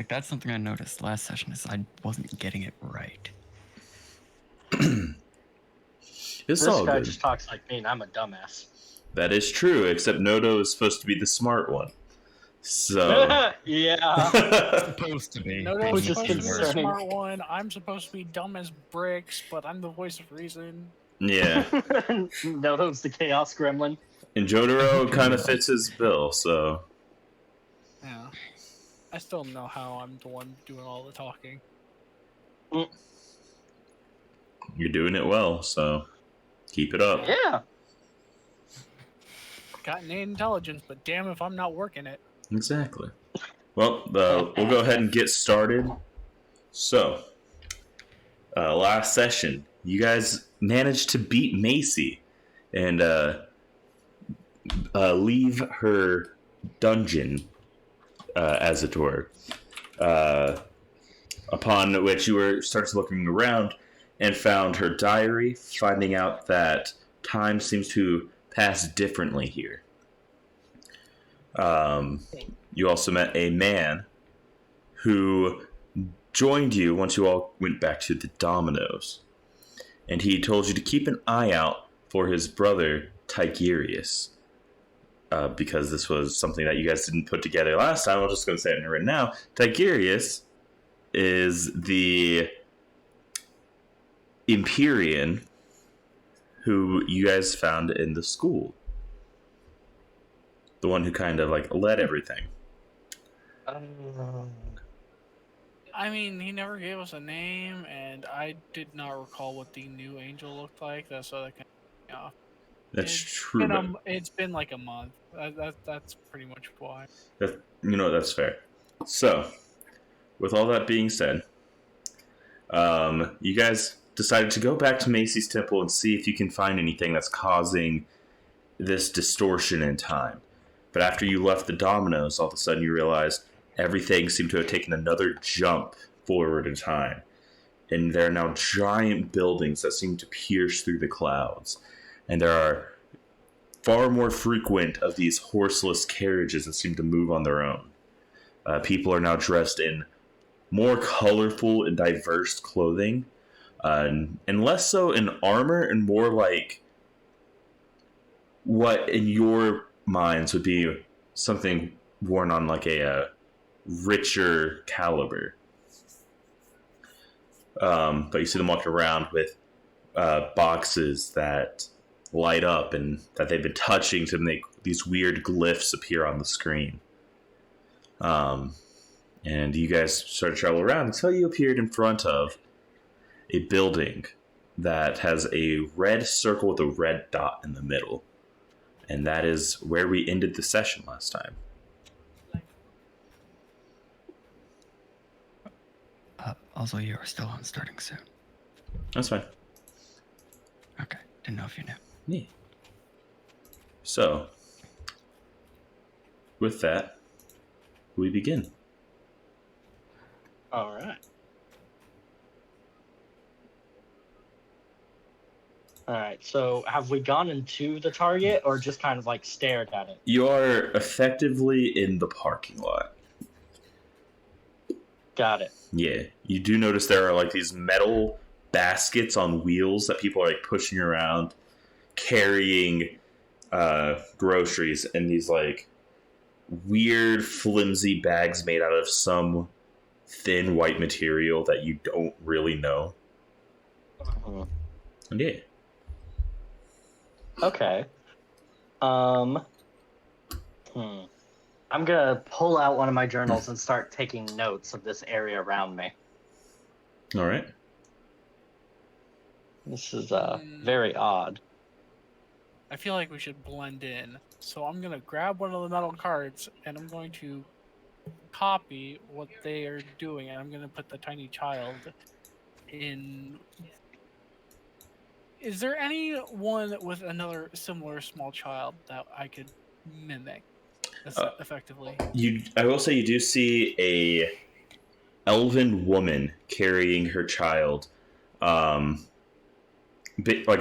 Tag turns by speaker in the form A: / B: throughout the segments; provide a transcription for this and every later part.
A: Like, that's something I noticed last session is I wasn't getting it right.
B: This
C: all
B: guy
C: good.
B: just talks like me, and I'm a dumbass.
C: That is true, except Nodo is supposed to be the smart one. So
B: yeah.
A: Supposed to be.
D: Nodo's
B: Which is
D: supposed to be the
B: concerning.
D: smart one. I'm supposed to be dumb as bricks, but I'm the voice of reason.
C: yeah.
B: Nodo's the chaos gremlin.
C: And Jotaro kind of fits his bill, so
D: Yeah. I still don't know how I'm the one doing all the talking.
C: you're doing it well, so keep it up.
B: Yeah.
D: Got innate intelligence, but damn if I'm not working it.
C: Exactly. Well, we'll go ahead and get started. So, last session, you guys managed to beat Macy and leave her dungeon, as it were. Upon which you started looking around and found her diary, finding out that time seems to pass differently here. You also met a man who joined you once you all went back to the Dominoes. And he told you to keep an eye out for his brother, Tigerius. Because this was something that you guys didn't put together last time. I'm just going to say it right now. Tigerius is the Empyrean who you guys found in the school. The one who kind of like led everything.
D: I mean, he never gave us a name, and I did not recall what the new angel looked like. That's what I can. Yeah.
C: That's true.
D: It's been like a month. That's pretty much why.
C: That's fair. So, with all that being said, you guys decided to go back to Macy's temple and see if you can find anything that's causing this distortion in time. But after you left the Dominoes, all of a sudden you realized everything seemed to have taken another jump forward in time. And there are now giant buildings that seem to pierce through the clouds. And there are far more frequent of these horseless carriages that seem to move on their own. People are now dressed in more colorful and diverse clothing. And less so in armor and more like what in your minds would be something worn on like a richer caliber. But you see them walking around with boxes that light up and that they've been touching to make these weird glyphs appear on the screen. And you guys start to travel around until you appeared in front of a building that has a red circle with a red dot in the middle. And that is where we ended the session last time.
A: Also, you are still on starting soon.
C: That's fine.
A: Okay, didn't know if you knew.
C: Yeah. So, with that, we begin.
B: All right. All right. So, have we gone into the target, or just kind of like stared at it?
C: You are effectively in the parking lot.
B: Got it.
C: Yeah. You do notice there are like these metal baskets on wheels that people are like pushing around, carrying groceries in these like weird flimsy bags made out of some thin white material that you don't really know. And yeah.
B: Okay. I'm gonna pull out one of my journals and start taking notes of this area around me.
C: All right.
B: This is very odd.
D: I feel like we should blend in. So I'm going to grab one of the metal cards, and I'm going to copy what they are doing, and I'm going to put the tiny child in... Is there anyone with another similar small child that I could mimic effectively?
C: I will say you do see a elven woman carrying her child, like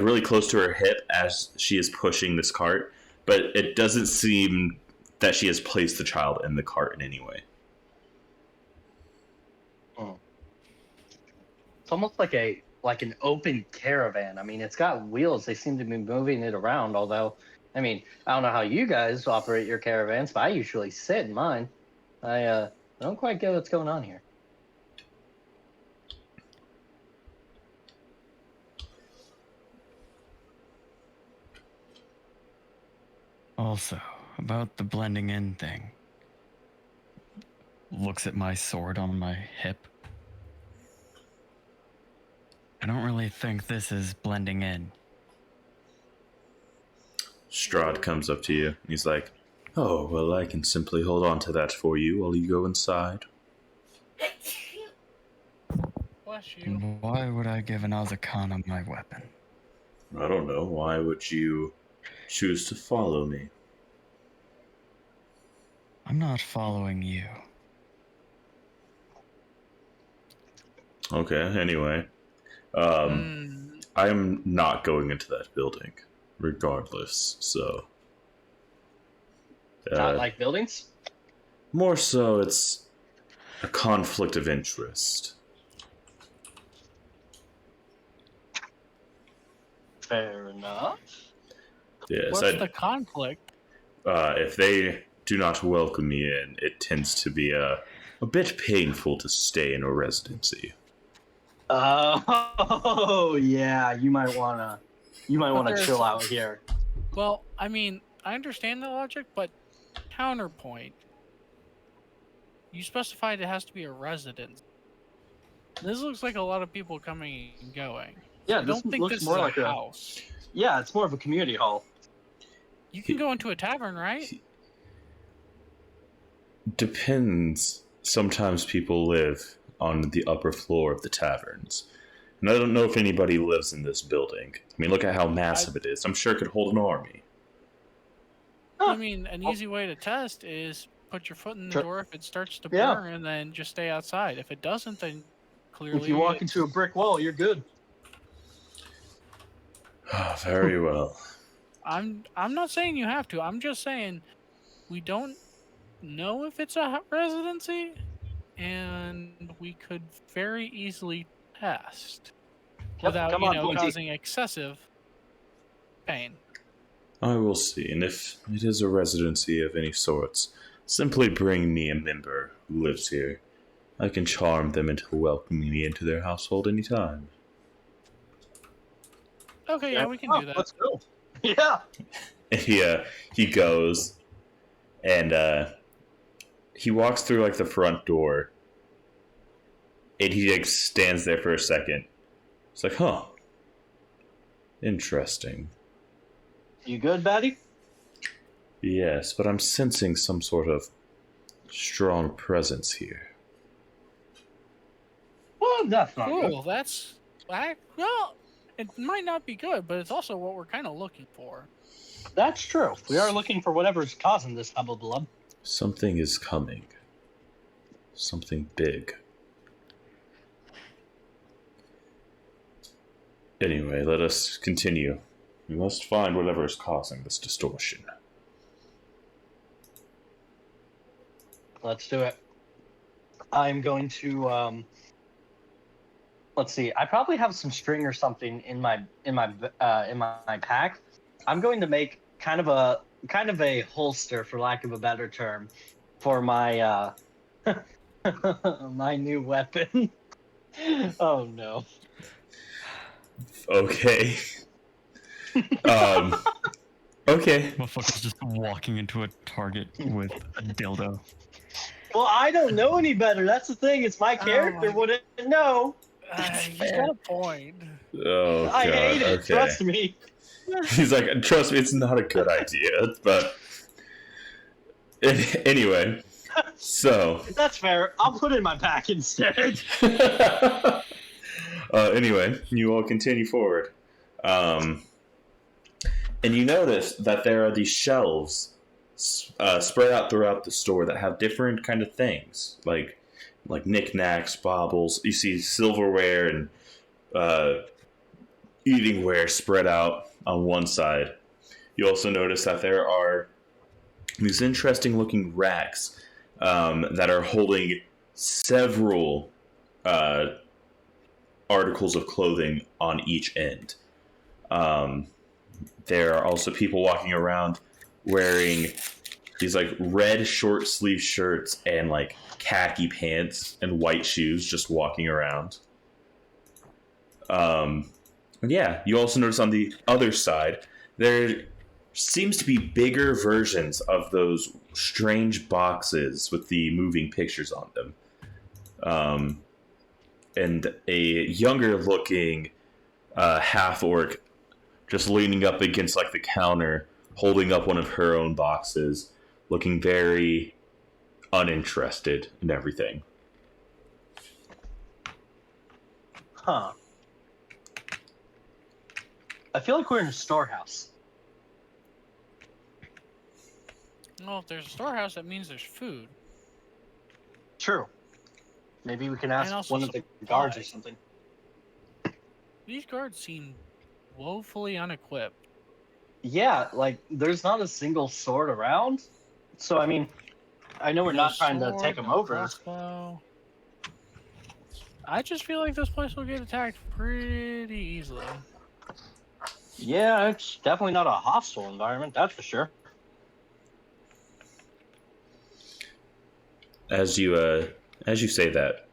C: really close to her hip as she is pushing this cart, but it doesn't seem that she has placed the child in the cart in any way.
B: It's almost like an open caravan. I mean, it's got wheels. They seem to be moving it around. Although, I mean, I don't know how you guys operate your caravans, but I usually sit in mine. I don't quite get what's going on here.
A: Also, about the blending in thing. Looks at my sword on my hip. I don't really think this is blending in.
C: Strahd comes up to you. He's like, "Oh, well, I can simply hold on to that for you while you go inside."
D: Bless you.
A: Why would I give an Azakana my weapon?
C: I don't know. Why would you choose to follow me?
A: I'm not following you.
C: Okay, anyway. I'm not going into that building, regardless, so...
B: Not like buildings?
C: More so, it's a conflict of interest.
B: Fair enough.
C: Yes,
D: What's the conflict?
C: if they do not welcome me in, it tends to be a bit painful to stay in a residency.
B: Oh yeah, you might wanna chill out here.
D: Well, I mean, I understand the logic, but counterpoint. You specified it has to be a residence. This looks like a lot of people coming and going.
B: Yeah,
D: I don't think
B: looks
D: this
B: more
D: is
B: like
D: a house.
B: Yeah, it's more of a community hall.
D: You can go into a tavern, right?
C: Depends. Sometimes people live on the upper floor of the taverns. And I don't know if anybody lives in this building. I mean, look at how massive it is. I'm sure it could hold an army.
D: I mean, an easy way to test is put your foot in the door. If it starts to burn, and then just stay outside. If it doesn't, then clearly...
B: If you walk into a brick wall, you're good.
C: Very well.
D: I'm not saying you have to. I'm just saying we don't know if it's a residency, and we could very easily test without causing excessive pain.
C: I will see, and if it is a residency of any sorts, simply bring me a member who lives here. I can charm them into welcoming me into their household anytime.
D: Okay, yeah, we can do that.
B: Let's go. Yeah.
C: And he goes, and he walks through like the front door, and he like stands there for a second. It's like, huh, interesting.
B: You good, Batty?
C: Yes, but I'm sensing some sort of strong presence here.
B: Well, that's not good.
D: Cool. Well, it might not be good, but it's also what we're kind of looking for.
B: That's true. We are looking for whatever's causing this hubbub.
C: Something is coming. Something big. Anyway, let us continue. We must find whatever is causing this distortion.
B: Let's do it. I'm going to let's see. I probably have some string or something in my pack. I'm going to make kind of a holster, for lack of a better term, for my my new weapon. Oh no.
C: Okay. Okay.
A: Motherfucker's just walking into a Target with a dildo.
B: Well, I don't know any better. That's the thing. It's my character wouldn't know.
D: He's got a point.
C: Oh, God.
B: I hate it.
C: Okay.
B: Trust me.
C: He's like, trust me, it's not a good idea. But anyway, so
B: That's fair. I'll put it in my pack instead.
C: anyway, you all continue forward, and you notice that there are these shelves spread out throughout the store that have different kind of things, like knickknacks, baubles. You see silverware and eatingware spread out on one side. You also notice that there are these interesting looking racks that are holding several articles of clothing on each end. There are also people walking around wearing these like red short sleeve shirts and like khaki pants and white shoes, just walking around. Yeah, you also notice on the other side there seems to be bigger versions of those strange boxes with the moving pictures on them. And a younger looking half orc just leaning up against like the counter, holding up one of her own boxes, looking very uninterested in everything.
B: Huh. I feel like we're in a storehouse.
D: Well, if there's a storehouse, that means there's food.
B: True. Maybe we can
D: And
B: ask
D: also
B: one of the guards or
D: supplies.
B: something.
D: These guards seem woefully unequipped.
B: Yeah, like there's not a single sword around. So I mean, I know we're
D: No
B: not trying to
D: sword,
B: take them
D: no
B: over.
D: crossbow. I just feel like this place will get attacked pretty easily.
B: Yeah, it's definitely not a hostile environment, that's for sure.
C: As you say that,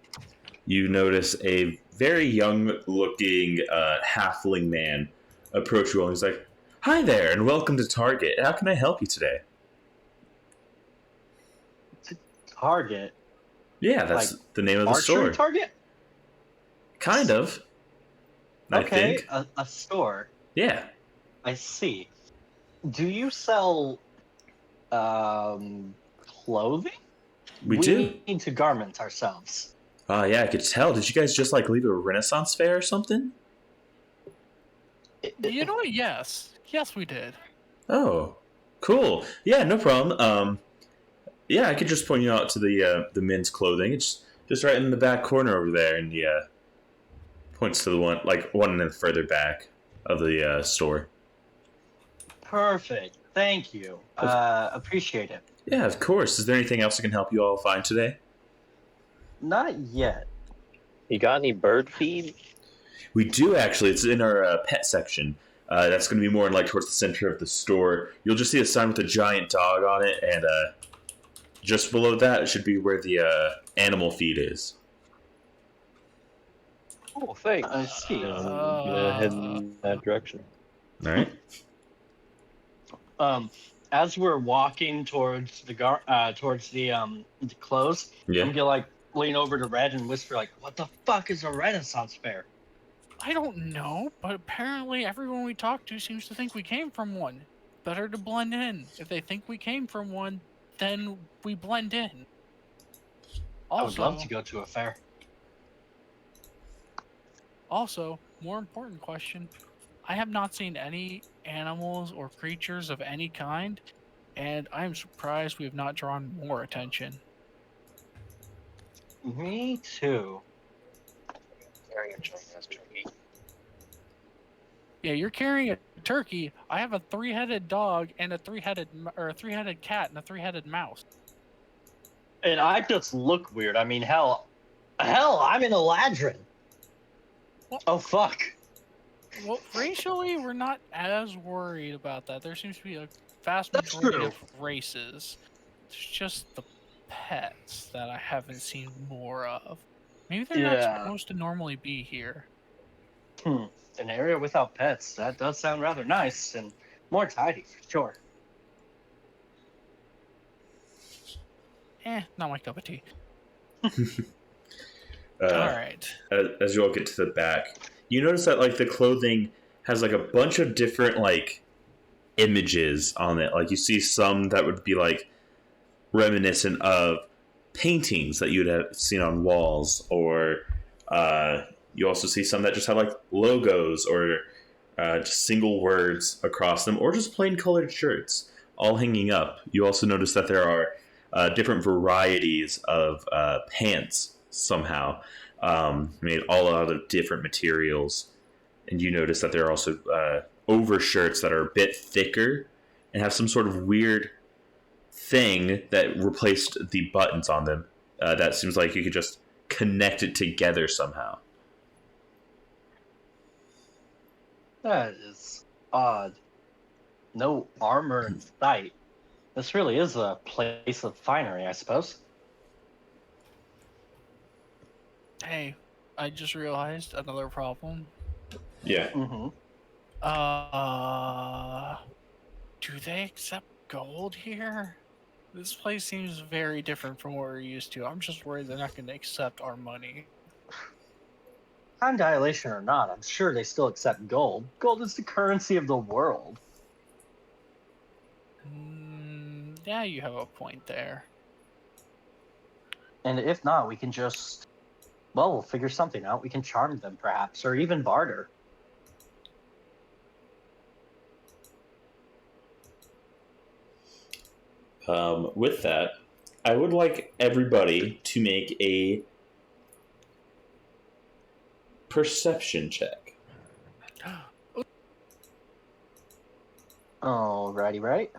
C: you notice a very young-looking halfling man approach you, and he's like, "Hi there, and welcome to Target. How can I help you today?"
B: Target.
C: Yeah, that's
B: Like,
C: the name of the
B: Archery
C: store.
B: Target?
C: Kind of. I
B: Okay,
C: think.
B: a store.
C: Yeah.
B: I see. Do you sell clothing?
C: We do.
B: need to garment ourselves.
C: Yeah, I could tell. Did you guys just like leave a Renaissance fair or something?
D: You know what? Yes. Yes, we did.
C: Oh, cool. Yeah, no problem. Yeah, I could just point you out to the men's clothing. It's just right in the back corner over there, and points to the one further back of the store.
B: Perfect. Thank you. Appreciate it.
C: Yeah, of course. Is there anything else I can help you all find today?
B: Not yet.
E: You got any bird feed?
C: We do actually. It's in our pet section. That's going to be more in towards the center of the store. You'll just see a sign with a giant dog on it, and just below that should be where the animal feed is.
E: Oh, thanks.
B: I see.
E: I'm gonna head in that direction.
C: All right.
B: As we're walking towards the clothes,
C: Yeah.
B: I'm gonna lean over to Red and whisper "What the fuck is a Renaissance fair?"
D: I don't know, but apparently everyone we talk to seems to think we came from one. Better to blend in. If they think we came from one, then we blend in.
B: I would love to go to a fair.
D: Also, more important question, I have not seen any animals or creatures of any kind, and I am surprised we have not drawn more attention.
B: Me too.
D: Yeah, you're carrying a turkey. I have a three-headed dog and a three-headed cat and a three-headed mouse.
B: And I just look weird. I mean, hell, I'm in Eladrin.
D: What?
B: Oh fuck.
D: Well, racially, we're not as worried about that. There seems to be a vast
B: That's
D: majority
B: true.
D: of races. It's just the pets that I haven't seen more of. Maybe they're not
B: Yeah.
D: supposed to normally be here.
B: An area without pets. That does sound rather nice and more tidy, for sure.
D: Not my cup of tea.
C: Uh,
D: Alright.
C: As you all get to the back, you notice that the clothing has a bunch of different images on it. You see some that would be reminiscent of paintings that you'd have seen on walls, or you also see some that just have logos or just single words across them, or just plain colored shirts all hanging up. You also notice that there are different varieties of pants somehow, made all out of different materials. And you notice that there are also overshirts that are a bit thicker and have some sort of weird thing that replaced the buttons on them. That seems like you could just connect it together somehow.
B: That is odd. No armor in sight. This really is a place of finery, I suppose.
D: Hey, I just realized another problem.
C: Yeah.
B: Mm-hmm.
D: Do they accept gold here? This place seems very different from what we're used to. I'm just worried they're not going to accept our money.
B: Time dilation or not, I'm sure they still accept gold. Gold is the currency of the world.
D: Yeah, you have a point there.
B: And if not, we can just, well, we'll figure something out. We can charm them, perhaps, or even barter.
C: With that, I would like everybody to make a perception check.
B: Alrighty, right?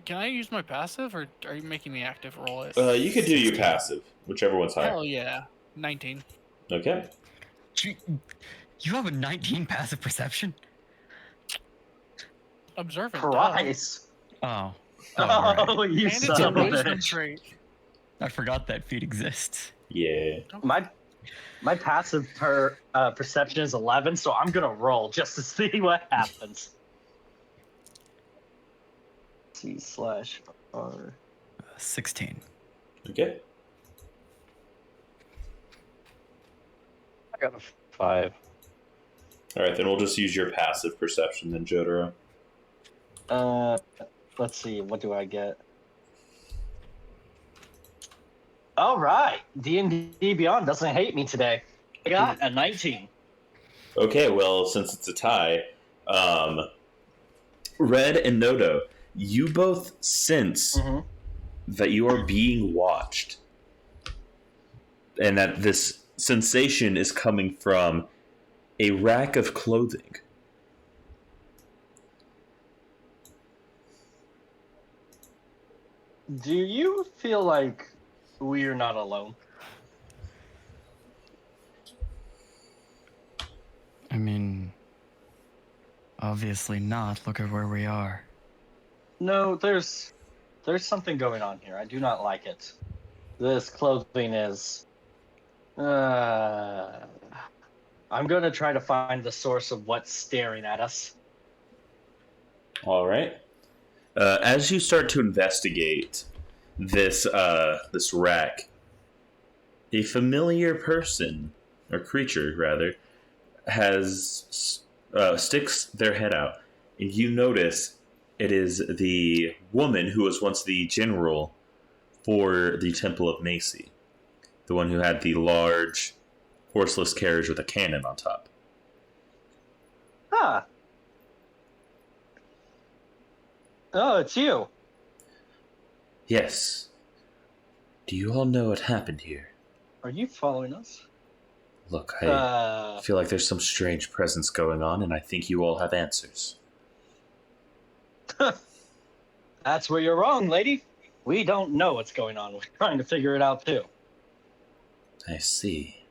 D: Can I use my passive, or are you making me active roll it?
C: You could do your passive, whichever one's higher.
D: Hell yeah. 19.
C: Okay.
A: You have a 19 passive perception?
D: Observant.
B: Price.
A: Oh.
B: Oh,
A: Right.
B: you
D: And it's
B: son
D: a
B: of a
D: wisdom
B: bitch.
D: trait.
A: I forgot that feat exists.
C: Yeah.
B: My passive perception is 11, so I'm gonna roll just to see what happens. C/R.
A: 16.
C: Okay.
E: I got a 5.
C: All right, then we'll just use your passive perception then, Jotaro.
B: Let's see, what do I get? All right, D&D Beyond doesn't hate me today. I got a 19.
C: Okay, well, since it's a tie, Red and Nodo, you both sense that you are being watched. And that this sensation is coming from a rack of clothing.
B: Do you feel like we're not alone?
A: I mean, obviously not. Look at where we are.
B: No, there's something going on here. I do not like it. This clothing is... I'm going to try to find the source of what's staring at us.
C: All right. As you start to investigate this this rack, a familiar person, or creature rather, has sticks their head out, and you notice it is the woman who was once the general for the Temple of Macy, the one who had the large horseless carriage with a cannon on top.
B: Ah. Oh, it's you.
C: Yes. Do you all know what happened here?
B: Are you following us?
C: Look, I feel like there's some strange presence going on, and I think you all have answers.
B: That's where you're wrong, lady. We don't know what's going on. We're trying to figure it out, too.
C: I see.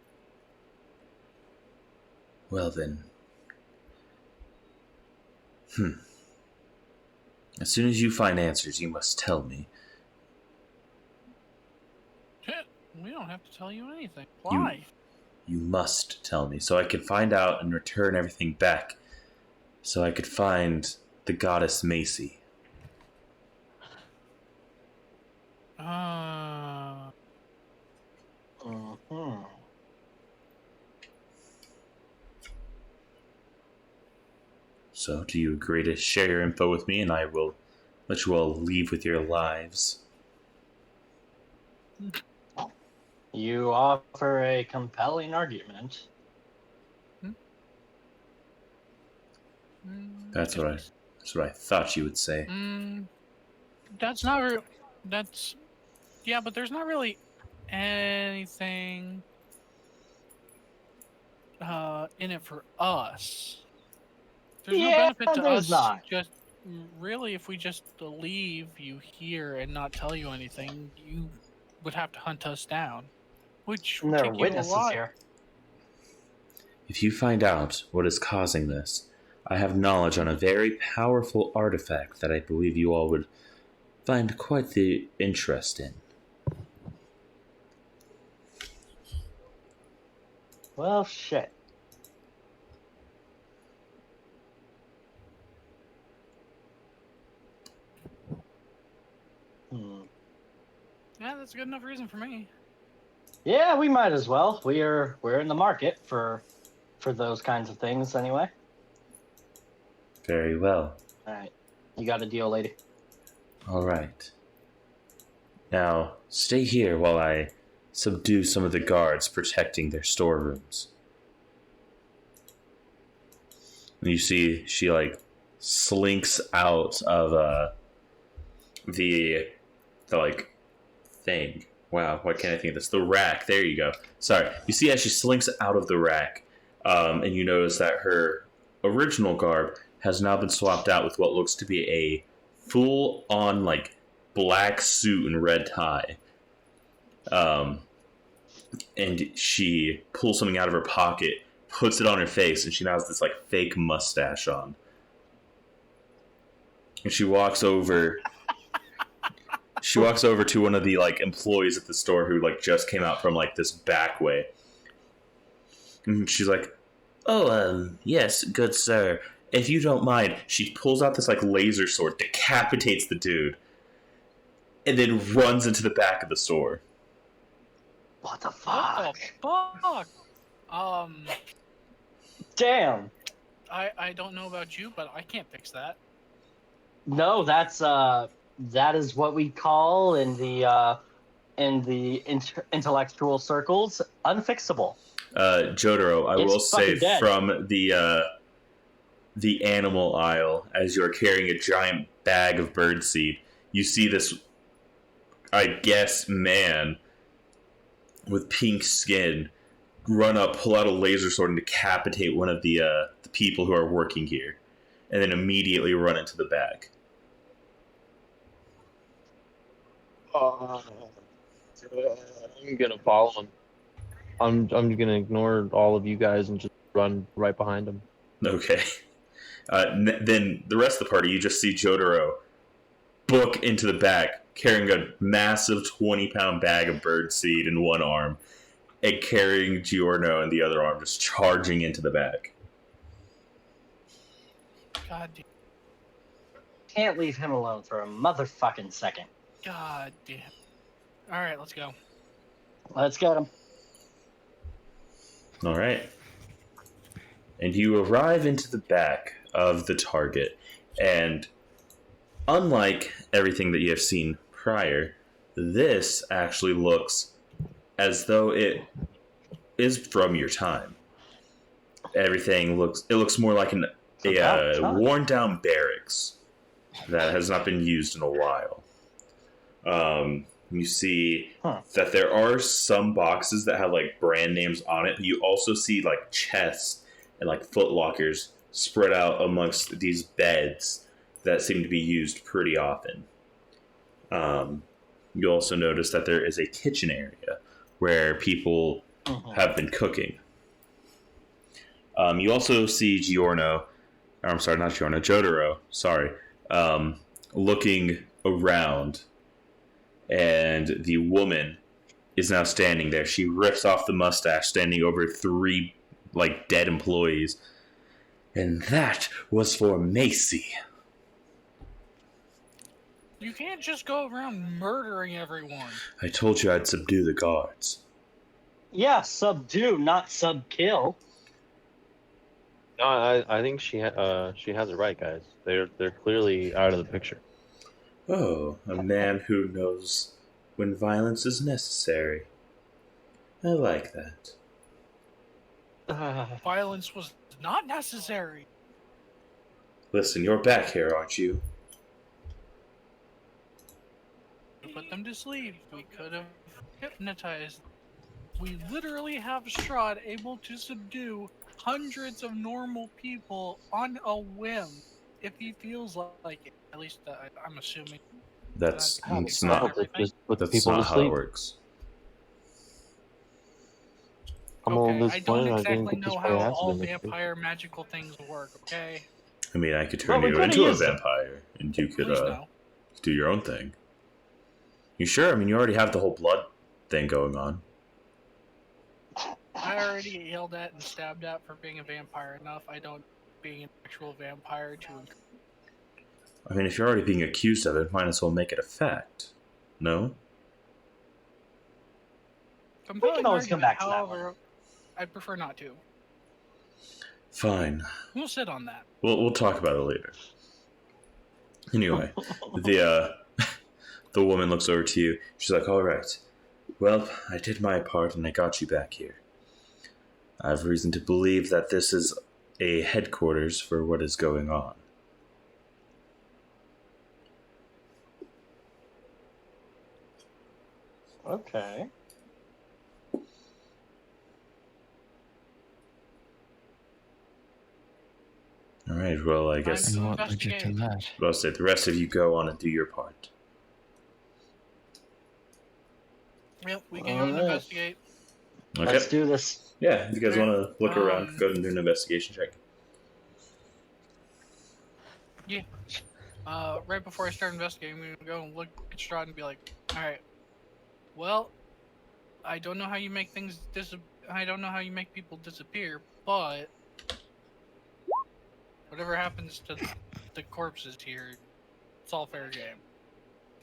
C: Well then. As soon as you find answers, you must tell me.
D: We don't have to tell you anything. Why?
C: You must tell me, so I can find out and return everything back. So I could find the goddess Macy. So, do you agree to share your info with me, and I will let you all leave with your lives?
B: You offer a compelling argument.
C: That's what I thought you would say.
D: That's not real. That's... Yeah, but there's not really anything in it for us. There's no benefit to
B: there's
D: us.
B: not.
D: Just really, if we just leave you here and not tell you anything, you would have to hunt us down, which would
B: There are
D: take you a
B: witnesses
D: while.
B: here.
C: If you find out what is causing this, I have knowledge on a very powerful artifact that I believe you all would find quite the interest in.
B: Well, shit.
D: Yeah, that's a good enough reason for me.
B: Yeah, we might as well. We're in the market for those kinds of things anyway.
C: Very well.
B: All right, you got a deal, lady.
C: All right. Now, stay here while I subdue some of the guards protecting their storerooms. And you see she, like, slinks out of the like, thing. Wow, why can't I think of this? The rack. There you go. Sorry. You see as she slinks out of the rack, and you notice that her original garb has now been swapped out with what looks to be a full-on, like, black suit and red tie. And she pulls something out of her pocket, puts it on her face, and she now has this, like, fake mustache on. And she walks over to one of the, like, employees at the store who, like, just came out from, like, this back way. And she's like, "Oh, yes, good sir. If you don't mind," she pulls out this, like, laser sword, decapitates the dude, and then runs into the back of the store.
B: What the fuck?
D: What the fuck?
B: Damn.
D: I don't know about you, but I can't fix that.
B: No, that is what we call in the intellectual circles unfixable.
C: Jotaro, I will say,
B: dead.
C: from the animal aisle, as you're carrying a giant bag of birdseed, you see this, I guess, man with pink skin run up, pull out a laser sword, and decapitate one of the people who are working here, and then immediately run into the bag.
E: I'm gonna follow him. I'm gonna ignore all of you guys and just run right behind him.
C: Okay. Then the rest of the party, you just see Jotaro book into the back, carrying a massive 20-pound bag of birdseed in one arm, and carrying Giorno in the other arm, just charging into the bag.
D: God damn.
B: Can't leave him alone for a motherfucking second.
D: God damn. All right, let's go.
B: Let's get him.
C: All right. And you arrive into the back of the target, and unlike everything that you have seen prior, this actually looks as though it is from your time. Everything looks more like a worn down barracks that has not been used in a while. You see that there are some boxes that have, like, brand names on it, but you also see, like, chests and, like, footlockers spread out amongst these beds that seem to be used pretty often. You also notice that there is a kitchen area where people have been cooking. You also see Jotaro, looking around, and the woman is now standing there. She rips off the mustache, standing over 3, like, dead employees. And that was for Macy.
D: You can't just go around murdering everyone.
C: I told you I'd subdue the guards.
B: Yeah, subdue, not subkill.
E: No, I think she has it right, guys. They're clearly out of the picture.
C: Oh, a man who knows when violence is necessary. I like that.
D: Violence was not necessary.
C: Listen, you're back here, aren't you?
D: We put them to sleep. We could have hypnotized them. We literally have Strahd able to subdue hundreds of normal people on a whim if he feels like it. At least I'm assuming.
C: That's not
E: Just put
C: that's
E: people
C: not
E: to
C: how it
E: sleep.
C: works.
E: I'm all
D: Okay, I don't
E: disappointed I didn't
D: exactly
E: get to
D: know
E: spray
D: how
E: acid
D: all
E: in this thing.
D: vampire magical things work, okay?
C: I mean, I could
B: Well,
C: turn
B: we
C: you
B: coulda
C: into a
B: used it.
C: vampire, and you could
D: Please no.
C: do your own thing. You sure? I mean, you already have the whole blood thing going on.
D: I already get yelled at and stabbed at for being a vampire enough. I don't being an actual vampire to.
C: I mean, if you're already being accused of it, might as well make it a fact. No?
D: Compelling
B: always come
D: argument,
B: back to that one.
D: however, I'd prefer not to.
C: Fine.
D: We'll sit on that.
C: We'll talk about it later. Anyway, the the woman looks over to you. She's like, "All right. Well, I did my part and I got you back here. I have reason to believe that this is a headquarters for what is going on."
B: Okay.
C: All right. Well, I guess
A: And what led you to that?
C: I'll say the rest of you go on and do your part.
D: Yep, we can go and
B: Alright.
D: investigate.
C: Okay.
B: Let's do this.
C: Yeah. If you guys want to look around,
D: Um,
C: go ahead and do an investigation check.
D: Right before I start investigating, I'm gonna go and look at Strahd and be like, "All right, well, I don't know how you make things I don't know how you make people disappear, but whatever happens to the corpses here, it's all fair game.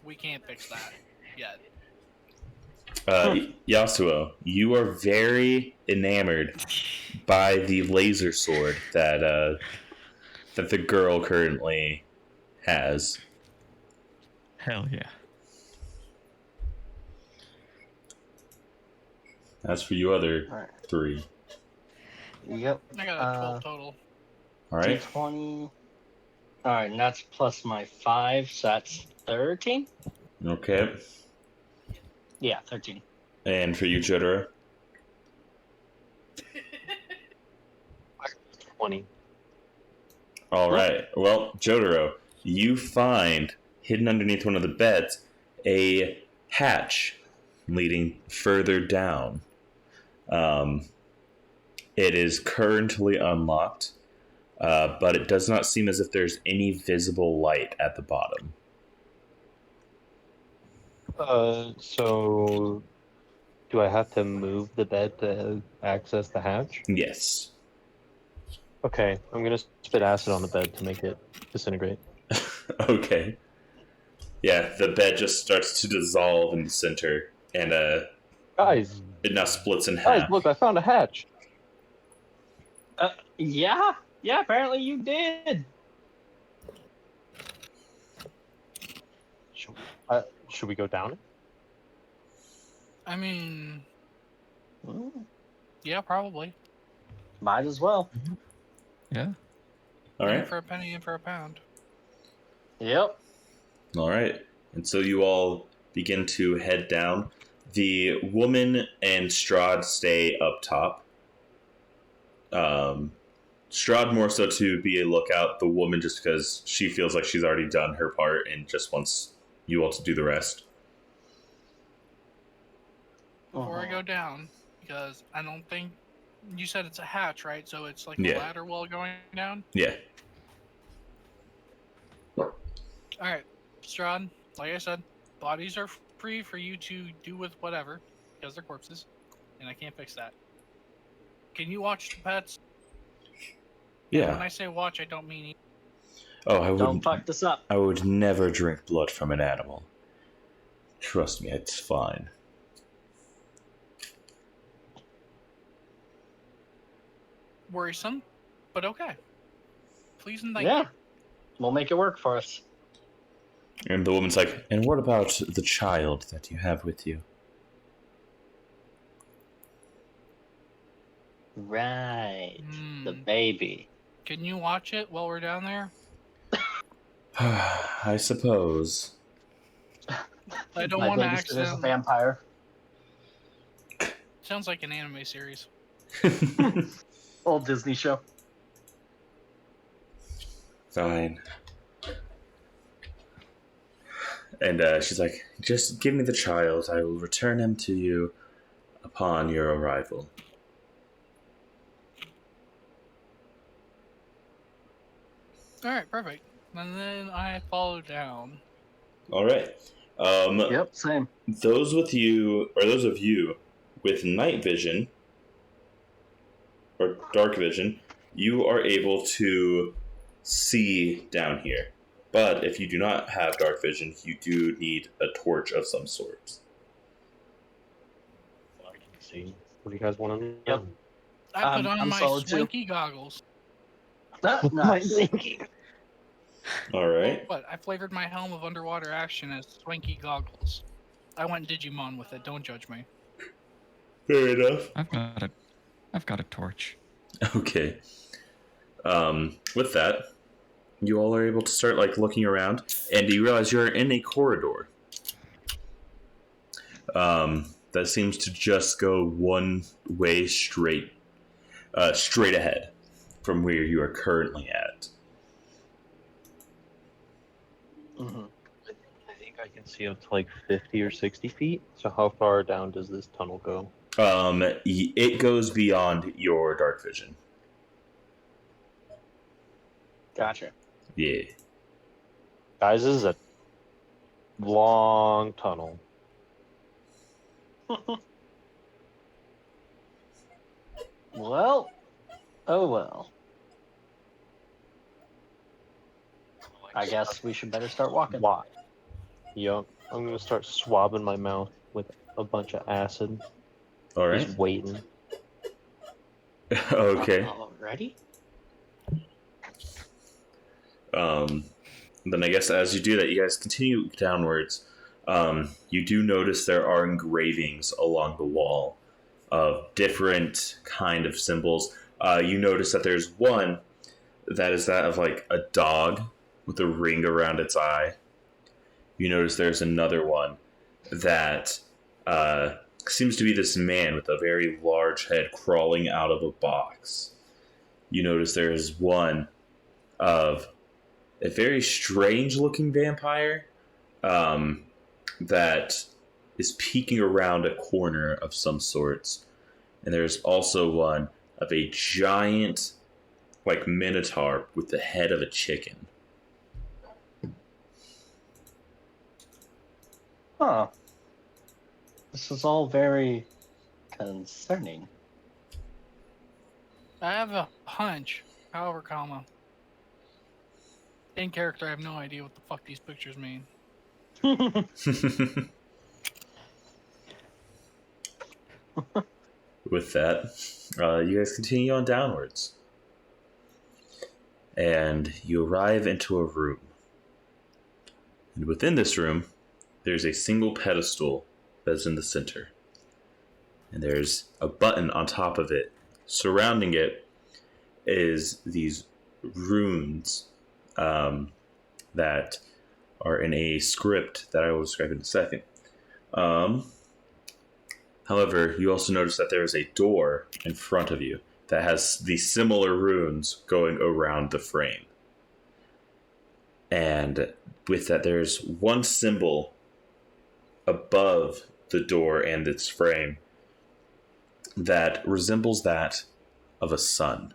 D: We can't fix that yet."
C: Yasuo, you are very enamored by the laser sword that the girl currently has.
A: Hell yeah.
C: As for you other
B: Alright.
C: three.
B: Yep.
D: I got a 12 total.
C: All right.
B: D20. Alright, and that's plus my 5, so that's 13?
C: Okay.
B: Yeah, 13.
C: And for you, Jotaro?
E: 20.
C: All right. Well, Jotaro, you find hidden underneath one of the beds a hatch leading further down. It is currently unlocked, but it does not seem as if there's any visible light at the bottom.
E: So do I have to move the bed to access the hatch?
C: Yes.
E: Okay, I'm gonna spit acid on the bed to make it disintegrate.
C: Okay. Yeah, the bed just starts to dissolve in the center, and
E: Guys,
C: it now splits in
E: guys,
C: half.
E: look, I found a hatch.
B: Yeah, apparently you did.
E: Should we go down it?
D: I mean,
B: Mm,
D: yeah, probably.
B: might as well.
A: Yeah.
C: All
D: In
C: right.
D: for a penny, in for a pound.
B: Yep.
C: All right. And so you all begin to head down. The woman and Strahd stay up top. Strahd more so to be a lookout. The woman just because she feels like she's already done her part and just wants you all to do the rest.
D: Before I
B: Uh-huh.
D: go down, because I don't think you said it's a hatch, right? So it's like
C: Yeah.
D: a ladder well going down.
C: Yeah.
D: All right, Strahd. Like I said, bodies are free for you to do with whatever, because they're corpses, and I can't fix that. Can you watch the pets? And when
C: Yeah.
D: I say watch, I don't mean eat.
C: Oh, I
B: Don't
C: would.
B: fuck this up.
C: I would never drink blood from an animal. Trust me, it's fine.
D: Worrisome, but okay. Please and thank
B: Yeah.
D: you.
B: We'll make it work for us.
C: And the woman's like, "And what about the child that you have with you?"
B: Right. The
D: Hmm.
B: baby.
D: Can you watch it while we're down there?
C: I suppose.
D: I don't
B: My
D: want to
B: babysitter is a
D: accidentally.
B: vampire.
D: Sounds like an anime series.
B: Old Disney show.
C: Fine. And she's like, "Just give me the child. I will return him to you upon your arrival."
D: All right, perfect. And then I follow down.
C: All right.
B: Yep, same.
C: Those of you with night vision or dark vision, you are able to see down here. But if you do not have dark vision, you do need a torch of some sort.
E: I can see. What do you guys want to know?
B: Yep.
D: I put on
B: I'm
D: my
B: solid too.
D: swanky goggles.
B: Nice.
C: All right.
D: What? I flavored my helm of underwater action as swanky goggles. I went Digimon with it. Don't judge me.
C: Fair enough.
A: I've got a torch.
C: Okay. With that, you all are able to start looking around, and you realize you're in a corridor. That seems to just go one way straight ahead from where you are currently at.
B: Mm-hmm.
E: I think I can see up to 50 or 60 feet. So how far down does this tunnel go?
C: It goes beyond your dark vision.
B: Gotcha.
C: Yeah.
E: Guys, this is a long tunnel.
B: Well, oh well. I guess we should better start walking.
E: Why? Yup. I'm gonna start swabbing my mouth with a bunch of acid.
C: All right.
E: Just waiting.
C: Okay.
B: Ready?
C: Then I guess as you do that, you guys continue downwards. You do notice there are engravings along the wall of different kind of symbols. You notice that there's one that is that of a dog with a ring around its eye. You notice there's another one that seems to be this man with a very large head crawling out of a box. You notice there's one of a very strange looking vampire that is peeking around a corner of some sorts. And there's also one of a giant minotaur with the head of a chicken.
B: Huh. This is all very concerning.
D: I have a hunch. However, in character, I have no idea what the fuck these pictures mean.
C: With that, you guys continue on downwards. And you arrive into a room. And within this room, there's a single pedestal that's in the center. And there's a button on top of it. Surrounding it is these runes that are in a script that I will describe in a second. However, you also notice that there is a door in front of you that has these similar runes going around the frame. And with that, there's one symbol above the door and its frame that resembles that of a sun.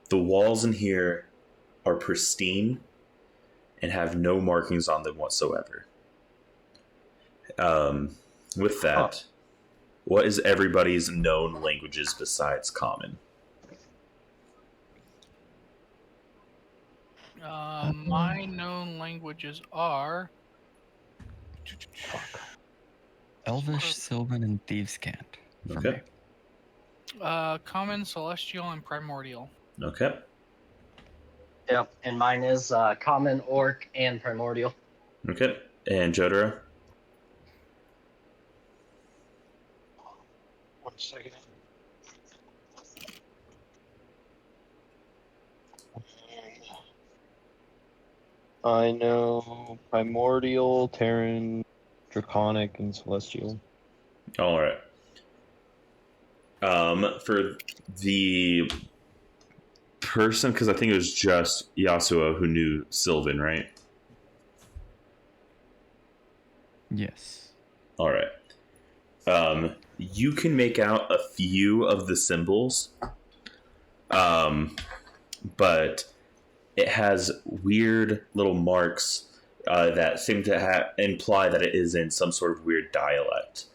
C: The walls in here are pristine and have no markings on them whatsoever. With that, what is everybody's known languages besides common?
D: My known languages are
A: Elvish, Sylvan, and Thieves' Cant. for
C: Okay.
A: me.
D: Common, Celestial, and Primordial.
C: Okay.
B: Yep, and mine is common, orc, and primordial.
C: Okay. And Jotaro?
E: 1 second. I know Primordial, Terran, Draconic, and Celestial.
C: All right. For the person, because I think it was just Yasuo who knew Sylvan, right?
A: Yes.
C: All right. You can make out a few of the symbols, but it has weird little marks that seem to imply that it is in some sort of weird dialect.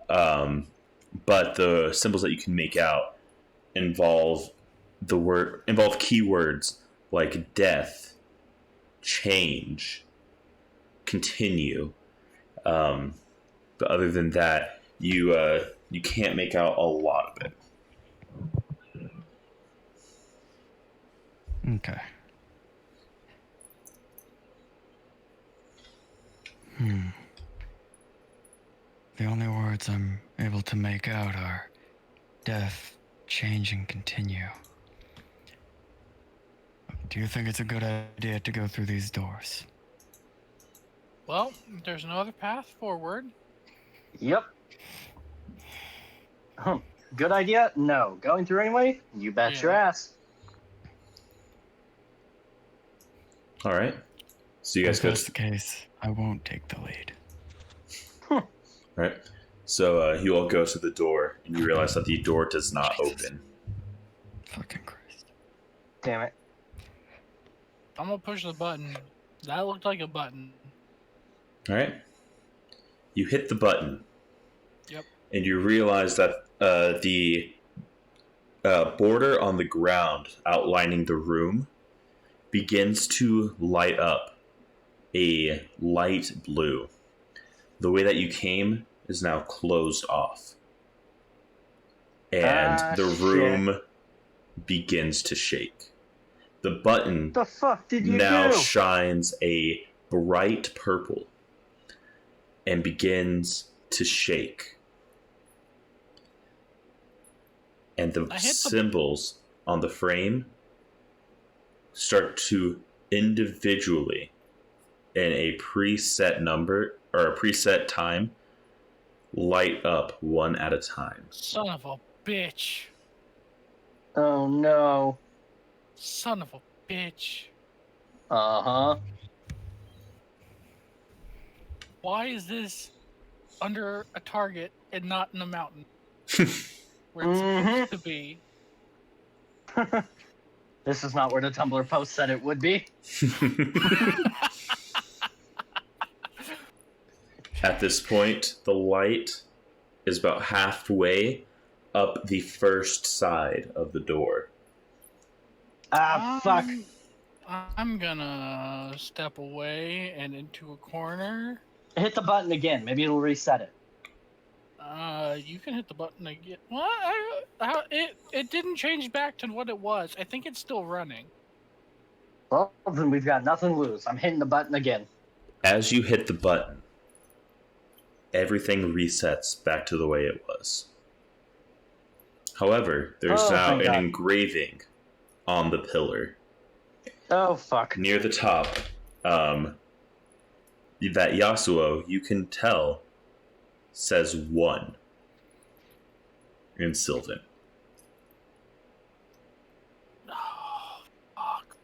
C: But the symbols that you can make out involve keywords like death, change, continue. But other than that, you can't make out a lot of it.
A: Okay. The only words I'm able to make out are death, change, and continue. Do you think it's a good idea to go through these doors?
D: Well, there's no other path forward.
B: Yep. Good idea? No. Going through anyway? You bet your ass.
C: All right. So you guys
A: If
C: go.
A: that's the case, I won't take the lead.
C: All right. So you all go to the door, and you realize that the door does not
A: Jesus.
C: open.
A: Fucking Christ.
B: Damn it.
D: I'm gonna push the button. That looked like a button.
C: All right. You hit the button.
D: Yep.
C: And you realize that the border on the ground outlining the room begins to light up a light blue. The way that you came is now closed off. And the room begins to shake. The button
B: The fuck did you
C: now
B: do?
C: shines a bright purple and begins to shake. And the symbols on the frame start to individually, in a preset number or a preset time, light up one at a time.
D: Son of a bitch.
B: Oh no.
D: Son of a bitch.
B: Uh-huh.
D: Why is this under a target and not in a mountain? Where it's supposed to be.
B: This is not where the Tumblr post said it would be.
C: At this point, the light is about halfway up the first side of the door.
B: Ah, fuck.
D: I'm gonna step away and into a corner.
B: Hit the button again. Maybe it'll reset it.
D: You can hit the button again. What? It didn't change back to what it was. I think it's still running.
B: Well, then we've got nothing to lose. I'm hitting the button again.
C: As you hit the button, everything resets back to the way it was. However, there's now an engraving on the pillar.
B: Oh, fuck.
C: Near the top, that Yasuo, you can tell, says 1 in Sylvan.
D: Oh, fuck.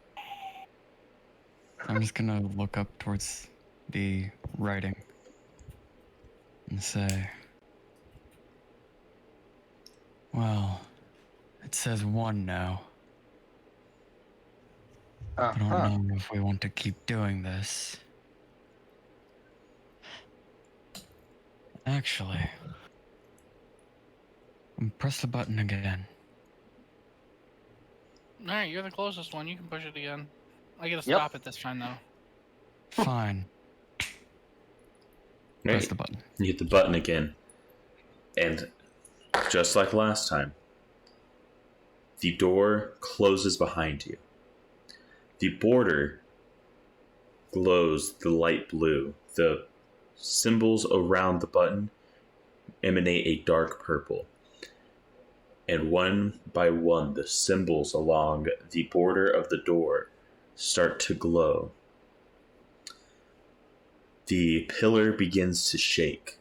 A: I'm just gonna look up towards the writing and say, well, it says 1 now. I don't know if we want to keep doing this. Actually, press the button again.
D: Alright, you're the closest one. You can push it again. I gotta stop it this time, though.
A: Fine. Press the button.
C: You hit the button again. And just like last time, the door closes behind you. The border glows the light blue. The symbols around the button emanate a dark purple. And one by one, the symbols along the border of the door start to glow. The pillar begins to shake.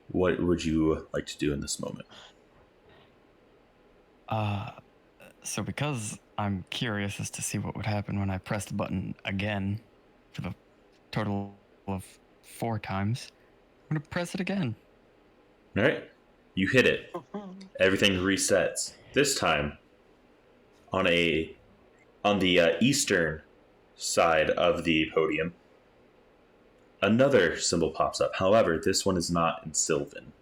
C: What would you like to do in this moment?
A: So because I'm curious as to see what would happen when I press the button again for the total of 4 times, I'm gonna press it again.
C: All right, you hit it. Everything resets. This time, on a on the eastern side of the podium, another symbol pops up. However, this one is not in Sylvan.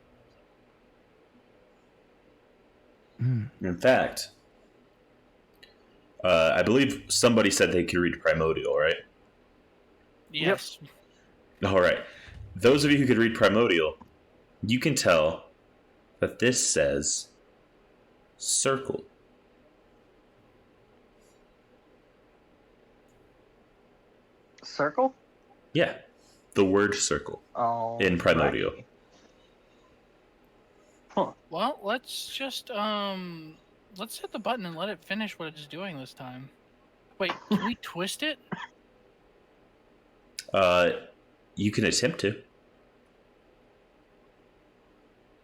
C: In fact, I believe somebody said they could read Primordial, right?
D: Yes.
C: All right. Those of you who could read Primordial, you can tell that this says circle.
B: Circle?
C: Yeah, the word circle
B: Oh.
C: in Primordial.
B: Right. Huh.
D: Well, let's just let's hit the button and let it finish what it's doing this time. Wait, can we twist it?
C: You can attempt to.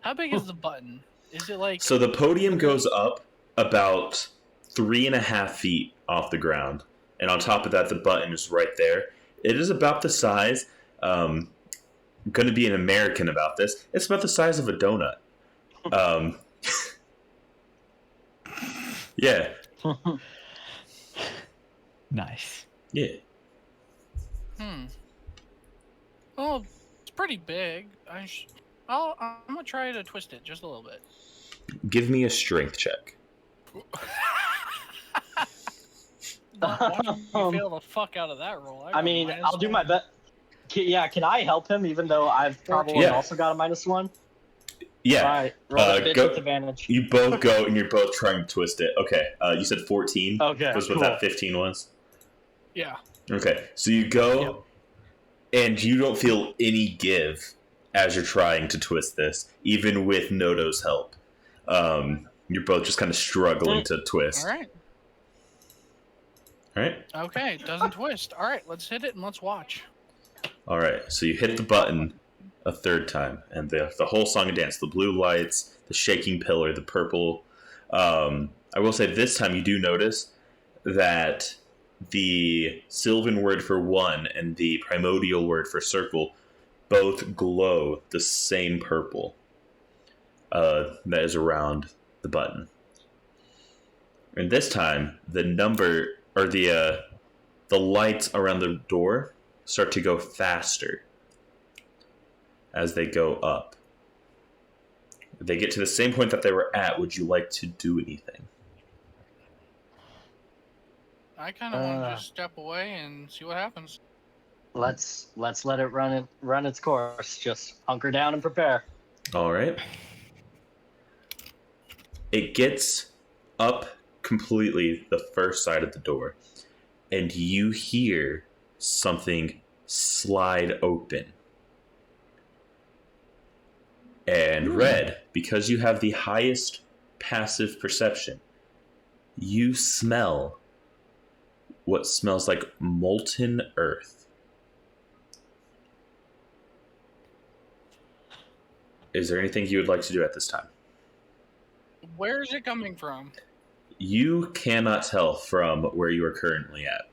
D: How big is the button? Is it like
C: So the podium goes up about 3.5 feet off the ground, and on top of that, the button is right there. It is about the size. I'm going to be an American about this. It's about the size of a donut. Yeah.
A: Nice.
C: Yeah.
D: Well, it's pretty big. I'm gonna try to twist it just a little bit.
C: Give me a strength check.
D: Watch me fail the fuck out of that roll.
B: I mean, I'll do my best. Yeah, can I help him even though I've probably
C: Yeah.
B: also got a -1?
C: Yeah.
B: Right. Roll a bitch
C: go-
B: with advantage.
C: You both go and you're both trying to twist it. Okay. You said 14
B: Okay,
C: was what
B: cool.
C: that 15 was?
D: Yeah.
C: Okay. So you go
D: Yep.
C: and you don't feel any give as you're trying to twist this, even with Nodo's help. You're both just kind of struggling to twist.
D: All right.
C: All right.
D: Okay. It doesn't twist. All right. Let's hit it and let's watch.
C: All right. So you hit the button a third time, and the whole song and dance, the blue lights, the shaking pillar, the purple. I will say this time you do notice that the Sylvan word for one and the Primordial word for circle both glow the same purple that is around the button. And this time, the number or the lights around the door start to go faster as they go up. If they get to the same point that they were at, would you like to do anything?
D: I kind of want to just step away and see what happens.
B: Let's let it run its course. Just hunker down and prepare.
C: All right. It gets up completely the first side of the door, and you hear something slide open. And Red, because you have the highest passive perception, you smell what smells like molten earth. Is there anything you would like to do at this time?
D: Where is it coming from?
C: You cannot tell from where you are currently at.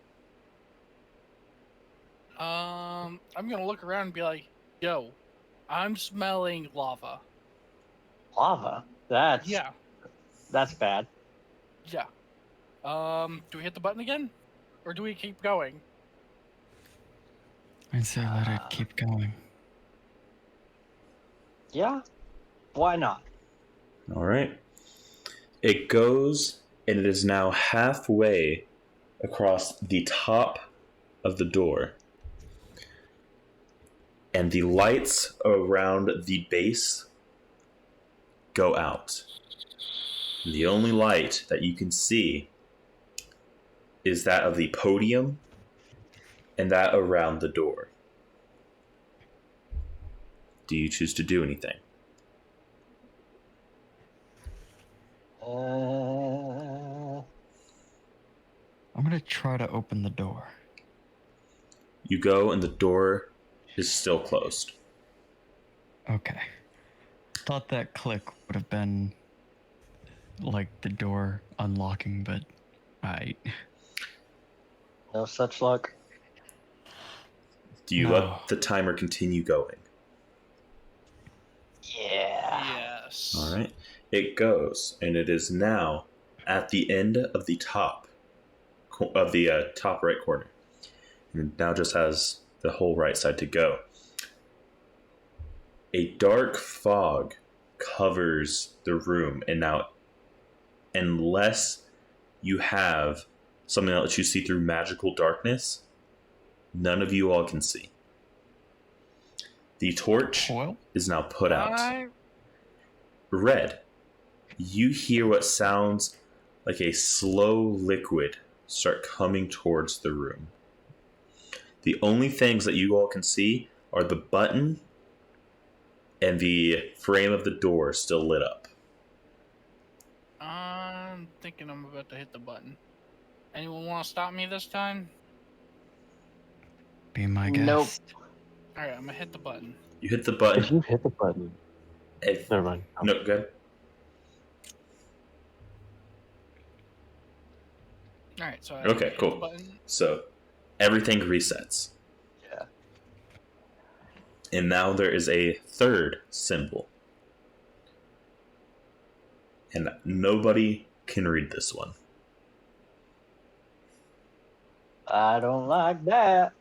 D: I'm gonna look around and be like, "Yo, I'm smelling lava."
B: Lava. That's bad.
D: Yeah. Do we hit the button again, or do we keep going?
A: I'd say let it keep going.
B: Yeah. Why not?
C: All right. It goes, and it is now halfway across the top of the door. And the lights around the base go out. And the only light that you can see is that of the podium and that around the door. Do you choose to do anything?
A: I'm gonna try to open the door.
C: You go, and the door is still closed.
A: Okay. Thought that click would have been like the door unlocking, but alright.
B: No such luck.
C: Do you
A: No.
C: let the timer continue going?
B: Yeah.
D: Yes.
C: All right. It goes, and it is now at the end of the top top right corner. And it now just has the whole right side to go. A dark fog covers the room, and now, unless you have something that lets you see through magical darkness, none of you all can see. The torch is now put out. Red, you hear what sounds like a slow liquid start coming towards the room. The only things that you all can see are the button and the frame of the door still lit up.
D: I'm thinking I'm about to hit the button. Anyone want to stop me this time?
A: Be my guest.
B: Nope.
D: Alright, I'm gonna hit the button.
C: You hit the button.
E: If you hit the button, never mind.
C: No, good.
D: Alright, so I
C: Okay,
D: hit
C: cool.
D: the button.
C: So everything resets.
B: Yeah.
C: And now there is a third symbol. And nobody can read this one.
B: I don't like that.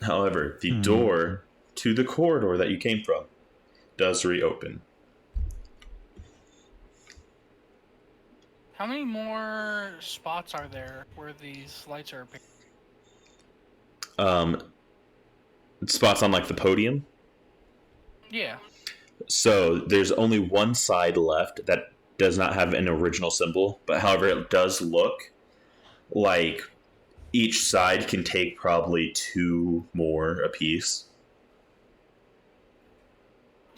C: However, the door to the corridor that you came from does reopen.
D: How many more spots are there where these lights are appearing?
C: Spots on like the podium.
D: Yeah.
C: So there's only one side left that does not have an original symbol, but however it does look like each side can take probably 2 more apiece.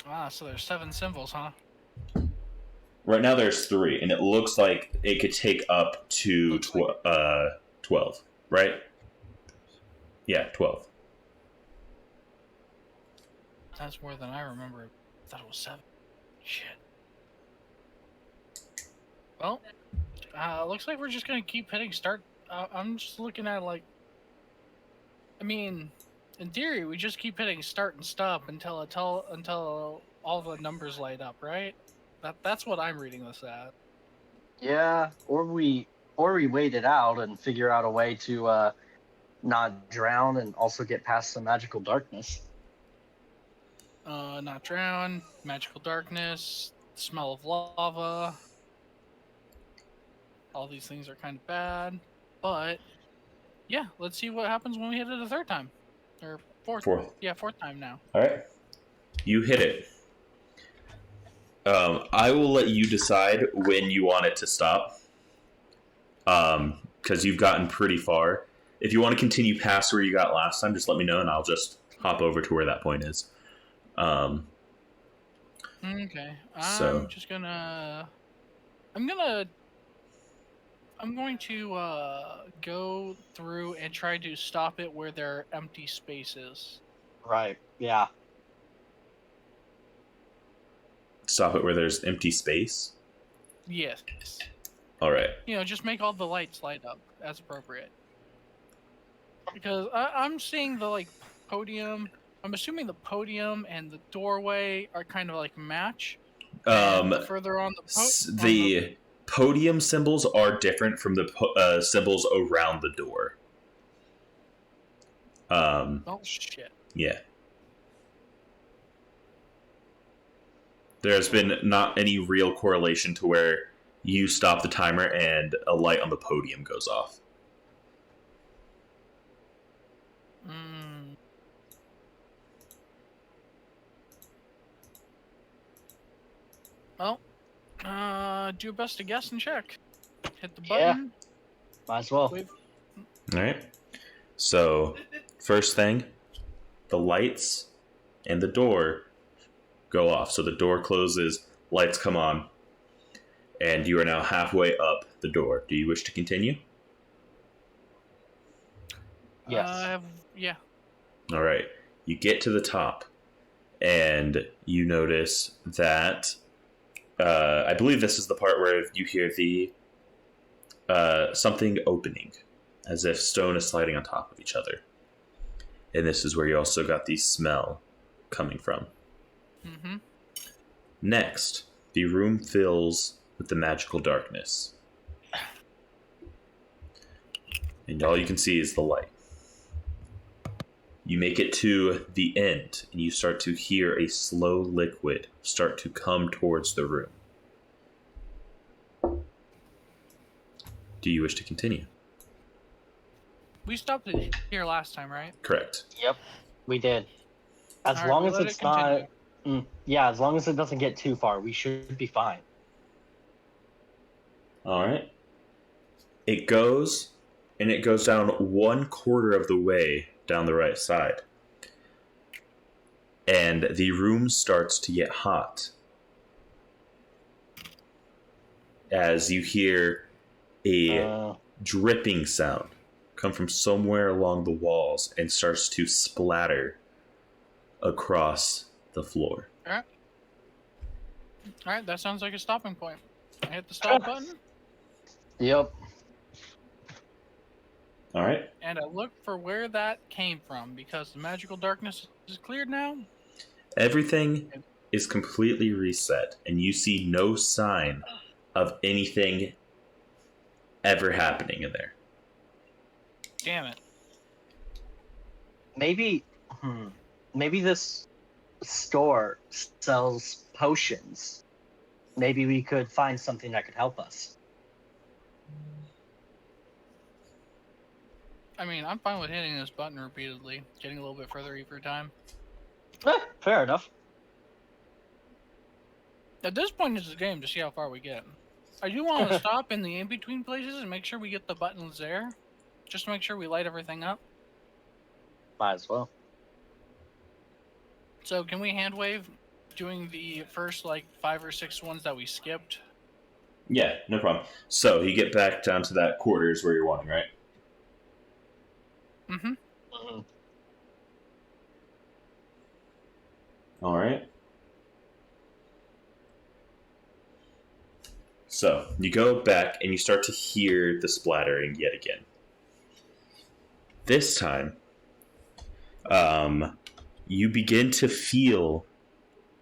D: Ah, so there's 7 symbols, huh?
C: Right now there's 3, and it looks like it could take up to 12, right? Yeah, 12.
D: That's more than I remember. I thought it was 7. Shit. Well, looks like we're just gonna keep hitting start. I'm just looking at like, I mean, in theory, we just keep hitting start and stop until all the numbers light up, right? That's what I'm reading this at.
B: Yeah, or we wait it out and figure out a way to not drown and also get past some magical darkness.
D: Not drown, magical darkness, smell of lava. All these things are kind of bad, but yeah, let's see what happens when we hit it a third time, or fourth. Yeah, 4th time now.
C: All right, you hit it. I will let you decide when you want it to stop, because you've gotten pretty far. If you want to continue past where you got last time, just let me know, and I'll just hop over to where that point is.
D: Okay,
C: So-
D: I'm going to go through and try to stop it where there are empty spaces.
B: Right. Yeah.
C: Stop it where there's empty space.
D: Yes.
C: All right.
D: You know, just make all the lights light up as appropriate. Because I'm seeing the like podium. I'm assuming the podium and the doorway are kind of like match. And further on
C: The podium symbols are different from the symbols around the door.
D: Oh shit.
C: Yeah. There's been not any real correlation to where you stop the timer and a light on the podium goes off.
D: Well, do your best to guess and check. Hit the button.
B: Might as well.
D: Wait.
C: All right. So, first thing, the lights and the door go off. So the door closes, lights come on, and you are now halfway up the door. Do you wish to continue?
B: Yes.
D: Yeah.
C: All right. You get to the top, and you notice that I believe this is the part where you hear the something opening, as if stone is sliding on top of each other. And this is where you also got the smell coming from.
D: Mm-hmm.
C: Next, the room fills with the magical darkness. And all you can see is the light. You make it to the end, and you start to hear a slow liquid start to come towards the room. Do you wish to continue?
D: We stopped it here last time, right?
C: Correct.
B: Yep, we did. As
D: All right,
B: long
D: we
B: as
D: let
B: it's
D: it
B: not,
D: continue.
B: yeah, as long as it doesn't get too far, we should be fine.
C: All right. It goes, and it goes down 1/4 of the way down the right side. And the room starts to get hot as you hear a dripping sound come from somewhere along the walls and starts to splatter across the floor.
D: All right, that sounds like a stopping point. I hit the stop button,
B: Yep.
C: All right.
D: and I look for where that came from because the magical darkness is cleared now.
C: Everything is completely reset, and you see no sign of anything ever happening in there.
D: Damn it.
B: Maybe this store sells potions. Maybe we could find something that could help us.
D: I mean, I'm fine with hitting this button repeatedly, getting a little bit further every time.
B: Fair enough.
D: At this point in the game, to see how far we get, I do want to stop in the in-between places and make sure we get the buttons there, just to make sure we light everything up.
B: Might as well.
D: So can we hand wave doing the first, 5 or 6 ones that we skipped?
C: Yeah, no problem. So you get back down to that quarters where you're wanting, right?
D: Mm-hmm.
C: All right. So you go back and you start to hear the splattering yet again. This time, you begin to feel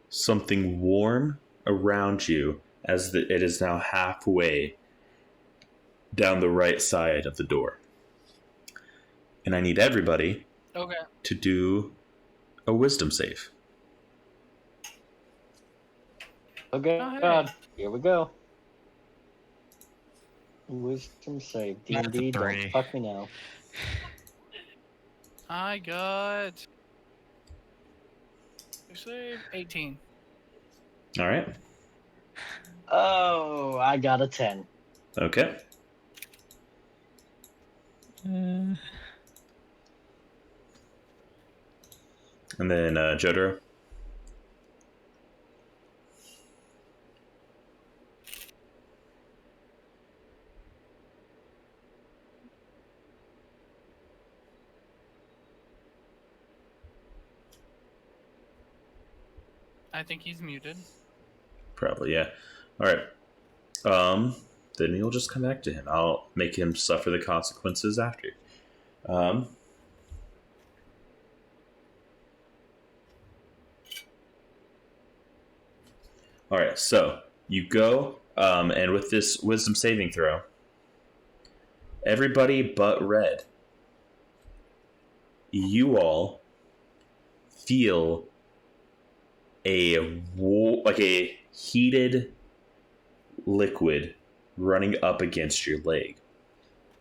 C: something warm around you as it is now halfway down the right side of the door. And I need everybody to do a wisdom save.
B: Okay,
D: Oh, hey.
B: God, here we go. Wisdom save.
A: That's a
B: D&D, don't
A: 3.
B: fuck me now.
D: I got... Save 18.
C: All right.
B: Oh, I got a 10.
C: Okay. And then Jotaro.
D: I think he's muted.
C: Probably, yeah. All right. Then you'll just come back to him. I'll make him suffer the consequences after. All right. So you go, and with this wisdom saving throw, everybody but Red, you all feel a heated liquid running up against your leg,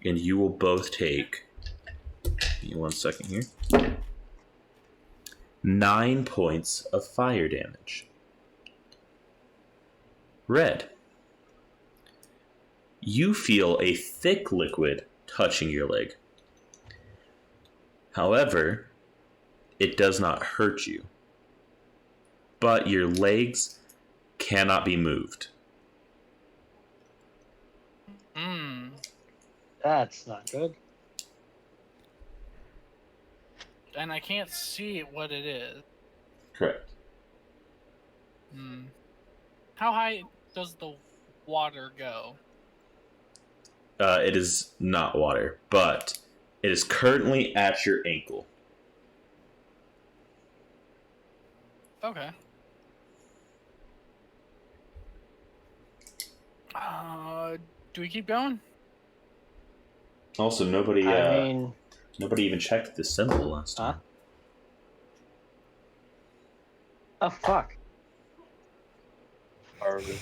C: and you will both take. Give me 1 second here. 9 points of fire damage. Red, you feel a thick liquid touching your leg. However, it does not hurt you, but your legs cannot be moved.
B: That's not good.
D: And I can't see what it is.
C: Correct.
D: How high does the water go?
C: It is not water, but it is currently at your ankle.
D: Okay. Do we keep going?
C: Also, nobody
B: I mean,
C: nobody even checked the symbol last
B: huh?
C: time.
B: Oh fuck.
E: Are we?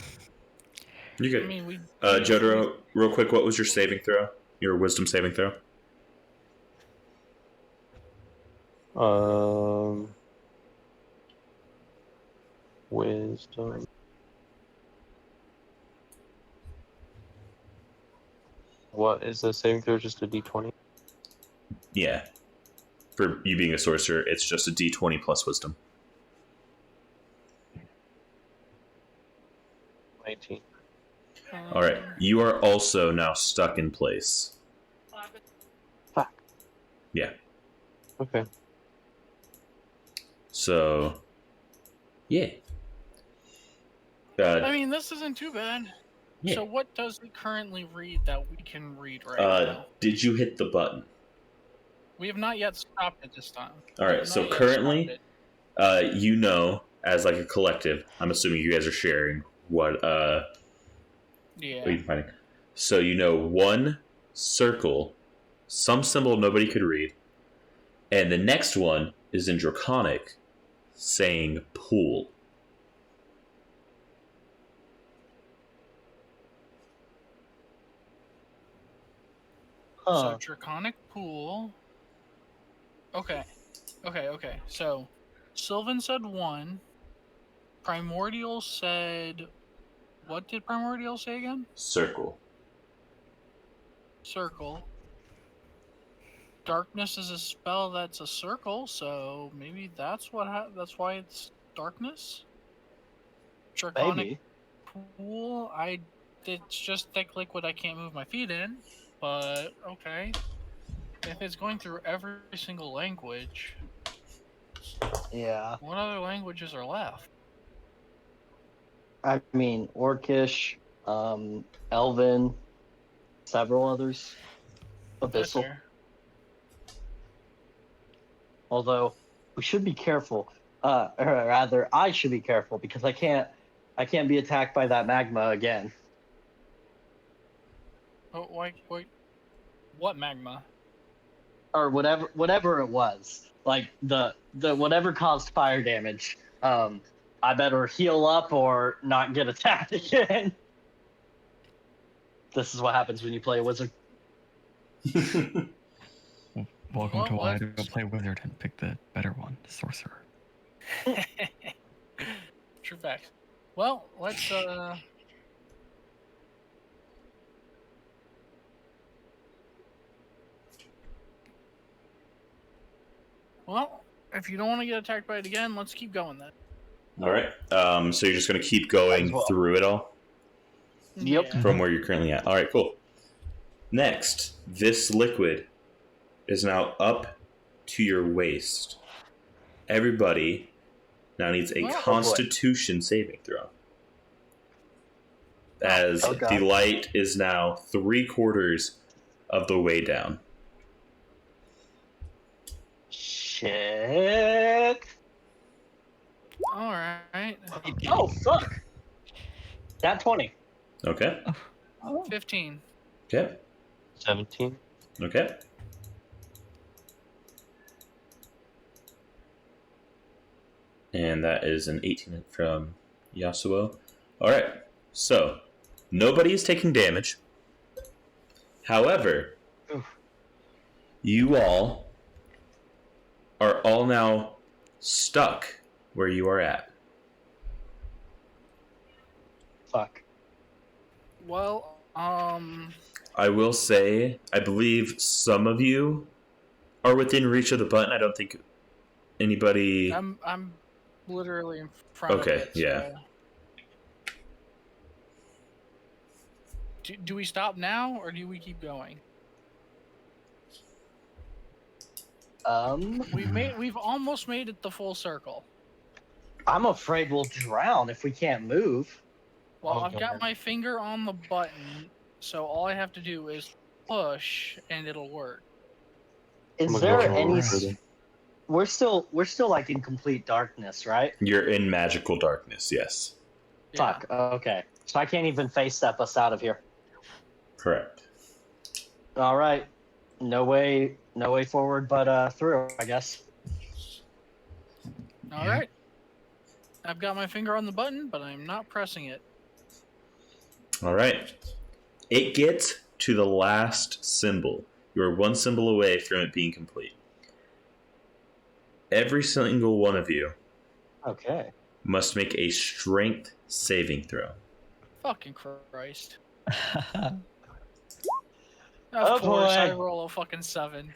C: You
D: I
C: good?
D: mean, we.
C: Jotaro, real quick, what was your saving throw? Your wisdom saving throw?
E: Wisdom. What is the saving throw? Just a D20?
C: Yeah. For you being a sorcerer, it's just a D20 plus wisdom.
E: 19.
C: All right. You are also now stuck in place.
E: Fuck.
C: Yeah.
E: Okay.
C: So, yeah.
D: I mean, this isn't too bad.
C: Yeah.
D: So, what does it currently read that we can read right now?
C: Did you hit the button?
D: We have not yet stopped it this time.
C: All right. So currently, you know, as like a collective, I'm assuming you guys are sharing what
D: Yeah.
C: what are you finding? So you know one circle, some symbol nobody could read, and the next one is in Draconic, saying pool.
B: Huh.
D: So Draconic Pool. Okay. So Sylvan said 1. Primordial said. What did Primordial say again?
C: Circle.
D: Circle. Darkness is a spell that's a circle, so maybe that's that's why it's darkness. Draconic
B: Maybe.
D: Pool. It's just thick liquid I can't move my feet in, but okay. If it's going through every single language,
B: Yeah.
D: what other languages are left?
B: I mean, Orcish, Elven, several others.
D: That's
B: Abyssal.
D: fair.
B: Although we should be careful. Or rather, I should be careful because I can't be attacked by that magma again.
D: Oh, wait. What magma?
B: Or whatever it was. Like the whatever caused fire damage. I better heal up or not get attacked again. This is what happens when you play a wizard.
A: Welcome
D: Well,
A: to why I do
D: let's-
A: play wizard and pick the better one, sorcerer.
D: True facts. Well, let's Well, if you don't want to get attacked by it again, let's keep going then.
C: All right. So you're just going to keep going
B: As well.
C: through it all
B: Yep.
D: Yeah.
C: from where you're currently at. All right, cool. Next, this liquid is now up to your waist. Everybody now needs a
D: Oh, boy.
C: Constitution saving throw. As
B: Oh, God.
C: the light is now 3/4 of the way down.
B: Shit.
D: All right.
B: Oh fuck. That 20.
C: Okay.
D: 15.
C: Okay.
E: 17.
C: Okay. And that is an 18 from Yasuo. All right. So, nobody is taking damage. However,
B: Oof.
C: you all are all now stuck where you are at.
B: Fuck.
D: Well,
C: I will say, I believe some of you are within reach of the button. I don't think anybody.
D: I'm literally in front of
C: Okay,
D: it.
C: yeah.
D: Do we stop now or do we keep going? We've almost made it the full circle.
B: I'm afraid we'll drown if we can't move.
D: Well,
E: Oh,
D: I've got
E: God.
D: my finger on the button, so all I have to do is push and it'll work.
B: Is
E: I'm gonna
B: there
E: go
B: any?
E: further.
B: We're still like in complete darkness, right?
C: You're in magical darkness, yes.
D: Yeah.
B: Fuck. Okay. So I can't even face step us out of here.
C: Correct.
B: All right. No way forward but through, I guess.
D: All right. I've got my finger on the button, but I'm not pressing it.
C: All right. It gets to the last symbol. You are one symbol away from it being complete. Every single one of you
B: Okay.
C: must make a strength saving throw.
D: Fucking Christ.
B: Oh,
D: Of course,
B: boy.
D: I roll a fucking 7.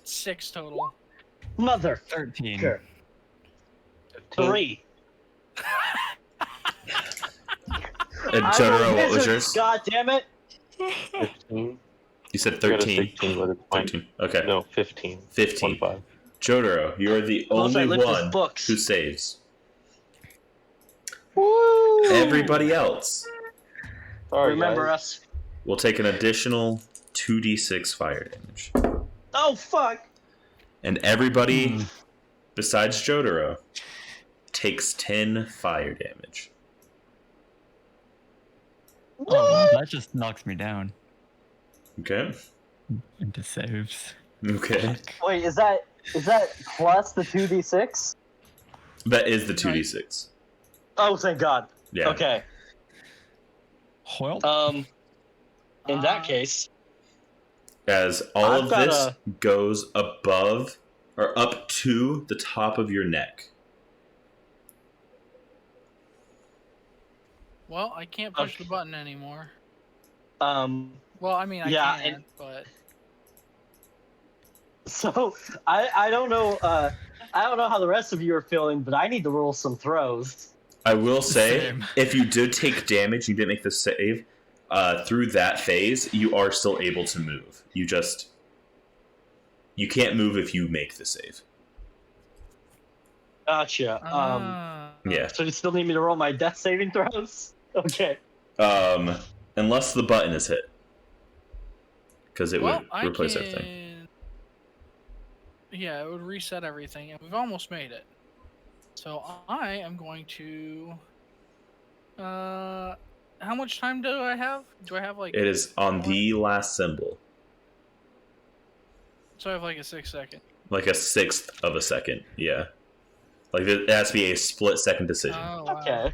D: 6 total.
B: Mother
A: 13.
B: fucker. 3.
C: And
B: I'm a
C: Jotaro, what was
B: wizard,
C: yours?
B: God damn it.
E: 15.
C: You said
E: I got a
C: 13.
E: 16, but it's fine.
C: 13. Okay.
E: No, 15.
C: 15.
E: 1-5.
C: Jotaro, you are the
B: Unless I
C: only
B: lift his
C: one
B: books.
C: who saves.
B: Woo!
C: Everybody else
E: Sorry,
B: Remember
E: guys.
B: us.
C: will take an additional 2d6 fire damage.
B: Oh, fuck.
C: And everybody besides Jotaro takes 10 fire damage.
A: Oh, wow, that just knocks me down
C: Okay?
A: into saves.
C: Okay.
B: Wait, is that plus the 2d6?
C: That is the 2d6.
B: Oh, thank God.
C: Yeah.
B: Okay.
A: Well,
B: In that case,
C: As all
B: I've
C: of
B: got
C: this goes above or up to the top of your neck.
D: Well, I can't push the button anymore.
B: um,
D: Well, I mean, I
B: Yeah,
D: can,
B: and-
D: but
B: so I don't know I don't know how the rest of you are feeling, but I need to roll some throws.
C: I will say,
A: Same.
C: if you did take damage, you didn't make the save, through that phase, you are still able to move. You can't move if you make the save.
B: Gotcha.
C: Yeah.
B: So you still need me to roll my death saving throws? Okay.
C: Unless the button is hit. Because it
D: well,
C: would
D: I
C: replace
D: can...
C: everything.
D: Yeah, it would reset everything, and we've almost made it. So I am going to. How much time do I have? Do I have like?
C: It is on the last symbol.
D: So I have like a 6-second.
C: Like a sixth of a second. Yeah. Like it has to be a split-second decision.
D: Oh, wow.
B: Okay.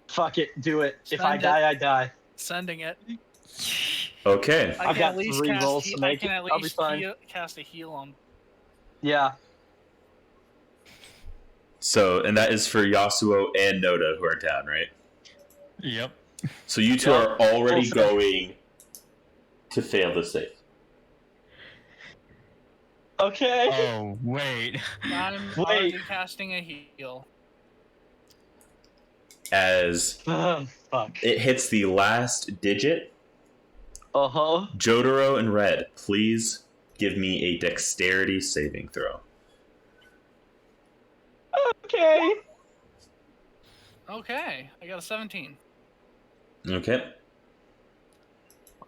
B: Fuck it, do it. If I
D: Send it.
B: die, I die.
D: Sending it.
C: Okay.
D: I
B: I've
D: can
B: got
D: at least
B: 3
D: cast
B: rolls
D: he-
B: to
D: I
B: make
D: can
B: it.
D: at
B: I'll be
D: least
B: fine.
D: cast a heal on.
B: Yeah.
C: So, and that is for Yasuo and Noda who are down, right?
A: yep.
C: So you two
B: Yeah.
C: are already
B: Also-
C: going to fail the save.
B: Okay.
A: Oh, wait.
D: I'm
B: Wait.
D: already casting a heal.
C: As
B: Fuck.
C: it hits the last digit,
B: Uh-huh.
C: Jotaro and Red, please give me a dexterity saving throw.
B: Okay.
D: Okay, I got a 17.
C: Okay.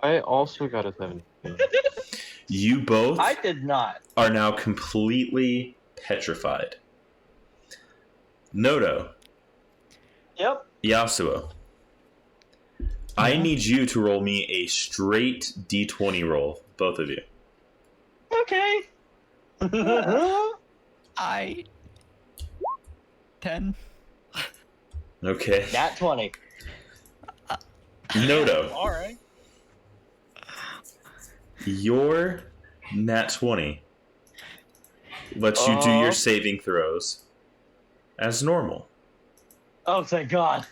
E: I also got a 17.
C: You both
B: I did not.
C: are now completely petrified. Nodo,
B: Yep.
C: Yasuo, I
A: Yeah.
C: need you to roll me a straight d20 roll, both of you.
B: Okay.
A: I 10.
C: Okay.
B: Nat 20.
C: Nodo,
D: All right.
C: your nat 20 lets you do your
B: Oh.
C: saving throws as normal.
B: Oh, thank God.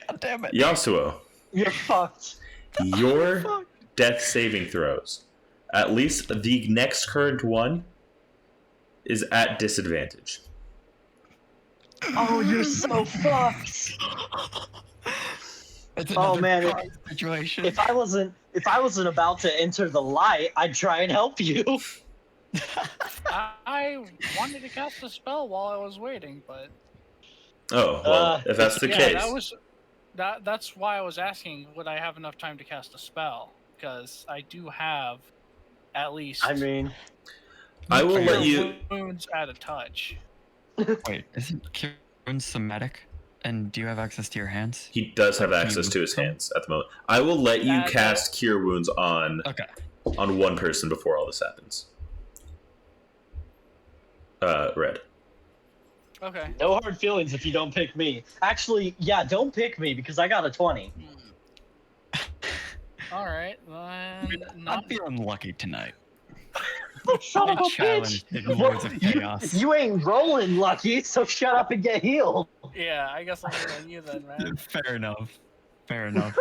A: God damn it.
C: Yasuo,
B: You're fucked.
C: your death saving throws, at least the next current one, is at disadvantage.
B: Oh, you're so fucked.
A: It's
B: Oh,
A: another
B: man,
A: pride situation.
B: If I wasn't about to enter the light, I'd try and help you.
D: I wanted to cast a spell while I was waiting, but
C: Oh, well, if that's the
D: yeah,
C: case.
D: that's why I was asking, would I have enough time to cast a spell? Because I do have at least
B: I mean,
C: I will
A: Cure
C: let you.
D: wounds at a touch.
A: Wait, isn't Kieran somatic? And do you have access to your hands?
C: He does have
A: Can you
C: access to his
A: move them?
C: hands at the moment. I will let you
D: Uh,
C: cast Cure Wounds on
A: Okay.
C: one person before all this happens. Red.
D: Okay.
B: No hard feelings if you don't pick me. Actually, yeah, don't pick me because I got a 20.
D: All right. Then
A: I'm
D: not.
A: feeling lucky tonight.
B: Son of
A: I
B: a
A: challenged
B: bitch!
A: in Lords of
B: You-
A: Chaos.
B: You ain't rolling lucky, so shut up and get healed.
D: Yeah, I guess I'm on you then, man.
A: Fair enough. Fair enough.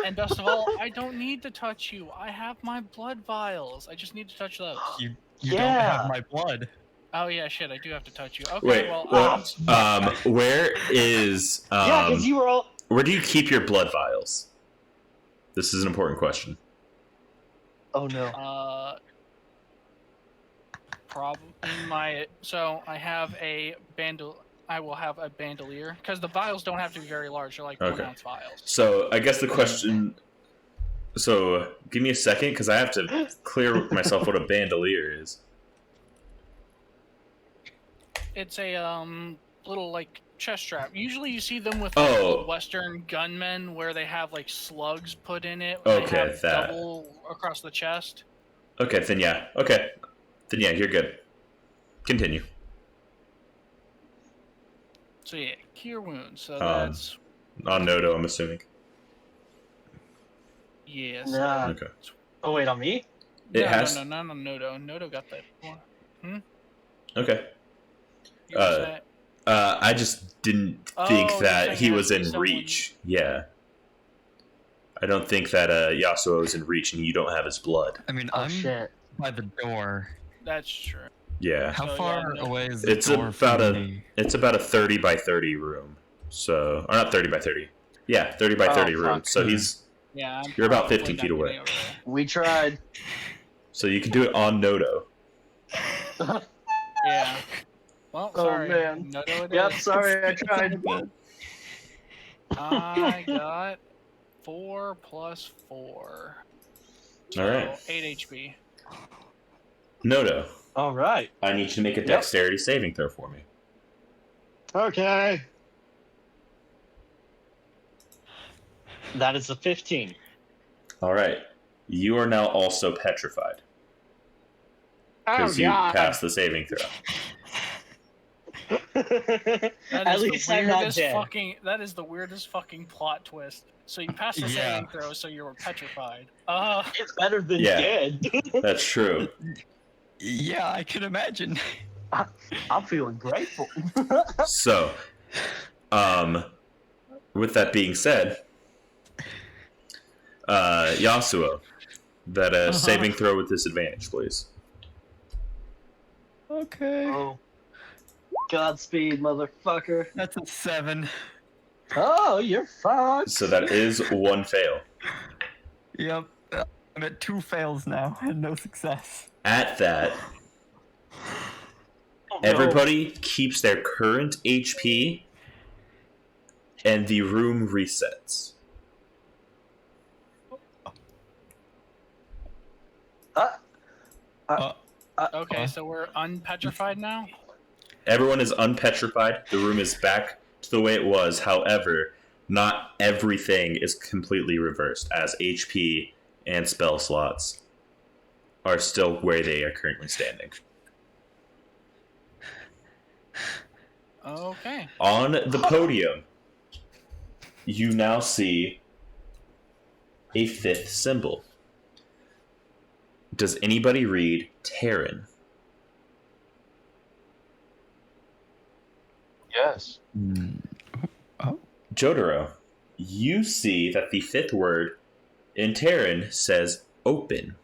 D: And best of all, I don't need to touch you. I have my blood vials. I just need to touch those.
A: You
B: Yeah.
A: don't have my blood.
D: Oh yeah, shit. I do have to touch you. Okay.
C: Wait,
D: Well,
C: where is
B: Yeah, because you were all.
C: where do you keep your blood vials? This is an important question.
B: Oh no.
D: So I have a I will have a bandolier because the vials don't have to be very large. They're like
C: Okay.
D: 1 ounce vials.
C: So I guess the question. So give me a second because I have to clear myself what a bandolier is.
D: It's a little like chest strap. Usually you see them with
C: Oh.
D: like, Western gunmen where they have like slugs put in it.
C: Okay,
D: they have
C: that.
D: double across the chest.
C: Okay, then yeah. Okay, then yeah, you're good. Continue.
D: So yeah, cure wounds. So
C: Um,
D: that's
C: On Nodo, I'm assuming.
D: yes.
B: Nah.
C: Okay.
B: Oh wait, on me?
C: It has-
D: no, Nodo. Nodo got that one.
C: Okay.
D: You were saying-
C: I just didn't think
D: Oh, you're
C: that
D: saying
C: he
D: it has
C: was
D: to be
C: in
D: someone-
C: reach. Yeah. I don't think that Yasuo is in reach and you don't have his blood.
A: I mean,
B: Oh
A: I'm
B: shit.
A: by the door.
D: That's true.
C: Yeah.
A: How
D: So,
A: far
D: yeah, no.
A: away is the
C: It's
A: door
C: about
A: from
C: a
A: me?
C: it's about a 30 by 30 room. So, or not 30 by 30. Yeah, 30 by
B: Oh,
C: 30 room.
B: fuck.
C: So he's
D: Yeah. I'm
C: You're about
D: probably
C: 15
D: not
C: feet away.
D: getting over there.
B: We tried.
C: so you can do it on Nodo.
D: Yeah. Well,
B: Oh,
D: sorry.
B: man.
D: Nodo it
B: Yep,
D: is.
B: sorry, I tried.
D: I got 4 plus 4.
C: All right.
D: 8 HP.
C: Nodo,
B: All right.
C: I need you to make a
B: Yep.
C: dexterity saving throw for me.
B: Okay. That is a 15.
C: All right. You are now also petrified
B: Oh
C: because you
B: god.
C: passed the saving throw.
D: That
B: At
D: is
B: least
D: the
B: I'm not
D: weirdest
B: dead.
D: That is the weirdest fucking plot twist. So you passed the
A: Yeah.
D: saving throw, so you were petrified.
B: It's better than
C: Yeah.
B: dead.
C: That's true.
A: Yeah, I can imagine.
B: I'm feeling grateful.
C: So, with that being said, Yasuo, that saving throw with disadvantage, please.
A: Okay.
B: Oh. Godspeed, motherfucker.
A: That's a 7.
B: Oh, you're fucked.
C: So that is one fail.
A: Yep. I'm at 2 fails now and no success.
C: At that,
B: Oh, no.
C: everybody keeps their current HP, and the room resets.
D: Okay, so we're unpetrified now?
C: Everyone is unpetrified. The room is back to the way it was. However, not everything is completely reversed, as HP and spell slots are still where they are currently standing.
D: Okay.
C: On the podium, you now see a 5th symbol. Does anybody read Terran?
E: Yes.
A: Oh.
C: Jotaro, you see that the 5th word in Terran says open.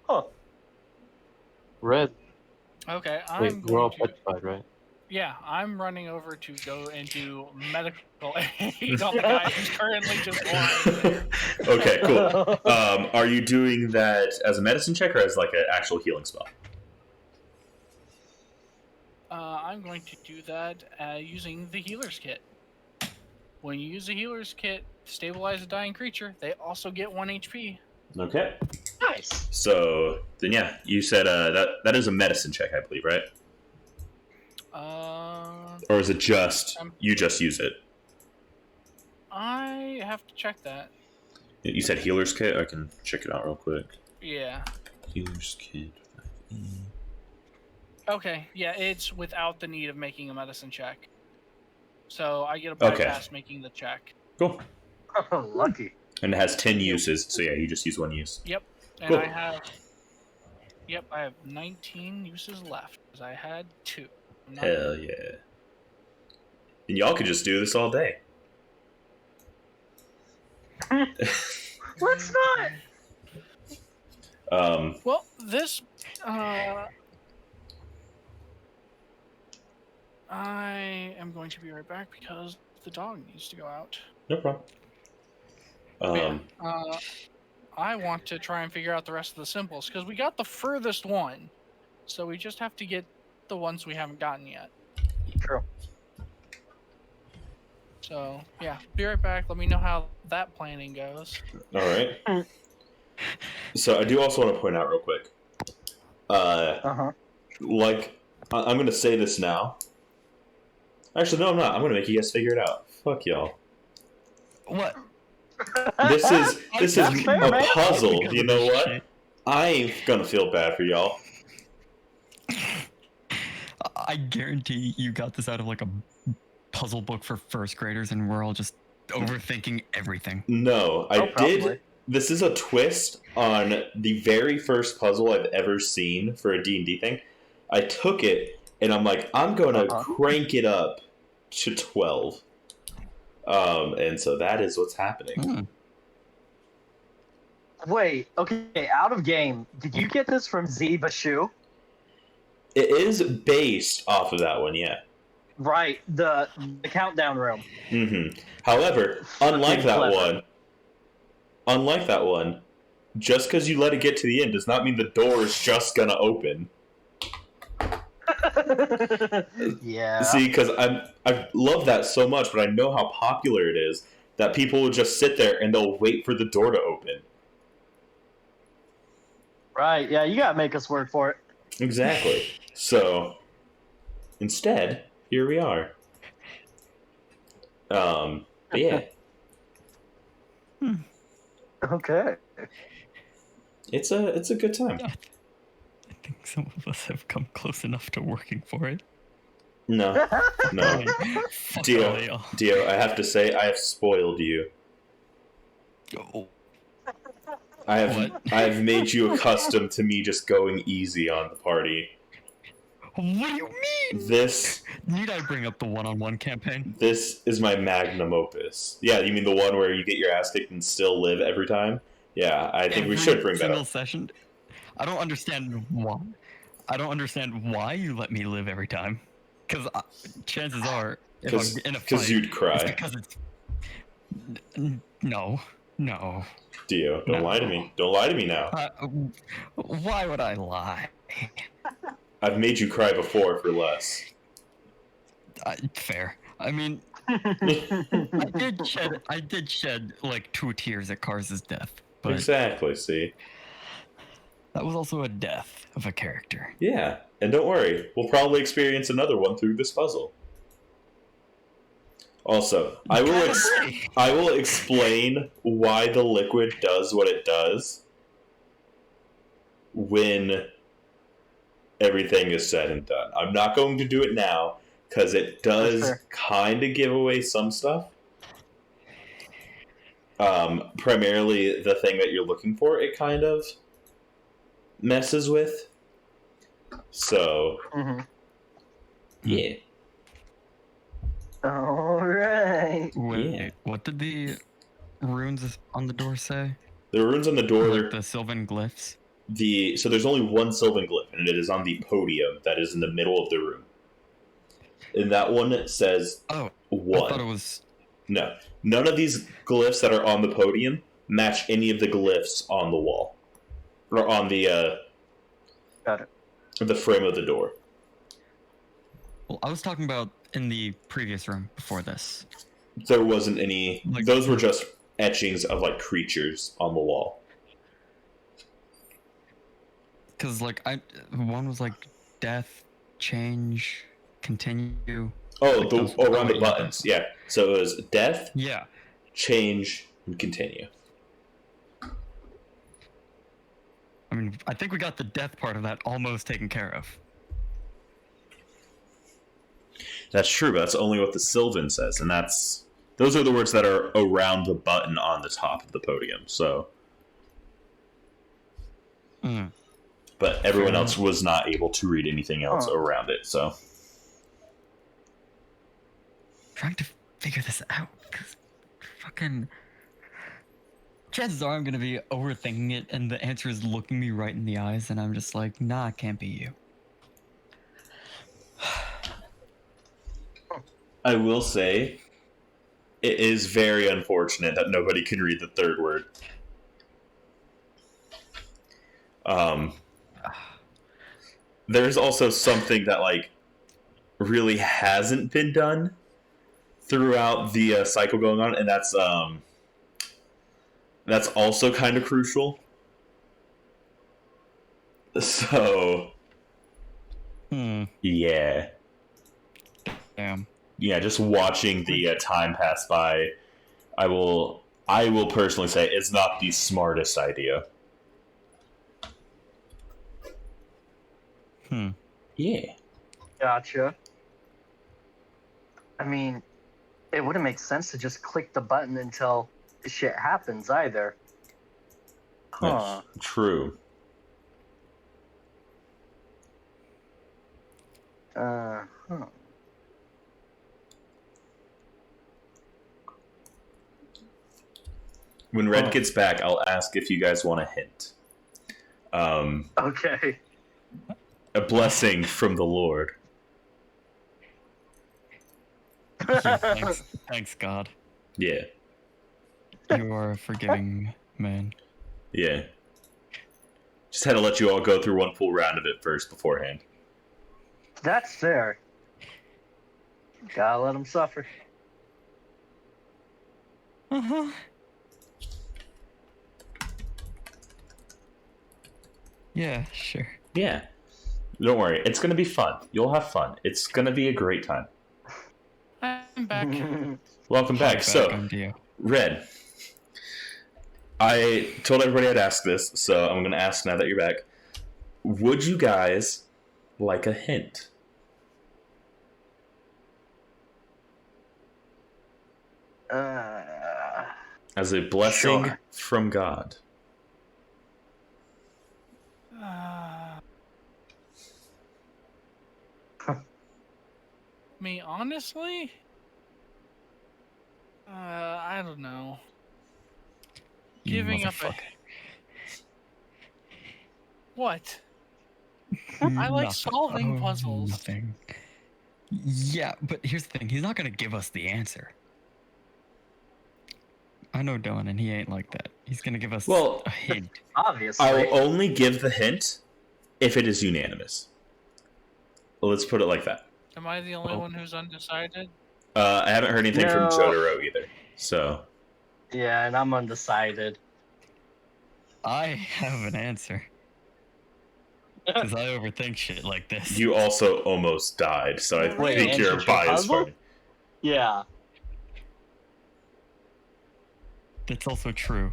B: Huh.
E: Red.
D: Okay,
E: Wait,
D: I'm
E: we're all
D: going to,
E: petrified, right?
D: yeah, I'm running over to go and do medical aid on the guy who's currently just lying.
C: Okay, cool. Are you doing that as a medicine check or as like an actual healing spell?
D: I'm going to do that using the healer's kit. When you use the healer's kit to stabilize a dying creature, they also get 1 HP.
C: Okay.
B: Nice.
C: So then, yeah, you said that is a medicine check, I believe, right? Or is it just you just use it?
D: I have to check that.
C: You said healer's kit. I can check it out real quick.
D: Yeah.
C: Healer's kit.
D: Okay. Yeah, it's without the need of making a medicine check. So I get a bypass making the check.
C: Cool.
B: Oh, lucky.
C: And it has 10 uses, so yeah, you just use one use.
D: Yep. And
C: Cool.
D: I have 19 uses left because I had 2.
C: Hell yeah. And y'all could just do this all day.
B: Let's not.
D: Well, this I am going to be right back because the dog needs to go out.
C: No problem.
D: I want to try and figure out the rest of the symbols because we got the furthest one, so we just have to get the ones we haven't gotten yet.
B: True.
D: So yeah, be right back. Let me know how that planning goes.
C: All right. So I do also want to point out real quick. Like, I'm going to say this now. Actually, no, I'm not. I'm going to make you guys figure it out. Fuck y'all.
A: What?
C: This is
B: fair,
C: a
B: man.
C: puzzle. You know what? I'm going to feel bad for y'all.
A: I guarantee you got this out of like a puzzle book for first graders, and we're all just overthinking everything.
C: No, I
B: probably.
C: did. This is a twist on the very first puzzle I've ever seen for a D&D thing. I took it, and I'm like, I'm going to crank it up to 12. And so that is what's happening.
B: Wait, okay, out of game. Did you get this from Z Bashu?
C: It is based off of that one, yeah.
B: Right, the countdown room.
C: Mm-hmm. However, unlike that one, just because you let it get to the end does not mean the door is just gonna open.
B: Yeah.
C: See, because I love that so much, but I know how popular it is that people will just sit there and they'll wait for the door to open.
B: Right, yeah, you gotta make us work for it.
C: Exactly. So, instead, here we are. But yeah.
B: Okay.
C: It's a good time.
A: I think some of us have come close enough to working for it.
C: No.
A: Fuck
C: Dio,
A: all y'all.
C: I have to say, I have spoiled you.
A: Oh,
C: I have made you accustomed to me just going easy on the party.
A: what do you mean?
C: This
A: Need I bring up the one-on-one campaign?
C: is my magnum opus. Yeah, you mean the one where you get your ass kicked and still live every time? Yeah, I think we should bring that
A: single
C: up.
A: session. I don't understand why. I don't understand why you let me live every time. Because chances are, if I'm in a fight,
C: Because you'd
A: it's
C: cry.
A: because it's no.
C: Dio, don't lie to me. Don't lie to me now.
A: Why would I lie?
C: I've made you cry before for less.
A: Fair. I mean, I did shed like 2 tears at Kars's death, but
C: Exactly, see?
A: that was also a death of a character.
C: Yeah, and don't worry, we'll probably experience another one through this puzzle. Also, I will explain why the liquid does what it does when everything is said and done. I'm not going to do it now because it does kind of give away some stuff. Primarily the thing that you're looking for, it kind of messes with. So, yeah.
B: All right.
A: Wait,
C: Yeah.
A: what did the runes on the door say?
C: The runes on the door,
A: Like the Sylvan glyphs?
C: so there's only one Sylvan glyph, and it is on the podium that is in the middle of the room. And that one says
A: Oh,
C: one.
A: I thought it was.
C: No. None of these glyphs that are on the podium match any of the glyphs on the wall. Or on the
B: Got it.
C: the frame of the door.
A: Well, I was talking about in the previous room before this.
C: There wasn't any.
A: Like-
C: Those were just etchings of like creatures on the wall.
A: Because like one was like death, change, continue.
C: Oh,
A: Like
C: the
A: those-
C: around the
A: yeah.
C: buttons. Yeah. So it was death,
A: Yeah.
C: change, and continue.
A: I mean, I think we got the death part of that almost taken care of.
C: That's true, but that's only what the Sylvan says, and those are the words that are around the button on the top of the podium. So, but everyone
A: Fair
C: else was not able to read anything else around it. So,
A: Trying to figure this out, because fucking chances are I'm gonna be overthinking it, and the answer is looking me right in the eyes, and I'm just like, nah, it can't be you.
C: I will say, it is very unfortunate that nobody can read the third word. There's also something that like really hasn't been done throughout the cycle going on, and that's also kind of crucial. So, yeah,
A: Damn.
C: yeah. Just watching the time pass by, I will personally say it's not the smartest idea. Yeah.
B: Gotcha. I mean, it wouldn't make sense to just click the button until shit happens either. Huh.
C: That's true.
B: Huh.
C: When Red gets back, I'll ask if you guys want a hint.
B: Okay.
C: A blessing from the Lord.
A: Thanks, God.
C: Yeah.
A: You are a forgiving man.
C: Yeah. Just had to let you all go through one full round of it first beforehand.
B: That's fair. Gotta let them suffer.
A: Uh-huh. Yeah, sure.
C: Yeah. Don't worry. It's going to be fun. You'll have fun. It's going to be a great time.
D: I'm back.
C: Welcome back. So,
A: on to you.
C: Red, I told everybody I'd ask this, so I'm going to ask now that you're back. Would you guys like a hint? As a blessing
B: Sure.
C: from God.
D: Me, honestly? I don't know.
A: You
D: Giving up a...
A: motherfucker.
D: What? I like
A: Nothing.
D: solving puzzles.
A: Nothing. Yeah, but here's the thing. He's not going to give us the answer. I know Dylan, and he ain't like that. He's going to give us
C: Well,
A: a hint.
B: Obviously.
C: I will only give the hint if it is unanimous. Well, let's put it like that.
D: Am I the only one who's undecided?
C: I haven't heard anything from
B: No.
C: Jotaro either. So,
B: Yeah, and I'm undecided.
A: I have an answer. Because I overthink shit like this.
C: you also almost died, so I
B: Wait,
C: think you're a
B: answer to a
C: bias
B: puzzle?
C: party.
B: Yeah.
A: That's also true.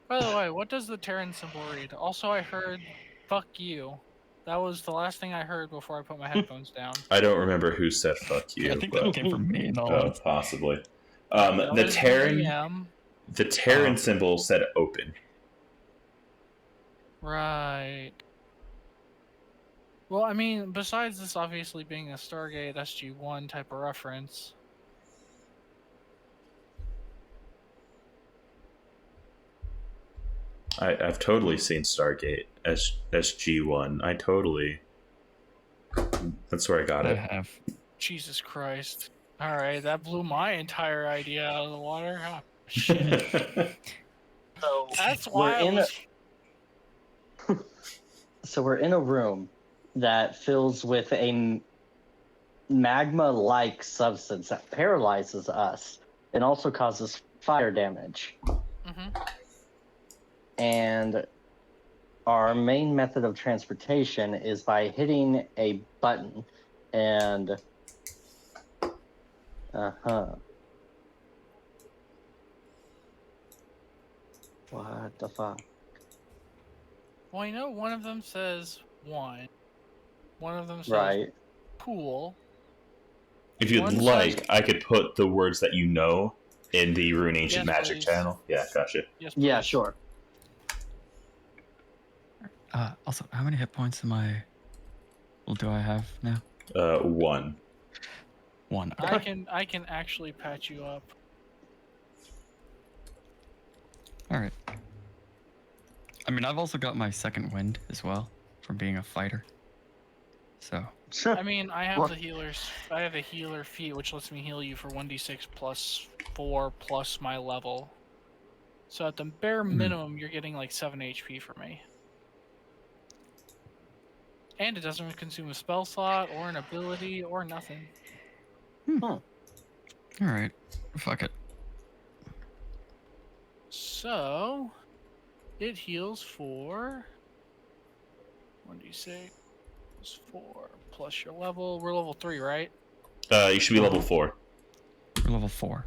D: By the way, what does the Terran symbol read? Also, I heard, fuck you. That was the last thing I heard before I put my headphones down.
C: I don't remember who said "fuck you,"
A: I think
C: but
A: that came from me and all
C: oh,
A: that.
C: possibly.
D: That
C: The
D: was
C: Terran,
D: DM.
C: the Terran symbol said "open."
D: Right. Well, I mean, besides this obviously being a Stargate SG-1 type of reference,
C: I've totally seen Stargate SG-1. I totally. That's where I got
A: I
C: it.
A: have.
D: Jesus Christ. Alright, that blew my entire idea out of the water. Oh, shit.
B: So
D: That's why I was...
B: So we're in a room that fills with a magma-like substance that paralyzes us and also causes fire damage.
D: Mhm.
B: And our main method of transportation is by hitting a button, and what the fuck?
D: Well, I know one of them says one. One of them says
B: Right.
D: pool.
C: If you'd
D: One
C: like,
D: says-
C: I could put the words that you know in the Rune Ancient
D: Yes,
C: Magic
D: please.
C: channel. Yeah, gotcha.
D: Yes,
B: Yeah,
D: please.
B: sure.
A: Also, how many hit points do I have now?
C: 1.
A: 1.
D: I can actually patch you up.
A: All right. I mean, I've also got my second wind as well from being a fighter. So,
D: I mean, I have
B: Well-
D: the healers. I have a healer feat, which lets me heal you for 1d6 plus 4 plus my level. So at the bare minimum, you're getting like 7 HP for me. And it doesn't consume a spell slot or an ability or nothing.
A: all right. Fuck it.
D: So it heals for 1d6 plus 4 plus your level. We're level 3, right?
C: You should be level 4.
A: We're level 4.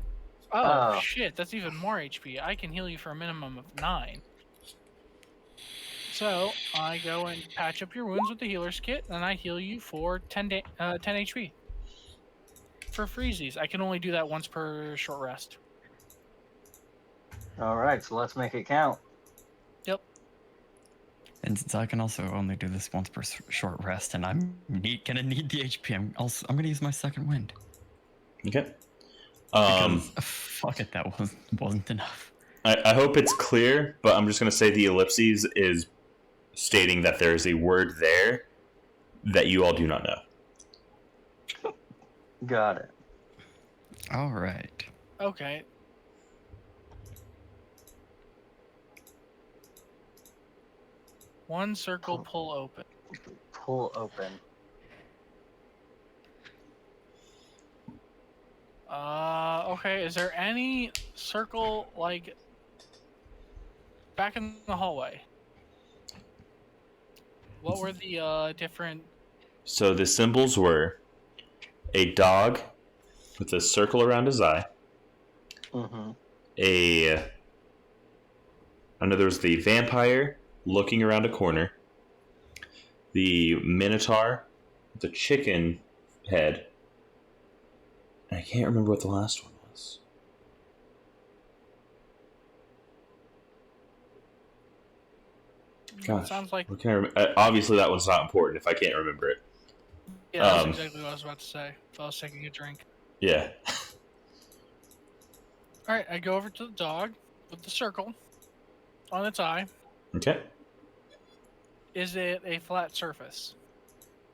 D: Oh,
B: Oh.
D: shit, that's even more HP. I can heal you for a minimum of 9. So I go and patch up your wounds with the healer's kit, and I heal you for 10 HP. For freezies. I can only do that once per short rest.
B: All right, so let's make it count.
D: Yep.
A: And since I can also only do this once per short rest, and I'm gonna need the HP, I'm gonna use my second wind.
C: Okay.
A: Because fuck it, that wasn't enough.
C: I hope it's clear, but I'm just going to say the ellipses is stating that there's a word there that you all do not know.
B: Got it.
A: All right.
D: Okay. One circle pull open.
B: Pull open.
D: Okay, is there any circle, like, back in the hallway? What were the, different...
C: So the symbols were a dog with a circle around his eye,
B: Mm-hmm.
C: I know there was the vampire looking around a corner, the minotaur, the chicken head, and I can't remember what the last one was. Gosh,
D: Sounds like...
C: what can I obviously that one's not important if I can't remember it.
D: Yeah, that's exactly what I was about to say. If I was taking a drink.
C: Yeah.
D: Alright, I go over to the dog with the circle on its eye.
C: Okay.
D: Is it a flat surface?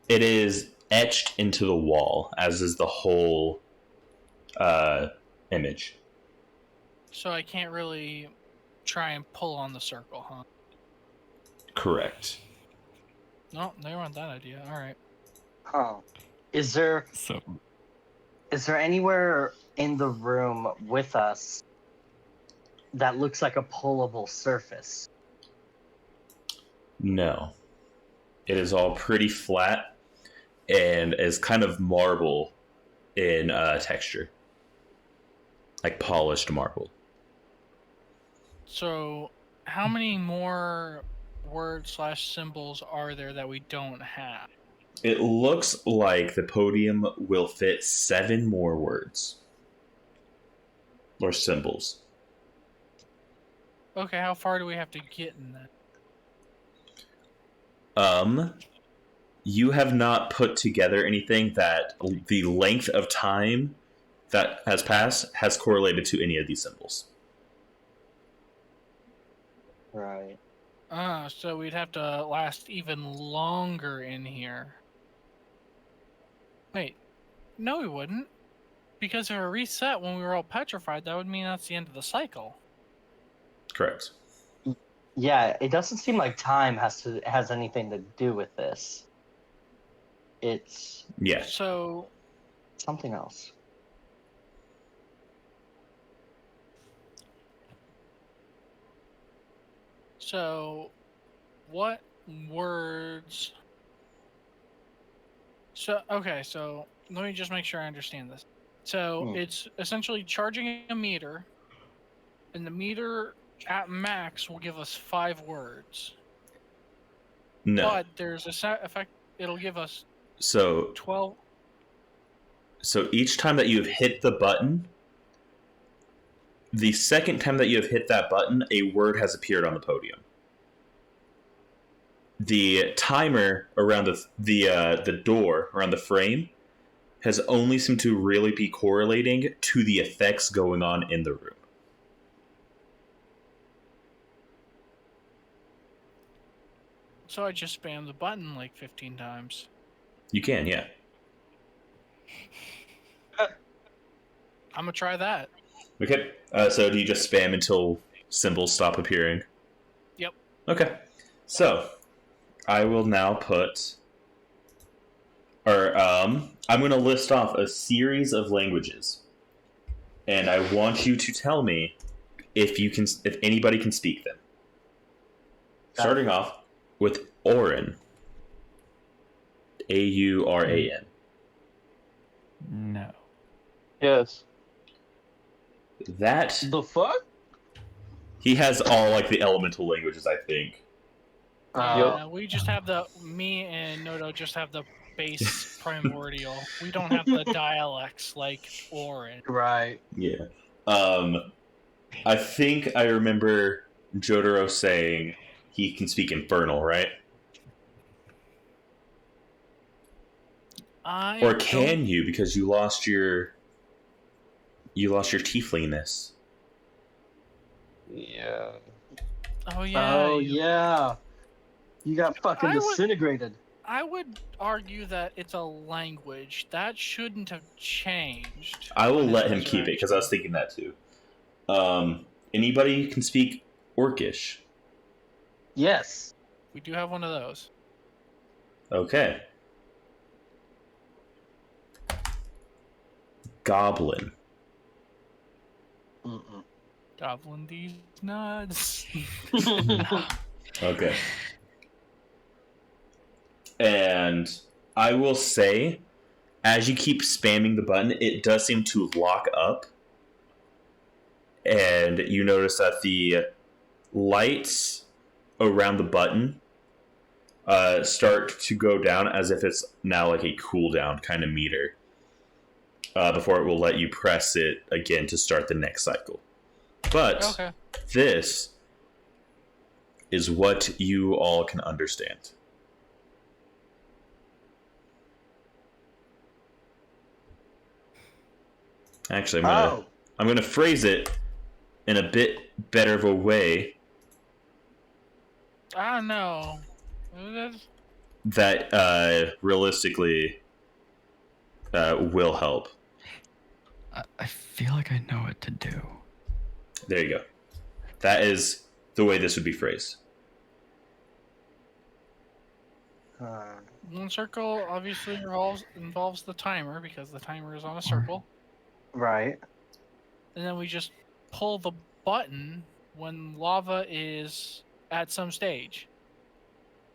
C: It is etched into the wall, as is the whole image.
D: So I can't really try and pull on the circle, huh?
C: Correct.
D: No, never mind that idea. Alright.
B: Huh. Is there
A: So
B: anywhere in the room with us that looks like a pullable surface?
C: No. It is all pretty flat and is kind of marble in texture. Like polished marble.
D: So, how many more words / symbols are there that we don't have?
C: It looks like the podium will fit 7 more words. Or symbols.
D: Okay, how far do we have to get in that?
C: You have not put together anything that the length of time that has passed has correlated to any of these symbols.
B: Right.
D: So we'd have to last even longer in here. Wait, no we wouldn't. Because if it reset when we were all petrified, that would mean that's the end of the cycle.
C: Correct.
B: Yeah, it doesn't seem like time has anything to do with this. It's
C: Yeah.
D: So,
B: something else.
D: What words? So okay, so let me just make sure I understand this. So
B: Hmm.
D: it's essentially charging a meter, and the meter at max will give us 5 words.
C: No.
D: But there's a set effect. It'll give us
C: So
D: 12.
C: each time that you have hit the button, the second time that you have hit that button, a word has appeared on the podium. The timer around the door around the frame has only seemed to really be correlating to the effects going on in the room.
D: So I just spam the button like 15 times.
C: You can, yeah.
D: I'm gonna try that.
C: Okay. So do you just spam until symbols stop appearing?
D: Yep.
C: Okay. So I will now put, I'm going to list off a series of languages, and I want you to tell me if anybody can speak them. Starting off with Auran. Auran.
A: No.
E: Yes.
C: That
B: The fuck?
C: he has all like the elemental languages, I think.
D: We just have me and Noto just have the base primordial. We don't have the dialects like Orin.
B: Right.
C: Yeah. I think I remember Jotaro saying he can speak Infernal, right? Or can you, because you lost your tieflingness?
E: Yeah.
D: Oh yeah.
B: Oh yeah. You got fucking
D: I would-
B: disintegrated.
D: I would argue that it's a language that shouldn't have changed.
C: I will
D: on his
C: let him keep it because I was
D: resurrection.
C: thinking that too. Anybody can speak Orcish.
B: Yes.
D: We do have one of those.
C: Okay. Goblin.
B: Mm-mm.
D: Goblin these nuts.
C: Okay. And I will say, as you keep spamming the button, it does seem to lock up. And you notice that the lights around the button start to go down as if it's now like a cooldown kind of meter. Before it will let you press it again to start the next cycle. But
D: Okay.
C: this is what you all can understand. Actually, I'm gonna phrase it in a bit better of a way
D: I don't know.
C: that realistically will help.
A: I feel like I know what to do.
C: There you go. That is the way this would be phrased.
D: One circle obviously involves the timer because the timer is on a circle.
B: Right.
D: And then we just pull the button when lava is at some stage.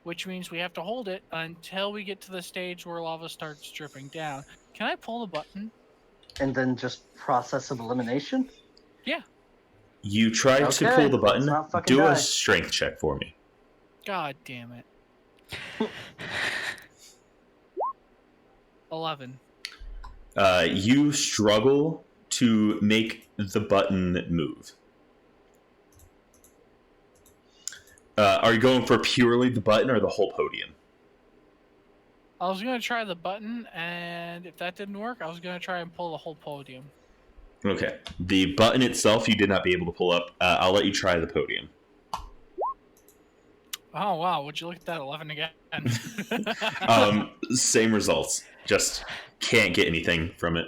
D: Which means we have to hold it until we get to the stage where lava starts dripping down. Can I pull the button?
B: And then just process of elimination?
D: Yeah.
C: You try to
B: Okay,
C: pull the
B: let's
C: button.
B: not fucking
C: Do
B: die.
C: a strength check for me.
D: God damn it. 11.
C: You struggle to make the button move. Are you going for purely the button or the whole podium?
D: I was going to try the button, and if that didn't work, I was going to try and pull the whole podium.
C: Okay. The button itself you did not be able to pull up. I'll let you try the podium.
D: Oh, wow. Would you look at that 11 again?
C: Same results. Just can't get anything from it.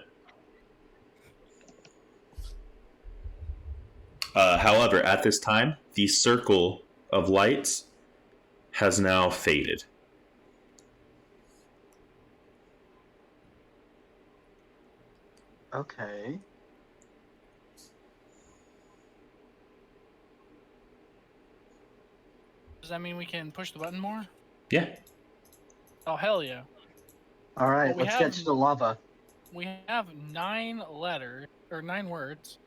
C: However, at this time, the circle of lights has now faded.
B: Okay.
D: Does that mean we can push the button more?
C: Yeah.
D: Oh, hell yeah.
B: All right,
D: Well, we
B: let's get
D: have-
B: to the lava.
D: We have 9 letters, or 9 words.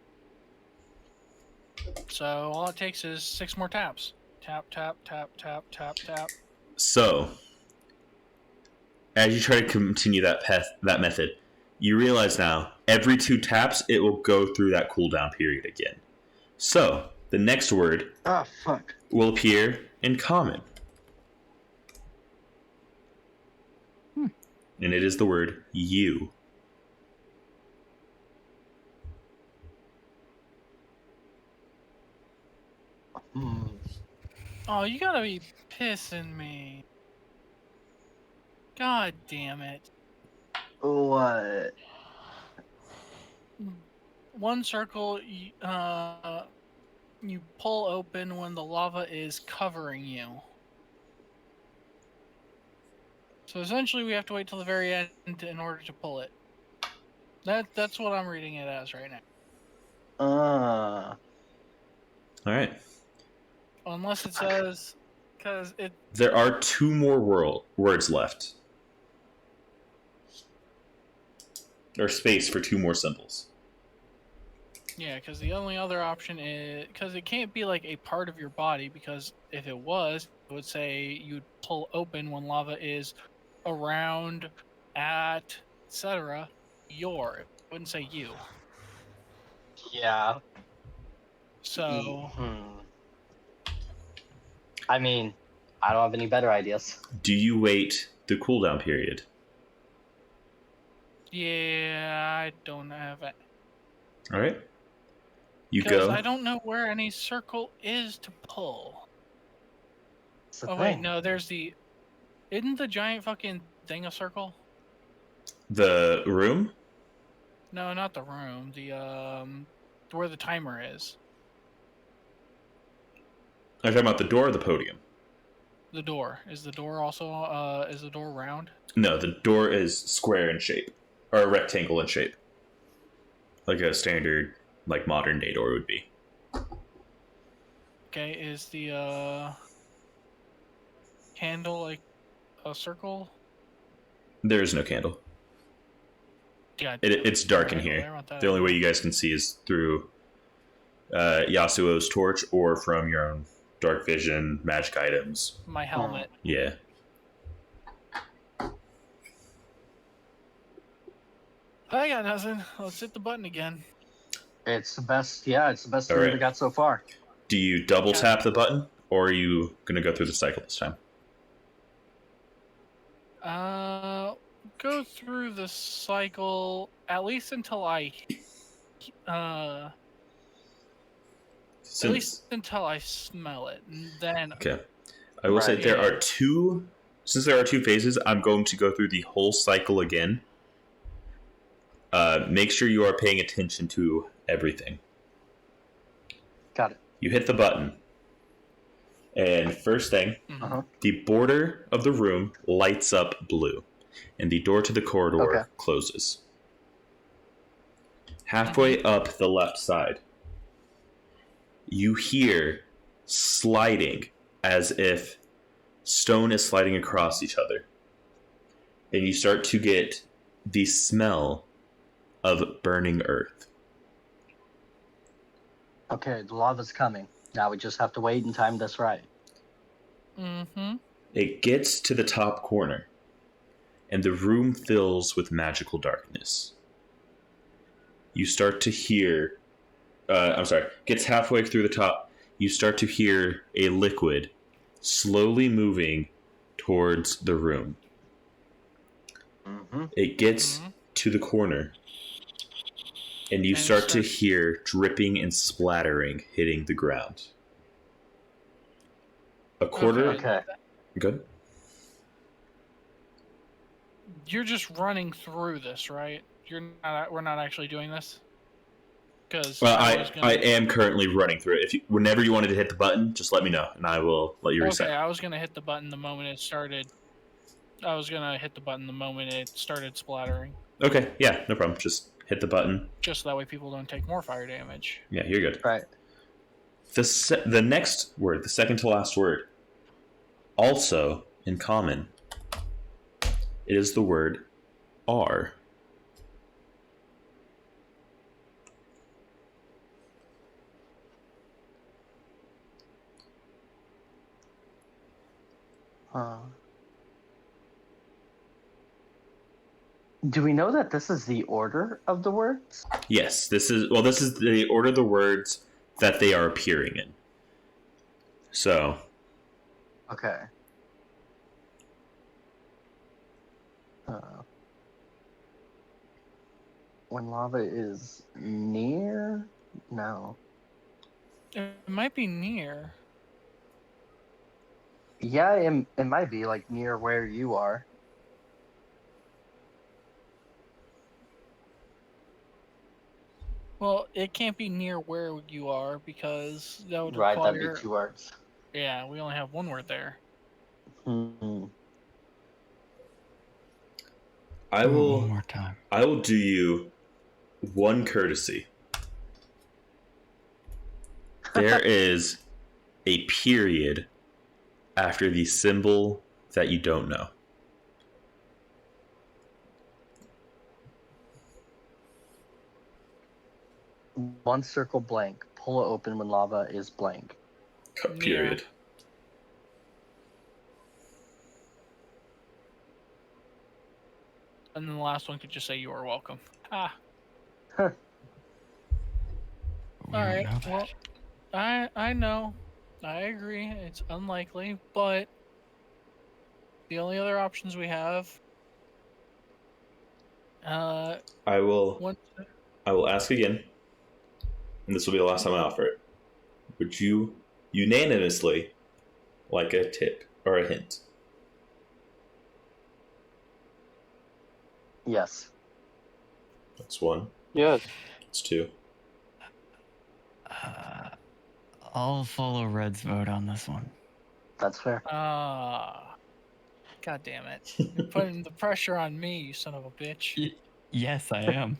D: So all it takes is 6 more taps. Tap, tap, tap, tap, tap, tap.
C: So, as you try to continue that method, you realize now every 2 taps it will go through that cooldown period again. So, the next word
B: Ah, fuck.
C: will appear in common. And it is the word you.
B: Hmm.
D: Oh, you gotta be pissing me. God damn it.
B: What?
D: One circle you pull open when the lava is covering you. So essentially we have to wait till the very end in order to pull it. That's what I'm reading it as right now.
B: Uh.
C: All right.
D: Unless it says, because it.
C: There are 2 more words left. Or space for 2 more symbols.
D: Yeah, because the only other option is, because it can't be like a part of your body, because if it was, it would say you'd pull open when lava is around, at, etc. Your. It wouldn't say you.
B: Yeah.
D: So.
B: I mean, I don't have any better ideas.
C: Do you wait the cooldown period?
D: Yeah, I don't have it.
C: All right. You
D: Because
C: go.
D: I don't know where any circle is to pull.
B: That's the
D: Oh, wait,
B: thing.
D: no, there's the. Isn't the giant fucking thing a circle?
C: The room?
D: No, not the room. The, where the timer is.
C: Are you talking about the door or the podium?
D: The door. Is the door also, is the door round?
C: No, the door is square in shape. Or a rectangle in shape. Like a standard, like modern day door would be.
D: Okay, is the, handle like a circle?
C: There is no candle.
D: Yeah.
C: It's dark in here. The only way you guys can see is through Yasuo's torch or from your own dark vision magic items.
D: My helmet.
C: Yeah.
D: I got nothing. Let's hit the button again.
B: It's the best. Yeah, it's the best
C: All
B: we've
C: right.
B: ever got so far.
C: Do you double
D: Okay.
C: tap the button, or are you going to go through the cycle this time?
D: Go through the cycle at least until I smell it. And then
C: Okay. I will say
B: Right.
C: there are 2. Since there are 2 phases, I'm going to go through the whole cycle again. Make sure you are paying attention to everything.
B: Got it.
C: You hit the button, and first thing,
B: Uh-huh.
C: the border of the room lights up blue, and the door to the corridor
B: Okay.
C: closes. Halfway up the left side, you hear sliding as if stone is sliding across each other. And you start to get the smell of burning earth.
B: Okay, the lava's coming. Now we just have to wait and time this right.
D: Mm-hmm.
C: It gets to the top corner, and the room fills with magical darkness. You start to hear... gets halfway through the top, you start to hear a liquid slowly moving towards the room.
B: Mm-hmm.
C: It gets to the corner, and you
D: And it
C: start to
D: starts-
C: hear dripping and splattering hitting the ground. A quarter...
B: Okay.
C: Good?
D: You're just running through this, right? We're not actually doing this? Because
C: Well, I am currently running through it. Whenever you wanted to hit the button, just let me know, and I will let you reset.
D: Okay, I was gonna hit the button the moment it started. I was gonna hit the button the moment it started splattering,
C: Okay, yeah, no problem. Just hit the button.
D: just so that way people don't take more fire damage.
C: Yeah, you're good.
B: Right.
C: The next word, the second to last word, Also, in common, it is the word R.
B: Do we know that this is the order of the words?
C: Yes, this is the order of the words that they are appearing in. So,
B: Okay. When lava is near? No.
D: It might be near.
B: Yeah, it might be like near where you are.
D: Well, it can't be near where you are because that would
B: Right, that'd
D: require.
B: be 2 words.
D: Yeah, we only have one word there.
C: I
A: One
C: will
A: more time.
C: do you one courtesy. There is a period after the symbol that you don't know.
B: One circle blank. Pull it open when lava is blank.
C: Period.
D: And then the last one could just say you are welcome. Ah.
B: Huh.
A: We
D: All
A: don't
D: right.
A: know that.
D: Well, I know. I agree. It's unlikely, but the only other options we have.
C: I will ask again, and this will be the last time I offer it. Would you unanimously like a tip or a hint?
B: Yes.
C: That's one.
E: Yes.
C: That's two.
A: I'll follow Red's vote on this one.
B: That's fair.
D: God damn it! You're putting the pressure on me, you son of a bitch.
A: Yes, I am.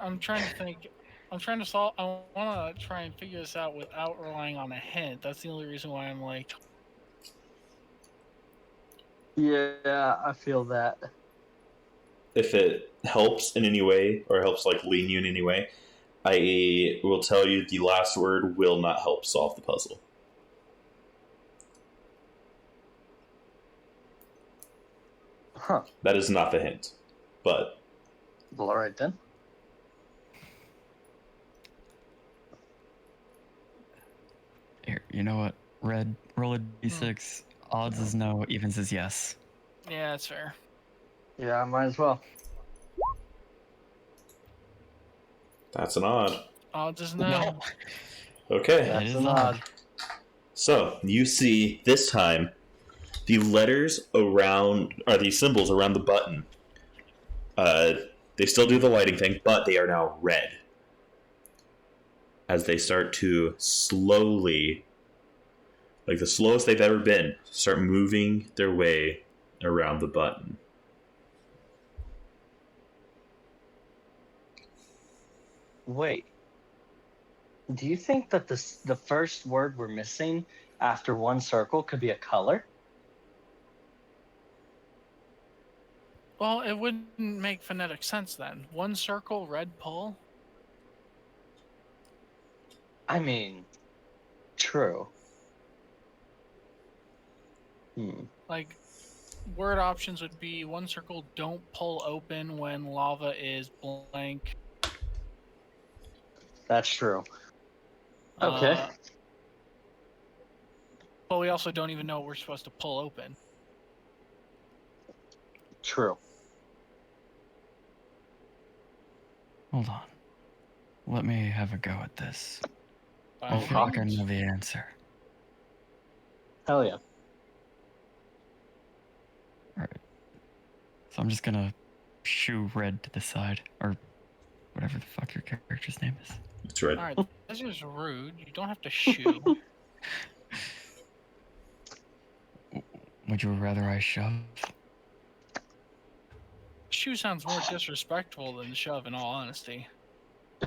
D: I'm trying to think. I'm trying to solve. I want to try and figure this out without relying on a hint. That's the only reason why I'm like.
B: Yeah, I feel that.
C: If it helps in any way, or helps like lean you in any way, I will tell you the last word will not help solve the puzzle.
B: Huh.
C: That is not the hint, but
B: Well, all right then.
A: Here, you know what? Red, roll a d6. Odds is no, evens is yes.
D: Yeah, that's fair.
B: Yeah, I might as well.
C: that's an odd.
D: Odds is no.
C: Okay.
A: That
B: That's
A: is
B: an
A: odd.
B: odd.
C: So you see this time the letters around, or the symbols around the button. They still do the lighting thing, but they are now red as they start to slowly, like the slowest they've ever been, start moving their way around the button.
B: Wait. Do you think that the first word we're missing after one circle could be a color?
D: Well, it wouldn't make phonetic sense then. One circle, red pull.
B: I mean, true.
D: Like, word options would be one circle, don't pull open when lava is blank.
B: That's true. Okay.
D: But we also don't even know what we're supposed to pull open.
B: True.
A: Hold on. Let me have a go at this. I
D: By
A: feel like I
D: means.
A: know the answer.
B: Hell yeah.
A: Alright. So I'm just gonna shoo Red to the side. Or whatever the fuck your character's name is.
C: It's red.
D: Alright, this is rude. You don't have to shoot.
A: Would you rather I shove?
D: Shoe sounds more disrespectful than shove, in all honesty.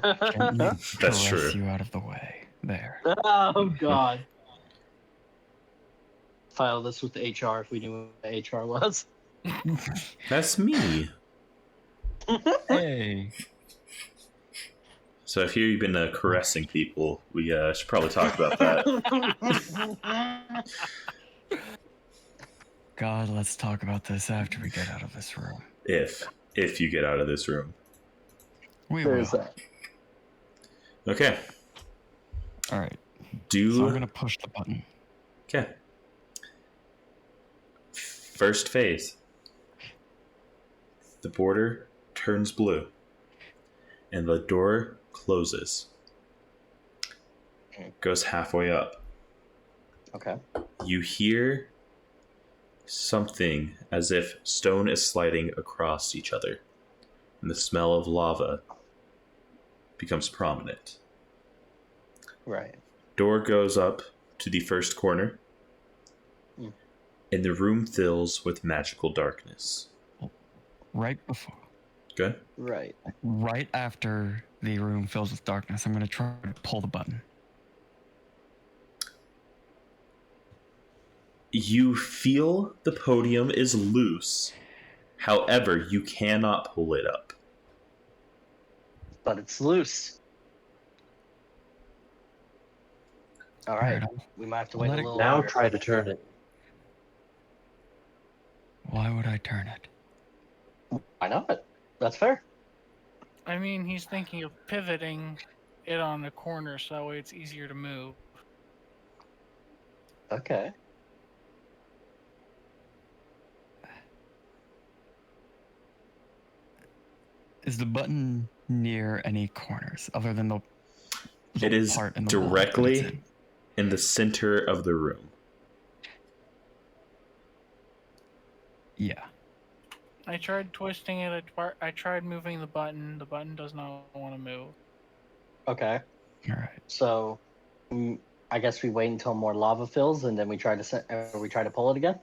A: Gently
C: That's
A: caress
C: true.
A: you out of the way. There.
B: Oh God. File this with the HR if we knew what the HR was.
C: That's me.
A: Hey.
C: So I hear you've been caressing people. We should probably talk about that.
A: God, let's talk about this after we get out of this room.
C: If you get out of this room.
A: We
B: There's
A: will.
B: that.
C: Okay.
A: All right.
C: Do
A: So I'm gonna push the button.
C: okay. First phase. The border turns blue, and the door closes. Goes halfway up.
B: Okay.
C: You hear something as if stone is sliding across each other, and the smell of lava becomes prominent.
B: Right.
C: Door goes up to the first corner, and the room fills with magical darkness.
A: Right before.
C: Good?
B: Right.
A: Right after the room fills with darkness, I'm gonna try to pull the button.
C: You feel the podium is loose. However, you cannot pull it up.
B: But it's loose. All right.
A: Alright,
B: We might have to wait a
A: let it-
B: little
E: Now
B: longer.
E: try to turn it.
A: Why would I turn it?
B: Why not? That's fair.
D: I mean, he's thinking of pivoting it on the corner so that way it's easier to move.
B: Okay.
A: Is the button near any corners other than the
C: It
A: little
C: is
A: part in the wall that it's
C: directly
A: in?
C: in the center of the room.
A: Yeah.
D: I tried twisting it. I tried moving the button. The button does not want to move.
B: Okay.
A: All right.
B: So, I guess we wait until more lava fills, and then we try to pull it again.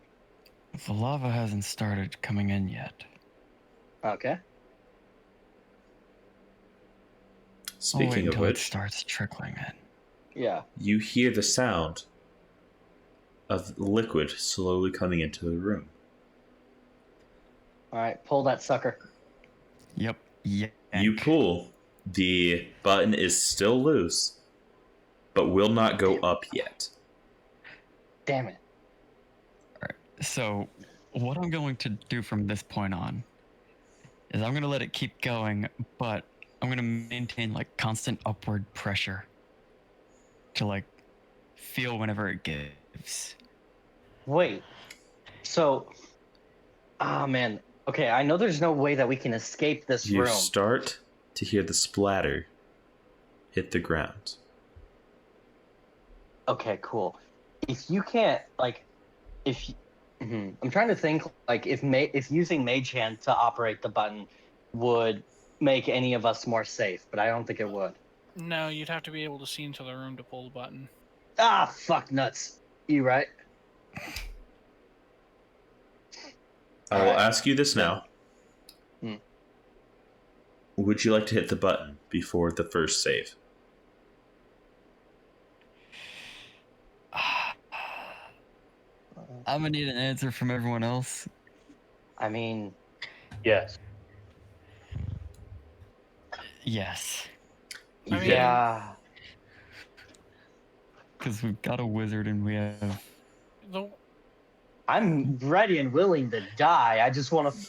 A: The lava hasn't started coming in yet.
B: Okay.
A: I'll wait
C: Speaking of
A: until it
C: which,
A: starts trickling in.
B: Yeah.
C: you hear the sound of liquid slowly coming into the room.
B: All right. Pull that sucker.
A: Yep. Yeah.
C: You pull. The button is still loose, but will not go up yet.
B: Damn it.
A: So, what I'm going to do from this point on is I'm going to let it keep going, but I'm going to maintain like constant upward pressure to like feel whenever it gives.
B: Wait. So, man. Okay, I know there's no way that we can escape this
C: You
B: room.
C: start to hear the splatter hit the ground.
B: Okay, cool. If you can't I'm trying to think like if using Mage Hand to operate the button would make any of us more safe, but I don't think it would.
D: No, you'd have to be able to see into the room to pull the button.
B: Ah, fuck nuts. You right?
C: I will
B: Alright.
C: ask you this now.
B: Hmm.
C: Would you like to hit the button before the first save?
A: I'm gonna need an answer from everyone else.
B: I mean,
E: Yes.
A: Yes,
C: You
D: I mean-
C: hit it.
B: yeah.
A: because we've got a wizard and we have.
D: The
B: I'm ready and willing to die. I just want to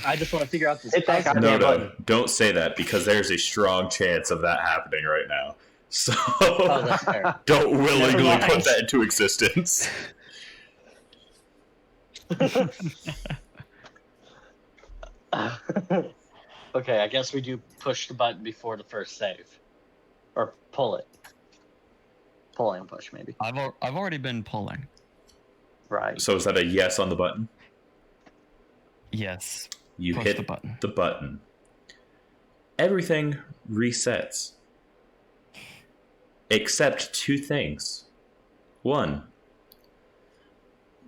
B: I just want to figure out this.
E: Hit that
B: puzzle.
E: goddamn
C: No,
E: button.
C: don't say that because there's a strong chance of that happening right now. So
B: Oh, that's fair.
C: don't willingly
B: Never mind.
C: put that into existence.
B: Okay, I guess we do push the button before the first save, or pull it. Pull and push, maybe.
A: I've already been pulling.
B: Right.
C: So is that a yes on the button?
A: Yes.
C: You
A: Push
C: hit
A: the button.
C: the button. Everything resets. Except two things. One,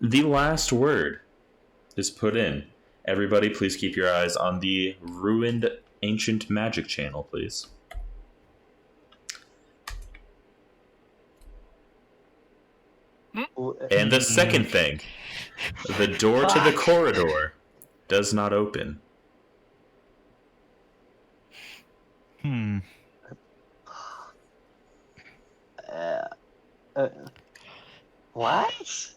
C: the last word is put in. Everybody, please keep your eyes on the ruined ancient magic channel, please. And the second thing, the door to the
B: Fuck.
C: corridor does not open.
A: Hmm.
B: What?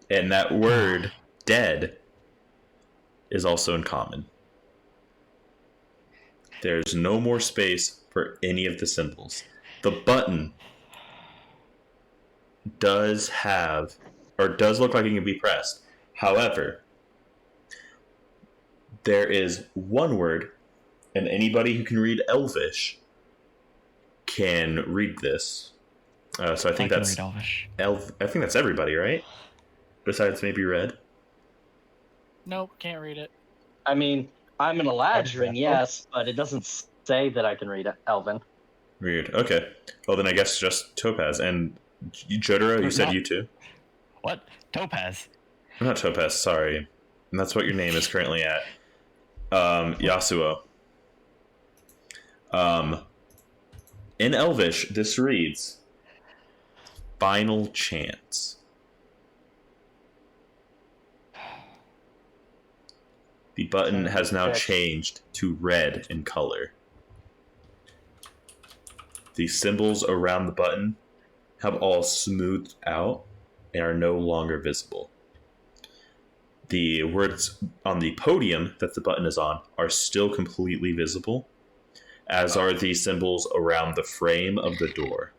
C: And that word, dead, is also in common. There's no more space for any of the symbols. The button does have, or does look like it can be pressed. However, there is one word, and anybody who can read Elvish can read this. So I think
A: can
C: that's
A: read Elvish.
C: I think that's everybody, right? Besides maybe Red.
D: Nope, can't read it.
B: I mean, I'm an Eladrin, yes, but it doesn't say that I can read Elven.
C: Weird. Okay. Well, then I guess just Topaz. And Jotaro, you said you too?
A: What? Topaz?
C: Not Topaz, sorry. And that's what your name is currently at. Yasuo. In Elvish, this reads Final Chance. The button has now changed to red in color. The symbols around the button have all smoothed out and are no longer visible. The words on the podium that the button is on are still completely visible, as are the symbols around the frame of the door.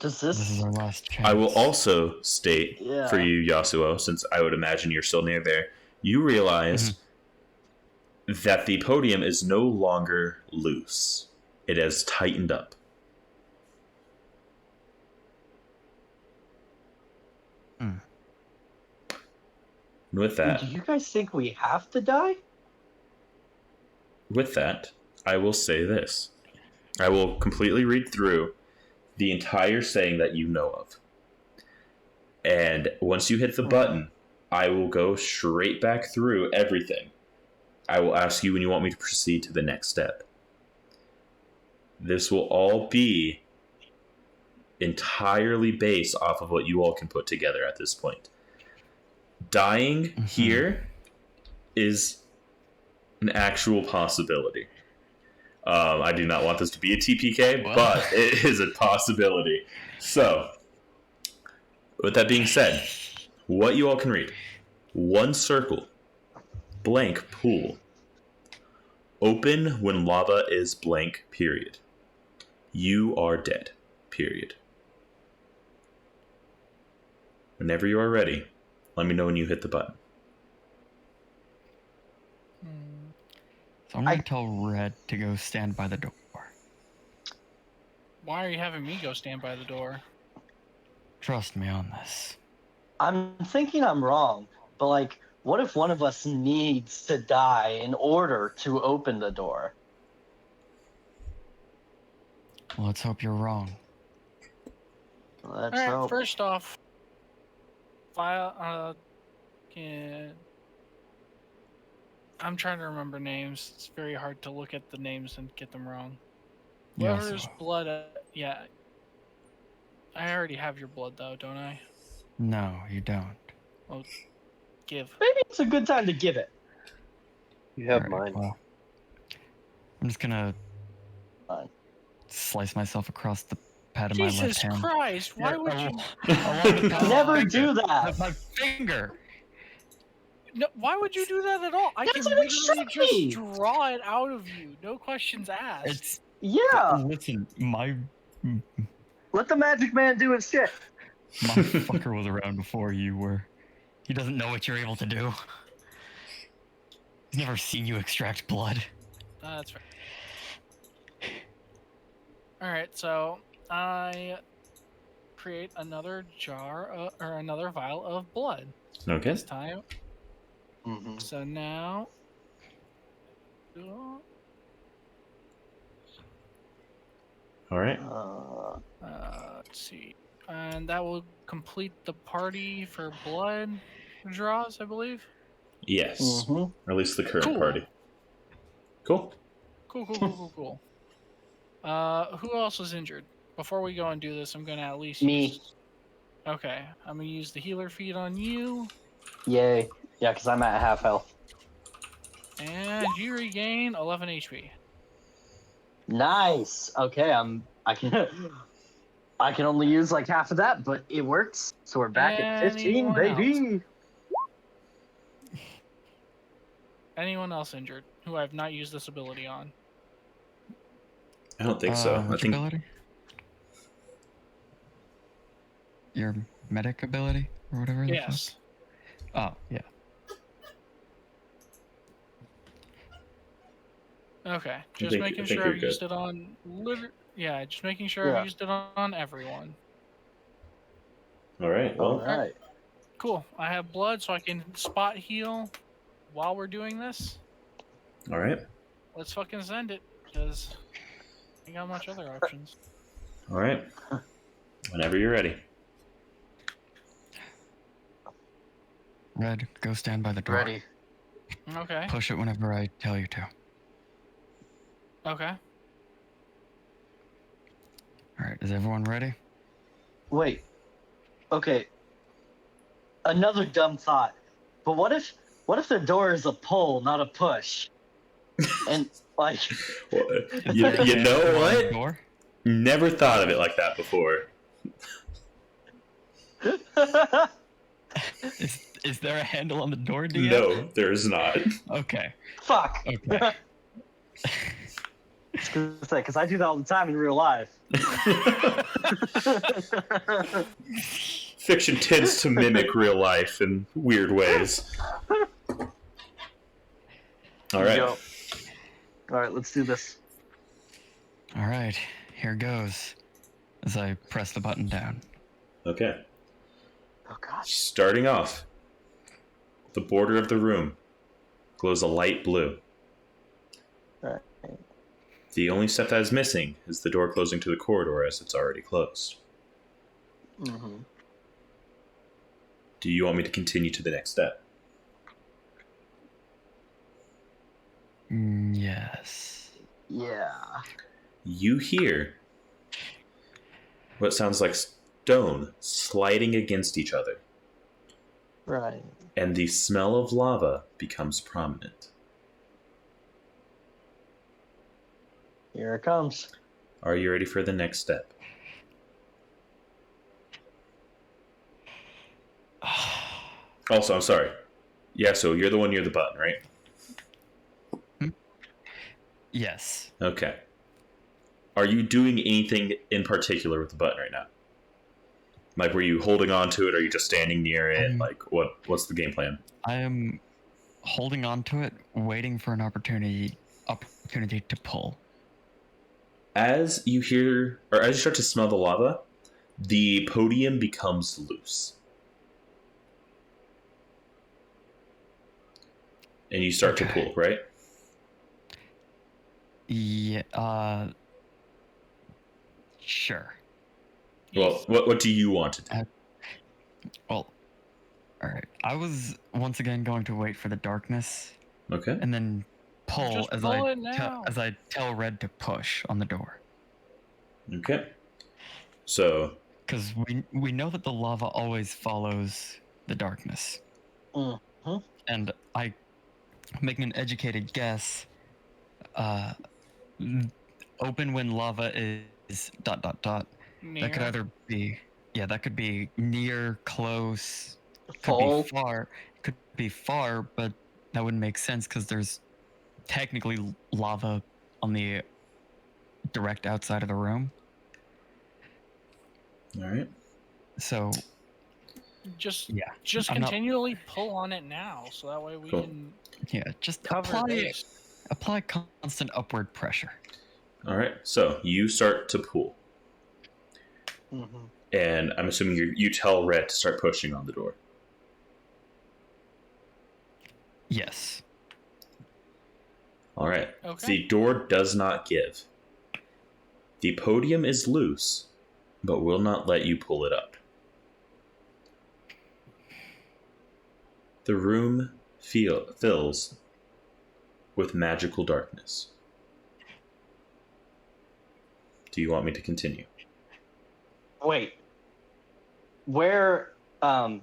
A: This is our last chance.
C: I will also state
B: Yeah.
C: for you, Yasuo, since I would imagine you're still near there, you realize that the podium is no longer loose. It has tightened up.
A: Hmm.
C: And with that,
B: Do you guys think we have to die?
C: with that, I will say this. I will completely read through the entire saying that you know of. And once you hit the button, I will go straight back through everything. I will ask you when you want me to proceed to the next step. This will all be entirely based off of what you all can put together at this point. Dying here is an actual possibility. I do not want this to be a TPK, but it is a possibility. So, with that being said, what you all can read. One circle. Blank pool. Open when lava is blank, period. You are dead, period. Whenever you are ready, let me know when you hit the button.
A: So I'm going to tell Red to go stand by the door.
D: Why are you having me go stand by the door?
A: Trust me on this.
B: I'm thinking I'm wrong, but like, what if one of us needs to die in order to open the door?
A: Let's hope you're wrong.
B: Let's
D: Alright,
B: hope.
D: first off, I'm trying to remember names. It's very hard to look at the names and get them wrong. Whoever's blood, yeah. I already have your blood though, don't I?
A: No, you don't.
D: Well, give.
B: Maybe it's a good time to give it.
E: You have
A: Alright,
E: mine.
A: well, I'm just gonna
B: Fine.
A: slice myself across the pad of my left
D: Jesus
A: hand.
D: Christ! Why would you?
B: Never do that.
A: With my finger.
D: No, why would you do that at all? I
B: That's
D: can
B: an
D: literally
B: extremity.
D: just draw it out of you. No questions asked.
A: It's
B: Yeah.
A: listen, my
B: Let the magic man do his shit.
A: fucker was around before you were. He doesn't know what you're able to do. He's never seen you extract blood.
D: That's right. Alright, so I create another jar or another vial of blood
C: Okay.
D: this time.
B: Mm-hmm.
D: So now
C: All right.
D: Let's see. And that will complete the party for blood draws, I believe.
C: Yes.
B: Mm-hmm.
C: Or at least the current
D: Cool.
C: party. Cool.
D: Cool. Who else was injured? Before we go and do this, I'm gonna at least
B: Me.
D: use... Okay, I'm gonna use the healer feed on you,
B: Yay. Yeah, because I'm at half health.
D: and you regain 11 HP.
B: Nice. Okay, I can I can only use like half of that, but it works. So we're back at 15,
D: Anyone
B: baby.
D: Anyone else injured who I have not used this ability on?
C: I don't think so. I
A: Which
C: think
A: ability? Your medic ability or whatever. the
D: Yes.
A: fuck? Oh yeah.
D: Okay, just
C: think-
D: making
C: I think
D: sure
C: you're
D: I've
C: good.
D: used it on. Yeah, just making sure
B: Yeah.
D: I've used it on everyone.
C: all right.
B: All
C: Well,
B: right.
D: Cool. I have blood, so I can spot heal while we're doing this.
C: all right.
D: Let's fucking send it, because I ain't got much other options.
C: All right. Whenever you're ready.
A: Red, go stand by the door.
B: Ready.
D: Okay.
A: Push it whenever I tell you to.
D: Okay.
A: All right. Is everyone ready?
B: Wait. Okay. Another dumb thought. But what if the door is a pull, not a push? And like
C: Well,
A: Is
C: you,
A: there a
C: you know
A: handle on the
C: what?
A: door?
C: Never thought of it like that before.
A: Is there a handle on the door, DM?
C: No, there's not.
A: Okay.
B: fuck.
A: Okay.
B: Because I do that all the time in real life.
C: Fiction tends to mimic real life in weird ways. All right.
B: Yo. All right, let's do this.
A: All right. Here goes. As I press the button down.
C: Okay.
B: Oh gosh.
C: Starting off, the border of the room glows a light blue.
B: All right.
C: The only step that is missing is the door closing to the corridor as it's already closed.
B: Mm-hmm.
C: Do you want me to continue to the next step?
A: Yes.
B: Yeah.
C: You hear what sounds like stone sliding against each other,
B: Right.
C: and the smell of lava becomes prominent.
B: Here it comes.
C: Are you ready for the next step? Also, I'm sorry. Yeah, so you're the one near the button, right?
A: Yes.
C: Okay. Are you doing anything in particular with the button right now? Like, were you holding on to it? Or are you just standing near it? Like, what's the game plan?
A: I am holding on to it, waiting for an opportunity to pull.
C: As you hear, or as you start to smell the lava, the podium becomes loose. And you start to
A: Okay.
C: pull, right?
A: Yeah. Sure.
C: Well, what do you want to do?
A: Well, all right. I was once again going to wait for the darkness
C: Okay.
A: and then pull
D: Just
A: as
D: pull
A: I
D: it now.
A: tell Red to push on the door.
C: Okay. So,
A: Because we know that the lava always follows the darkness.
B: Mm-hmm.
A: And I, making an educated guess, open when lava is ... That could either be, that could be near, close, could
B: Full.
A: be far. Could be far, but that wouldn't make sense because there's technically lava on the direct outside of the room.
C: all right.
A: So
D: Just
A: I'm not-
D: continually pull on it now, so that way we
C: Cool.
D: can
A: just
D: cover this.
A: apply constant upward pressure.
C: All right. So you start to pull,
B: Mm-hmm.
C: and I'm assuming you tell Red to start pushing on the door.
A: Yes.
C: All right.
D: Okay.
C: The door does not give. The podium is loose, but will not let you pull it up. The room fills with magical darkness. Do you want me to continue?
B: Wait. Where I'm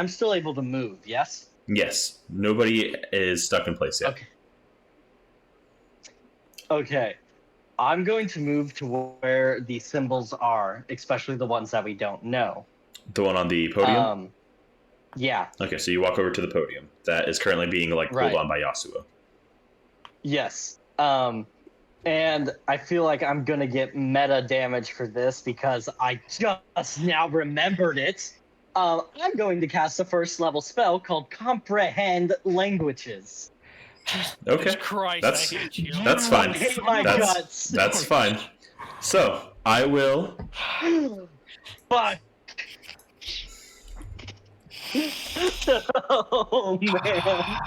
B: still able to move, yes?
C: Yes. Nobody is stuck in place yet.
B: Okay. Okay. I'm going to move to where the symbols are, especially the ones that we don't know.
C: The one on the podium?
B: Yeah.
C: Okay, so you walk over to the podium. That is currently being pulled
B: Right.
C: on by Yasuo.
B: Yes. And I feel like I'm gonna get meta damage for this because I just now remembered it. I'm going to cast a first level spell called Comprehend Languages.
C: Okay.
D: Jesus Christ,
C: That's-
D: I hate you.
C: That's fine.
B: I hate my
C: That's-
B: guts.
C: That's fine. So, I will...
B: Fuck. Oh man.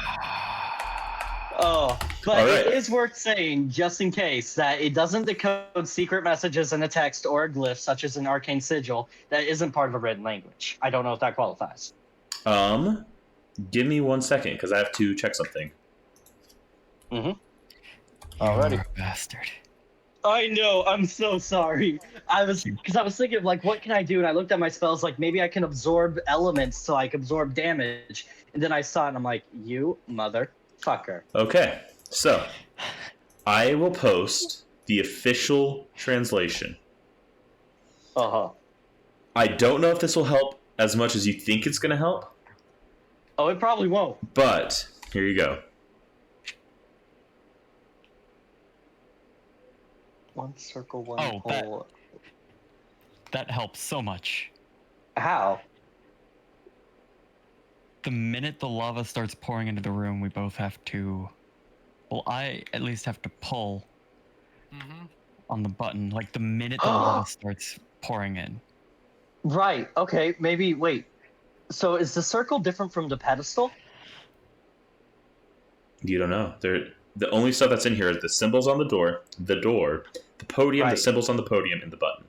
B: Oh, but
C: All right.
B: it is worth saying, just in case, that it doesn't decode secret messages in a text or a glyph, such as an arcane sigil, that isn't part of a written language. I don't know if that qualifies.
C: Give me 1 second, because I have to check something.
B: Mm-hmm.
A: Alrighty. You're a bastard.
B: I know. I'm so sorry. I was thinking of like, what can I do? And I looked at my spells, like maybe I can absorb elements so I can absorb damage. And then I saw it, and I'm like, you motherfucker.
C: Okay, so I will post the official translation.
B: Uh-huh.
C: I don't know if this will help as much as you think it's going to help,
B: Oh, it probably won't.
C: but here you go.
B: One circle, one
A: Oh,
B: pole.
A: That helps so much.
B: How?
A: The minute the lava starts pouring into the room, we both have to... Well, I at least have to pull
D: Mm-hmm.
A: on the button. Like, the minute the lava starts pouring in.
B: Right. Okay. Maybe. Wait. So is the circle different from the pedestal?
C: You don't know. The only stuff that's in here is the symbols on the door, the podium, the
B: Right.
C: symbols on the podium, and the button.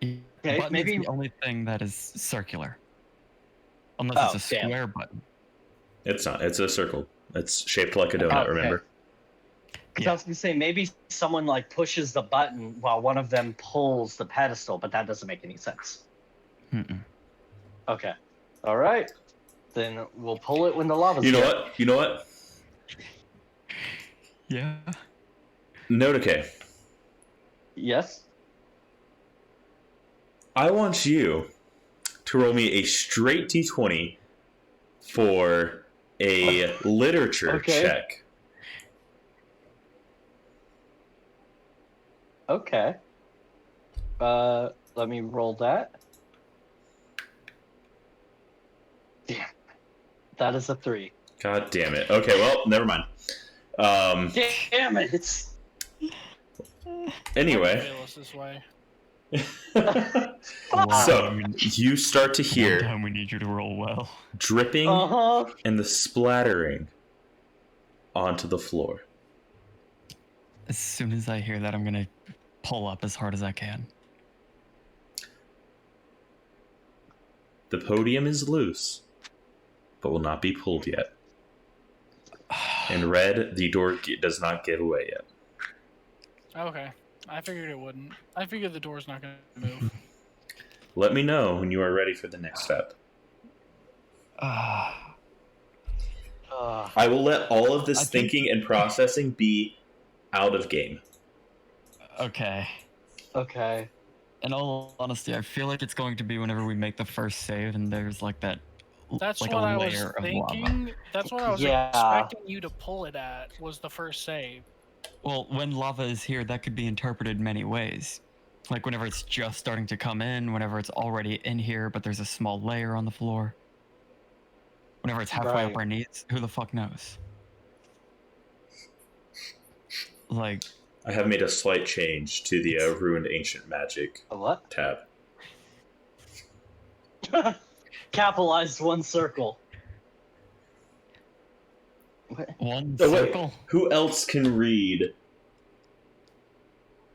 A: The
B: Okay,
A: button
B: maybe-
A: is the only thing that is circular. Unless it's a
B: damn.
A: square button.
C: It's not. It's a circle. It's shaped like a donut,
B: Okay.
C: remember?
B: Because
A: Yeah.
B: I was gonna say maybe someone like pushes the button while one of them pulls the pedestal, but that doesn't make any sense.
A: Mm-mm.
B: Okay. All right. Then we'll pull it when the lava's
C: You know
B: here.
C: what? You know what?
A: Yeah.
C: Notice.
B: Yes.
C: I want you to roll me a straight d20 for a literature
B: Okay.
C: check.
B: Okay. Let me roll that. Damn. That is a 3.
C: God damn it. Okay, well, never mind.
B: Damn it!
C: Anyway,
D: Fail us this way.
C: so you start to
A: One
C: hear
A: time we need you to roll well.
C: dripping
B: Uh-huh.
C: and the splattering onto the floor.
A: As soon as I hear that, I'm gonna pull up as hard as I can.
C: The podium is loose, but will not be pulled yet. In red, the door does not give away yet.
D: Okay. I figured it wouldn't. I figured the door's not going to move.
C: Let me know when you are ready for the next step.
A: Ah.
C: I will let all of this
A: I think-
C: thinking and processing be out of game.
A: Okay.
B: Okay.
A: In all honesty, I feel like it's going to be whenever we make the first save and there's like that
D: That's
A: like
D: what
A: a
D: I was
A: layer of lava.
D: thinking. That's what I was
B: Yeah.
D: expecting you to pull it at, was the first save.
A: Well, when lava is here, that could be interpreted many ways. Like whenever it's just starting to come in, whenever it's already in here, but there's a small layer on the floor. Whenever it's halfway
B: Right.
A: up our knees, who the fuck knows? Like,
C: I have made a slight change to the Ruined Ancient Magic
B: A what?
C: tab.
B: Capitalized one circle.
A: One
C: Oh, wait.
A: circle.
C: Who else can read?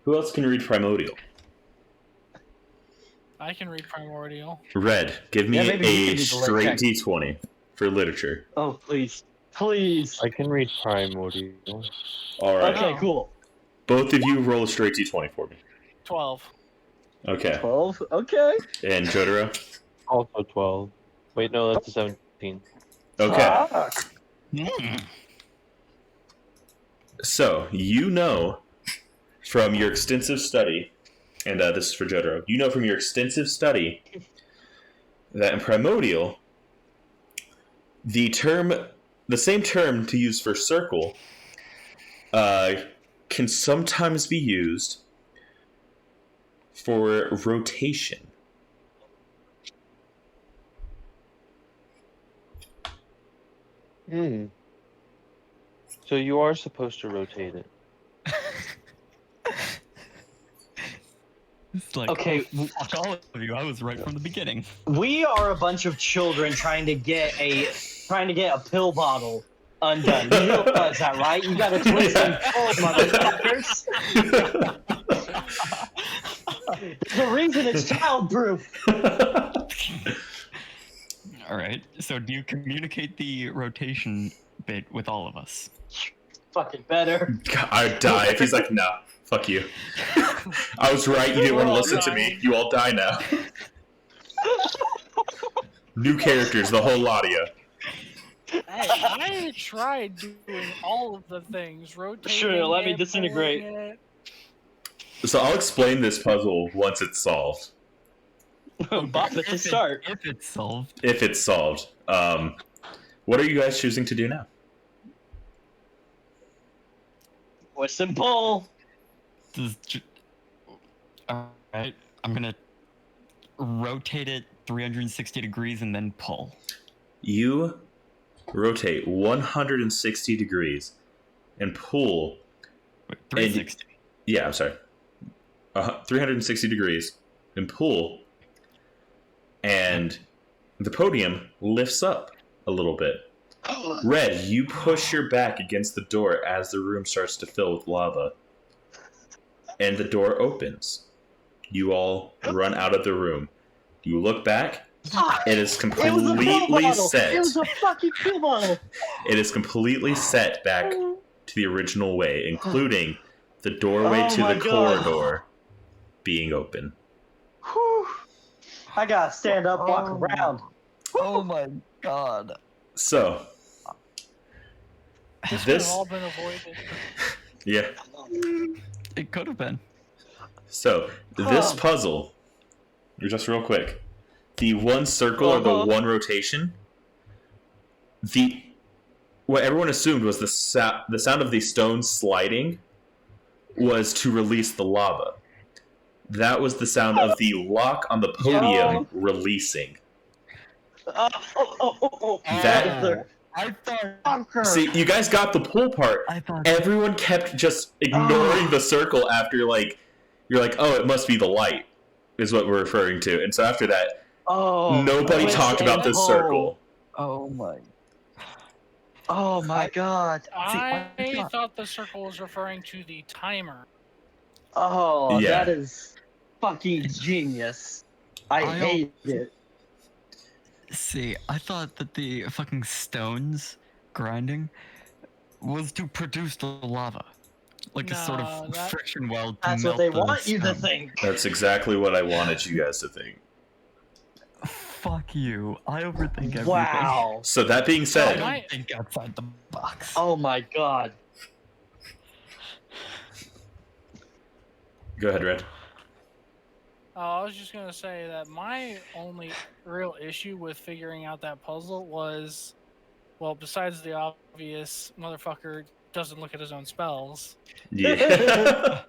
C: Who else can read primordial?
D: I can read primordial.
C: Red, give me
B: Yeah, maybe you
C: a
B: can do the lit
C: straight
B: check.
C: D20 for literature.
B: Oh, please. Please.
E: I can read primordial.
C: All right.
B: Okay,
D: Oh.
B: cool.
C: Both of you roll a straight D20 for me.
D: 12.
C: Okay.
B: 12. Okay.
C: And Jotaro?
E: Also 12. Wait, no, that's a 17.
C: Okay.
B: Fuck.
A: Mm.
C: So, you know from your extensive study, and this is for Jotaro, you know from your extensive study that in primordial, the same term to use for circle can sometimes be used for rotation.
E: Hmm. So you are supposed to rotate it.
A: It's like,
B: Okay.
A: oh, fuck all of you. I was right from the beginning.
B: We are a bunch of children trying to get a pill bottle undone. You realize that, right? You gotta twist and pull, motherfuckers. There's a reason it's childproof.
A: All right. So do you communicate the rotation bit with all of us?
B: Fucking better.
C: I'd die if he's like, nah, fuck you. I was right, you didn't want to listen to me. You all die now. New characters, the whole lot of you.
D: I tried doing all of the things. Rotating.
B: Sure, let me
D: it,
B: disintegrate.
D: pulling it.
C: So I'll explain this puzzle once it's solved.
B: Bop it to start.
A: If it's solved.
C: If it's solved. What are you guys choosing to do now?
B: Twist and pull.
A: All right. I'm gonna rotate it 360 degrees and then pull.
C: You rotate 160 degrees and pull.
A: Wait, 360.
C: Yeah, I'm sorry. 360 degrees and pull, and the podium lifts up a little bit. Red, you push your back against the door as the room starts to fill with lava, and the door opens. You all run out of the room. You look back. It is
B: It was a pill
C: completely
B: bottle.
C: set.
B: It was a fucking pill bottle.
C: It is completely set back to the original way, including the doorway
B: Oh
C: to
B: my
C: the
B: God.
C: corridor being open.
B: Whew. I gotta stand up, walk
A: Oh.
B: around.
A: Oh my god.
C: So,
D: This could have
C: this,
D: all been avoided.
C: yeah.
A: It could have been.
C: So, this
B: Huh.
C: puzzle, just real quick, the one circle or the
B: Uh-huh.
C: one rotation, what everyone assumed was the sound of the stone sliding was to release the lava. That was the sound of the lock on the podium releasing. That-
A: I thought.
B: Fucker.
C: See, you guys got the pull part.
A: I thought.
C: Everyone kept just ignoring the circle after you're like, oh, it must be the light, is what we're referring to. And so after that,
B: Oh,
C: nobody
B: twist
C: talked about
B: and
C: this
B: pull.
C: circle.
A: Oh my.
B: Oh my god.
D: I
A: I-
D: thought the circle was referring to the timer.
B: Oh,
C: Yeah.
B: that is fucking genius. I
A: I
B: hate it.
A: See, I thought that the fucking stones grinding was to produce the lava. Like a sort
D: No,
A: of
D: that-
A: friction weld to
B: That's
A: melt
B: what they
A: the
B: want you to
A: stone.
B: think.
C: That's exactly what I wanted you guys to think.
A: Fuck you. I overthink everything.
B: Wow.
C: So that being
A: I
C: said,
A: don't think outside the box.
B: Oh my god.
C: go ahead, Red.
D: I was just gonna say that my only real issue with figuring out that puzzle was, well, besides the obvious motherfucker doesn't look at his own spells,
C: Yeah.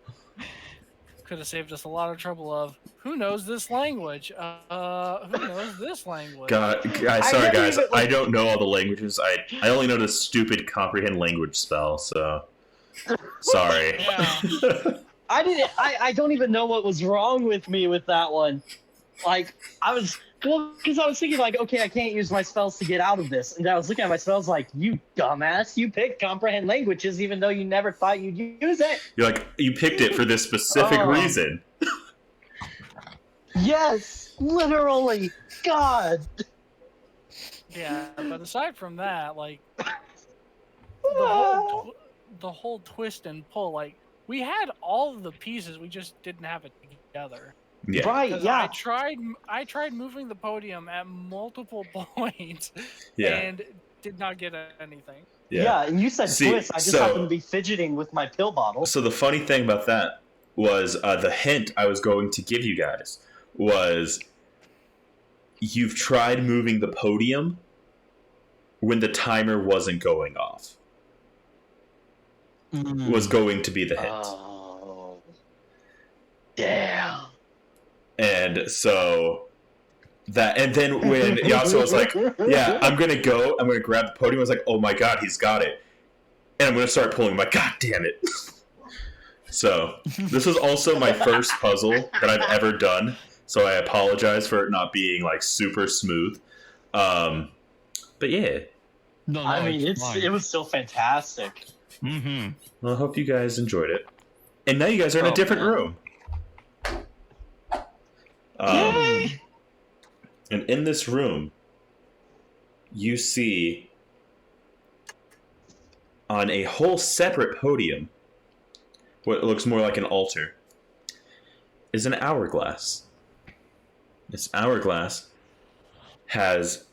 D: could have saved us a lot of trouble of who knows this language? Who knows this language?
C: God, guys,
B: I
C: sorry
B: never
C: guys,
B: even,
C: I don't know all the languages. I only know this stupid comprehend language spell. So sorry.
D: Yeah.
B: I don't even know what was wrong with me with that one. like because I was thinking like, okay, I can't use my spells to get out of this, and I was looking at my spells like, you dumbass, you picked comprehend languages even though you never thought you'd use it.
C: You're like, you picked it for this specific reason.
B: Yes, literally. God.
D: Yeah, but aside from that, like the whole twist and pull, like we had all of the pieces, we just didn't have it together.
C: Yeah.
B: Right.
D: 'Cause
B: Yeah.
D: I tried moving the podium at multiple points,
C: Yeah.
D: and did not get anything.
B: Yeah. And you said
C: See,
B: twist. I just
C: so-
B: happened to be fidgeting with my pill bottle.
C: So the funny thing about that was the hint I was going to give you guys was you've tried moving the podium when the timer wasn't going off. Was going to be the hint.
B: Oh. Damn.
C: And so that, and then when Yasuo was like, yeah, I'm going to grab the podium, I was like, oh my god, he's got it. And I'm going to start pulling, I'm like, god damn it. So, this was also my first puzzle that I've ever done, so I apologize for it not being, like, super smooth. But yeah.
A: No,
B: I mean,
A: it's fine.
B: it was still fantastic.
A: Mm-hmm.
C: Well, I hope you guys enjoyed it. And now you guys are in a different room.
B: Yay!
C: And in this room, you see on a whole separate podium, what looks more like an altar, is an hourglass. This hourglass has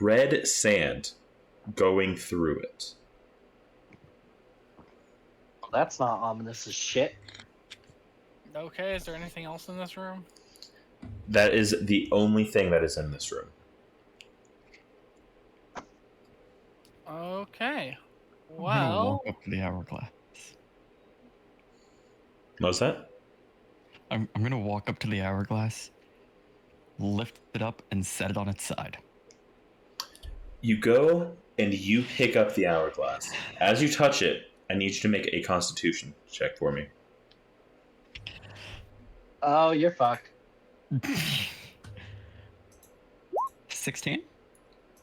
C: red sand going through it.
B: That's not ominous as shit.
D: Okay, is there anything else in this room?
C: That is the only thing that is in this room.
D: Okay.
A: I'm gonna
D: Well,
A: walk up to the hourglass.
C: What was that?
A: I'm gonna walk up to the hourglass, lift it up, and set it on its side.
C: You go and you pick up the hourglass. As you touch it, I need you to make a constitution check for me.
B: Oh, you're fucked.
A: 16?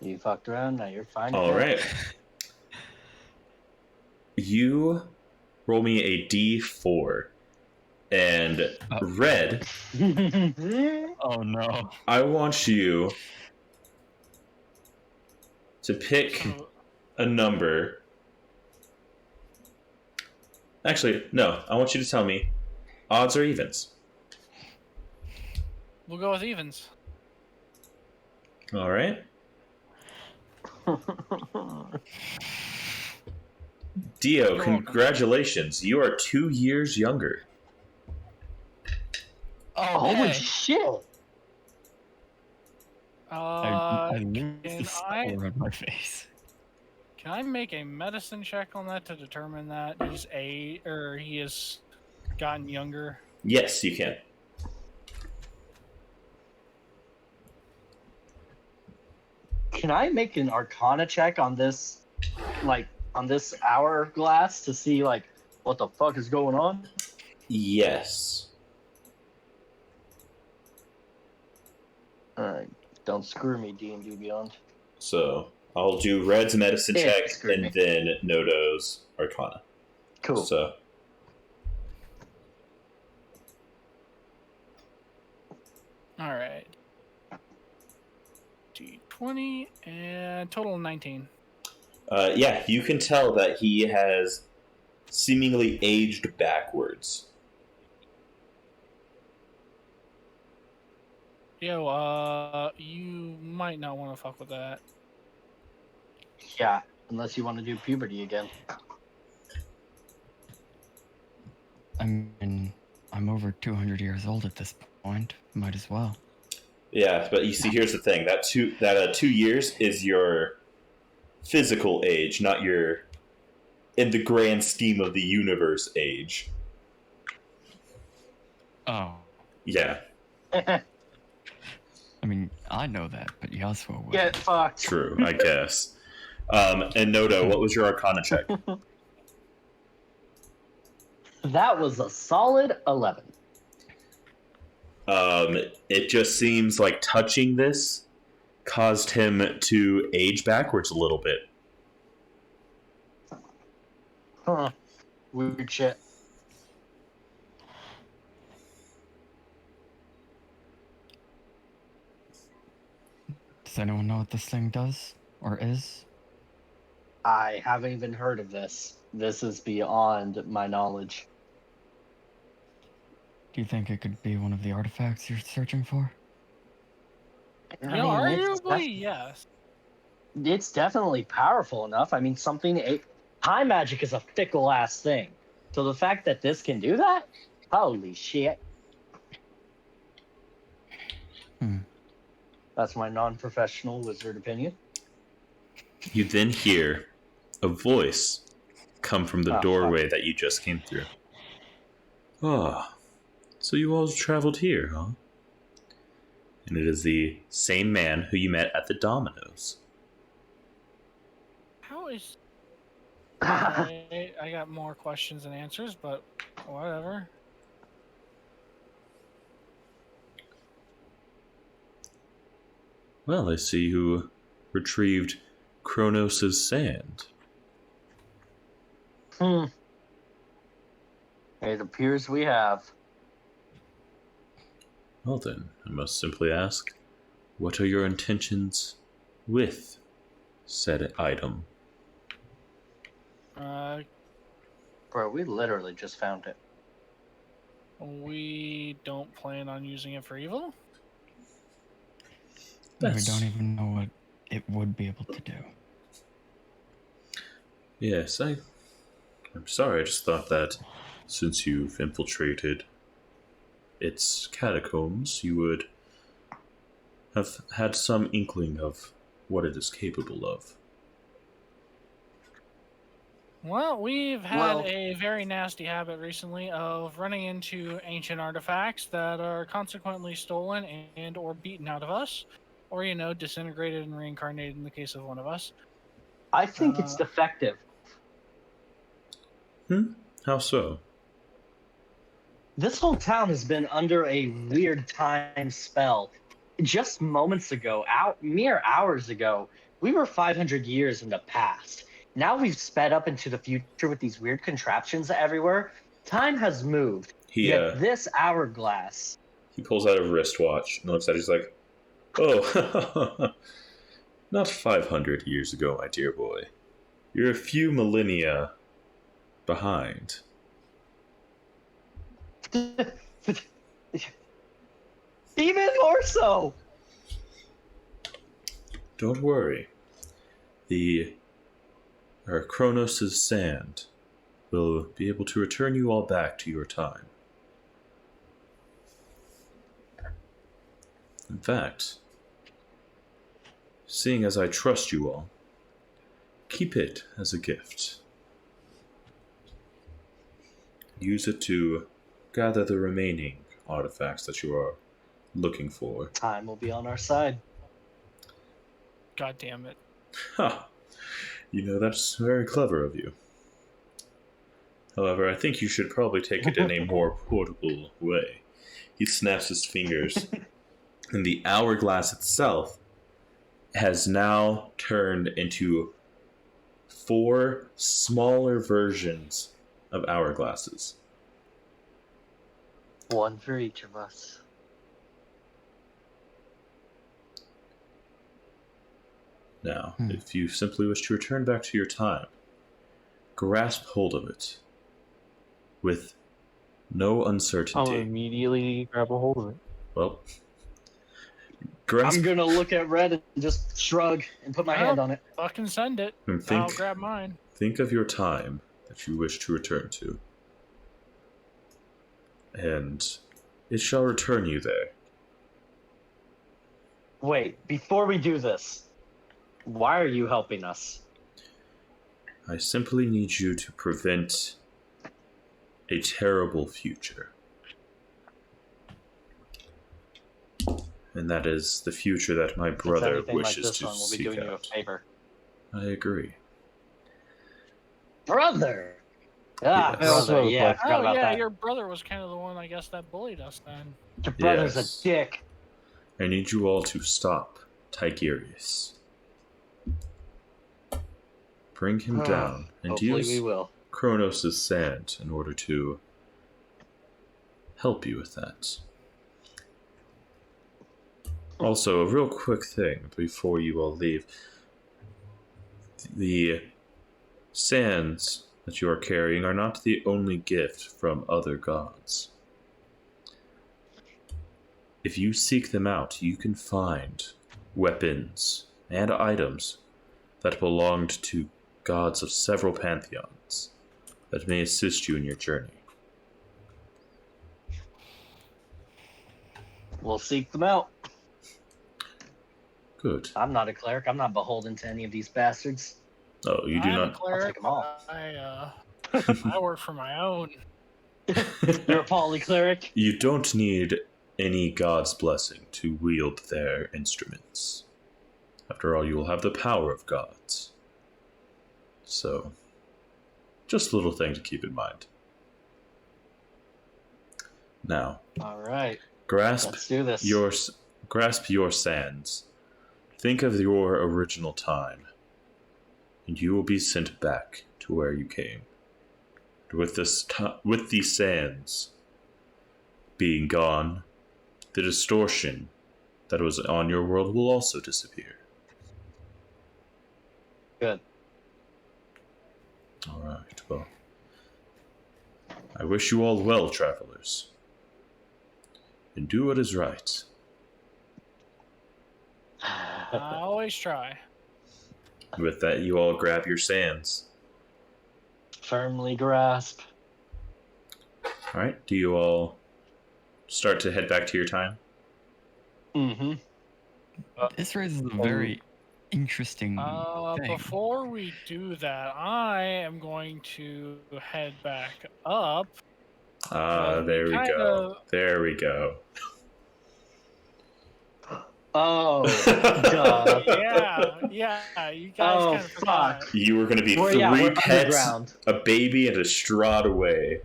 B: You fucked around, now you're fine.
C: All right. You roll me a d4. And Red,
A: Oh no.
C: I want you to pick a number. Actually, no. I want you to tell me odds or evens.
D: we'll go with evens.
C: All right. Dio,
D: You're welcome.
C: congratulations. You are 2 years younger.
B: Holy
A: Okay.
B: shit!
A: I lose
D: can
A: the
D: I-
A: score on my face.
D: Can I make a medicine check on that to determine that he has gotten younger?
C: Yes, you can.
B: Can I make an Arcana check on this, on this hourglass to see, what the fuck is going on?
C: Yes.
B: Don't screw me, D&D Beyond.
C: So I'll do Red's medicine
B: Yeah,
C: check
B: screw
C: and
B: me.
C: then Nodo's Arcana.
B: Cool.
C: So
D: All right. D20 and total 19.
C: yeah, you can tell that he has seemingly aged backwards.
D: Yo, you might not want to fuck with that.
B: Yeah, unless you want to do puberty again.
A: I mean, I'm over 200 years old at this point. Might as well.
C: Yeah, but you see, here's the thing: that 2 years is your physical age, not your, in the grand scheme of the universe, age.
A: Oh.
C: Yeah,
A: I mean, I know that, but Yasuo would.
B: Get fucked.
C: true, I guess. And Nodo, what was your Arcana check?
B: That was a solid 11.
C: It just seems like touching this caused him to age backwards a little bit.
B: Huh. Weird shit.
A: Does anyone know what this thing does or is?
B: I haven't even heard of this. This is beyond my knowledge.
A: Do you think it could be one of the artifacts you're searching for?
D: You
B: I
D: know,
B: mean,
D: arguably, yes.
B: it's definitely powerful enough. I mean, time magic is a fickle ass thing. So the fact that this can do that, holy shit. That's my non-professional wizard opinion.
C: You then hear a voice come from the doorway that you just came through. Ah, so you all traveled here, huh? And it is the same man who you met at the Domino's.
D: How is... I got more questions than answers, but whatever.
C: Well, I see you retrieved Kronos' sand.
B: It appears we have.
C: Well then, I must simply ask, what are your intentions with said item?
B: Bro, we literally just found it.
D: We don't plan on using it for evil?
A: We don't even know what it would be able to do.
C: Yes, I'm sorry, I just thought that since you've infiltrated its catacombs, you would have had some inkling of what it is capable of.
D: Well, we've had a very nasty habit recently of running into ancient artifacts that are consequently stolen and or beaten out of us, or, you know, disintegrated and reincarnated in the case of one of us.
B: I think it's defective.
C: How so?
B: This whole town has been under a weird time spell. Just moments ago, mere hours ago, we were 500 years in the past. Now we've sped up into the future with these weird contraptions everywhere. Time has moved. Yet this hourglass.
C: He pulls out a wristwatch and looks at it. He's like, oh, not 500 years ago, my dear boy. You're a few millennia behind.
B: Even more so.
C: Don't worry. Our Kronos' sand will be able to return you all back to your time. In fact, seeing as I trust you all, keep it as a gift. Use it to gather the remaining artifacts that you are looking for.
B: Time will be on our side.
D: God damn it.
C: Ha! You know, that's very clever of you. However, I think you should probably take it in a more portable way. He snaps his fingers, and the hourglass itself has now turned into 4 smaller versions of hourglasses.
B: One for each of us.
C: Now, if you simply wish to return back to your time, grasp hold of it with no uncertainty.
E: I'll immediately grab a hold of it.
C: Well, grasp
B: I'm gonna look at Red and just shrug and put my hand on it.
D: Fucking send it.
C: and
D: I'll grab mine.
C: think of your time that you wish to return to, and it shall return you there.
B: Wait, before we do this, why are you helping us?
C: I simply need you to prevent a terrible future. And that is the future that my brother
B: Anything like
C: wishes
B: this
C: to
B: one, we'll be
C: seek
B: doing you a
C: out.
B: favor.
C: I agree.
B: Brother! Ah,
C: Yes.
B: brother,
E: Also,
B: yeah, I
E: like-
B: forgot
D: Oh
B: about
D: yeah,
B: that.
D: your brother was kind of the one, I guess, that bullied us then.
B: Your brother's
C: Yes.
B: a dick.
C: I need you all to stop Tigerius. Bring him down and
B: Hopefully
C: use
B: we will.
C: Kronos' sand in order to help you with that. Also, a real quick thing before you all leave. The sands that you are carrying are not the only gift from other gods. If you seek them out, you can find weapons and items that belonged to gods of several pantheons that may assist you in your journey.
B: We'll seek them out.
C: Good.
B: I'm not a cleric. I'm not beholden to any of these bastards.
C: Oh, you do
D: I'm a
C: not.
D: cleric.
B: 'em all.
D: I work for my own.
B: You're a polycleric.
C: You don't need any god's blessing to wield their instruments. After all, you will have the power of gods. So, just a little thing to keep in mind. Now,
B: All right,
C: grasp
B: let's do this.
C: your sands. Think of your original time, and you will be sent back to where you came. And with these sands being gone, the distortion that was on your world will also disappear.
B: Good.
C: All right. Well, I wish you all well, travelers, and do what is right.
D: I always try.
C: With that, you all grab your sands.
B: Firmly grasp.
C: All right. Do you all start to head back to your time?
B: Mm-hmm.
A: This raises a very interesting thing.
D: Before we do that, I am going to head back up.
C: There we
D: kind
C: go.
D: of-
C: There we go.
B: Oh, duh.
D: Yeah, you guys
B: Oh,
D: kind of forgot.
B: fuck.
C: You were going to be
B: We're
C: 3 pets,
B: underground.
C: a baby, and a Strahd away.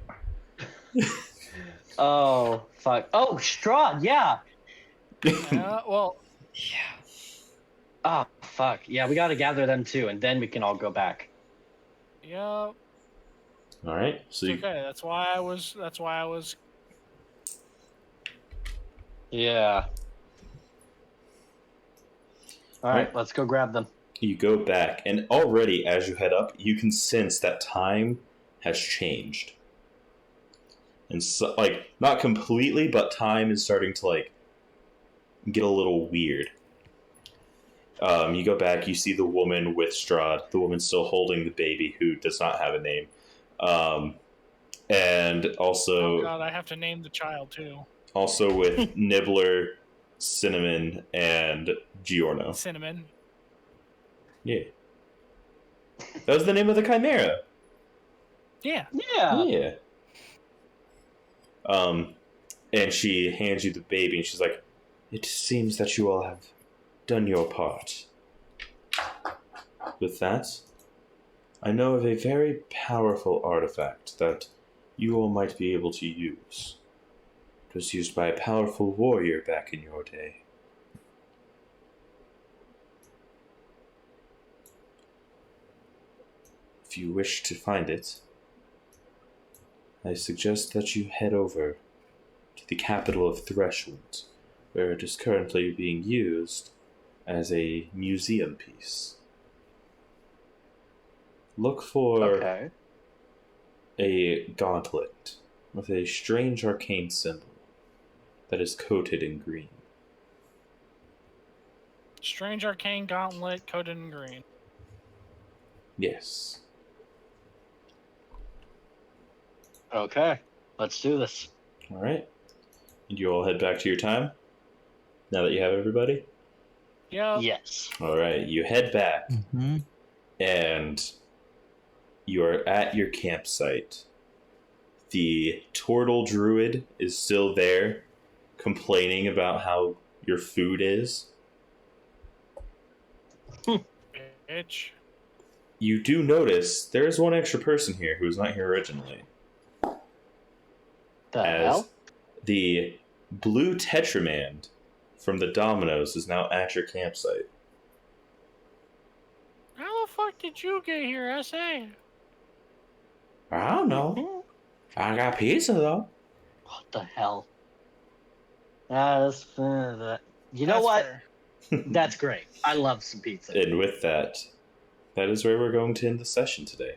B: Oh, fuck. Oh, Strahd, yeah.
D: Well,
A: Yeah.
B: Oh, fuck. Yeah, we gotta gather them too, and then we can all go back.
D: yeah,
C: All right. So
D: it's okay. That's why I was.
B: Yeah. All right,
C: Right.
B: let's go grab them.
C: you go back, and already as you head up, you can sense that time has changed. And so, like, not completely, but time is starting to, like, get a little weird. You go back, you see the woman with Strahd, the woman still holding the baby who does not have a name. And also,
D: Oh god, I have to name the child too.
C: also with Nibbler, Cinnamon, and Giorno.
D: Cinnamon.
C: Yeah. That was the name of the Chimera.
D: Yeah.
B: Yeah.
C: Yeah. And she hands you the baby, and she's like, "It seems that you all have done your part. With that, I know of a very powerful artifact that you all might be able to use. It was used by a powerful warrior back in your day. If you wish to find it, I suggest that you head over to the capital of Threshold, where it is currently being used as a museum piece. Look for
B: Okay.
C: a gauntlet with a strange arcane symbol that is coated in green.
D: Strange arcane gauntlet coated in green.
C: Yes.
B: Okay. Let's do this.
C: All right. And you all head back to your time now that you have everybody?
D: Yep.
B: Yes.
C: All right. You head back,
A: Mm-hmm.
C: and you are at your campsite. The turtle druid is still there, complaining about how your food is.
D: Bitch.
C: you do notice there is one extra person here who was not here originally.
B: The
C: As
B: hell?
C: the blue Tetraman from the Dominoes is now at your campsite.
D: How the fuck did you get here, SA?
C: I don't know. I got pizza though.
B: What the hell? You know
D: That's
B: what?
D: fair.
B: That's great. I love some pizza.
C: And with that, that is where we're going to end the session today.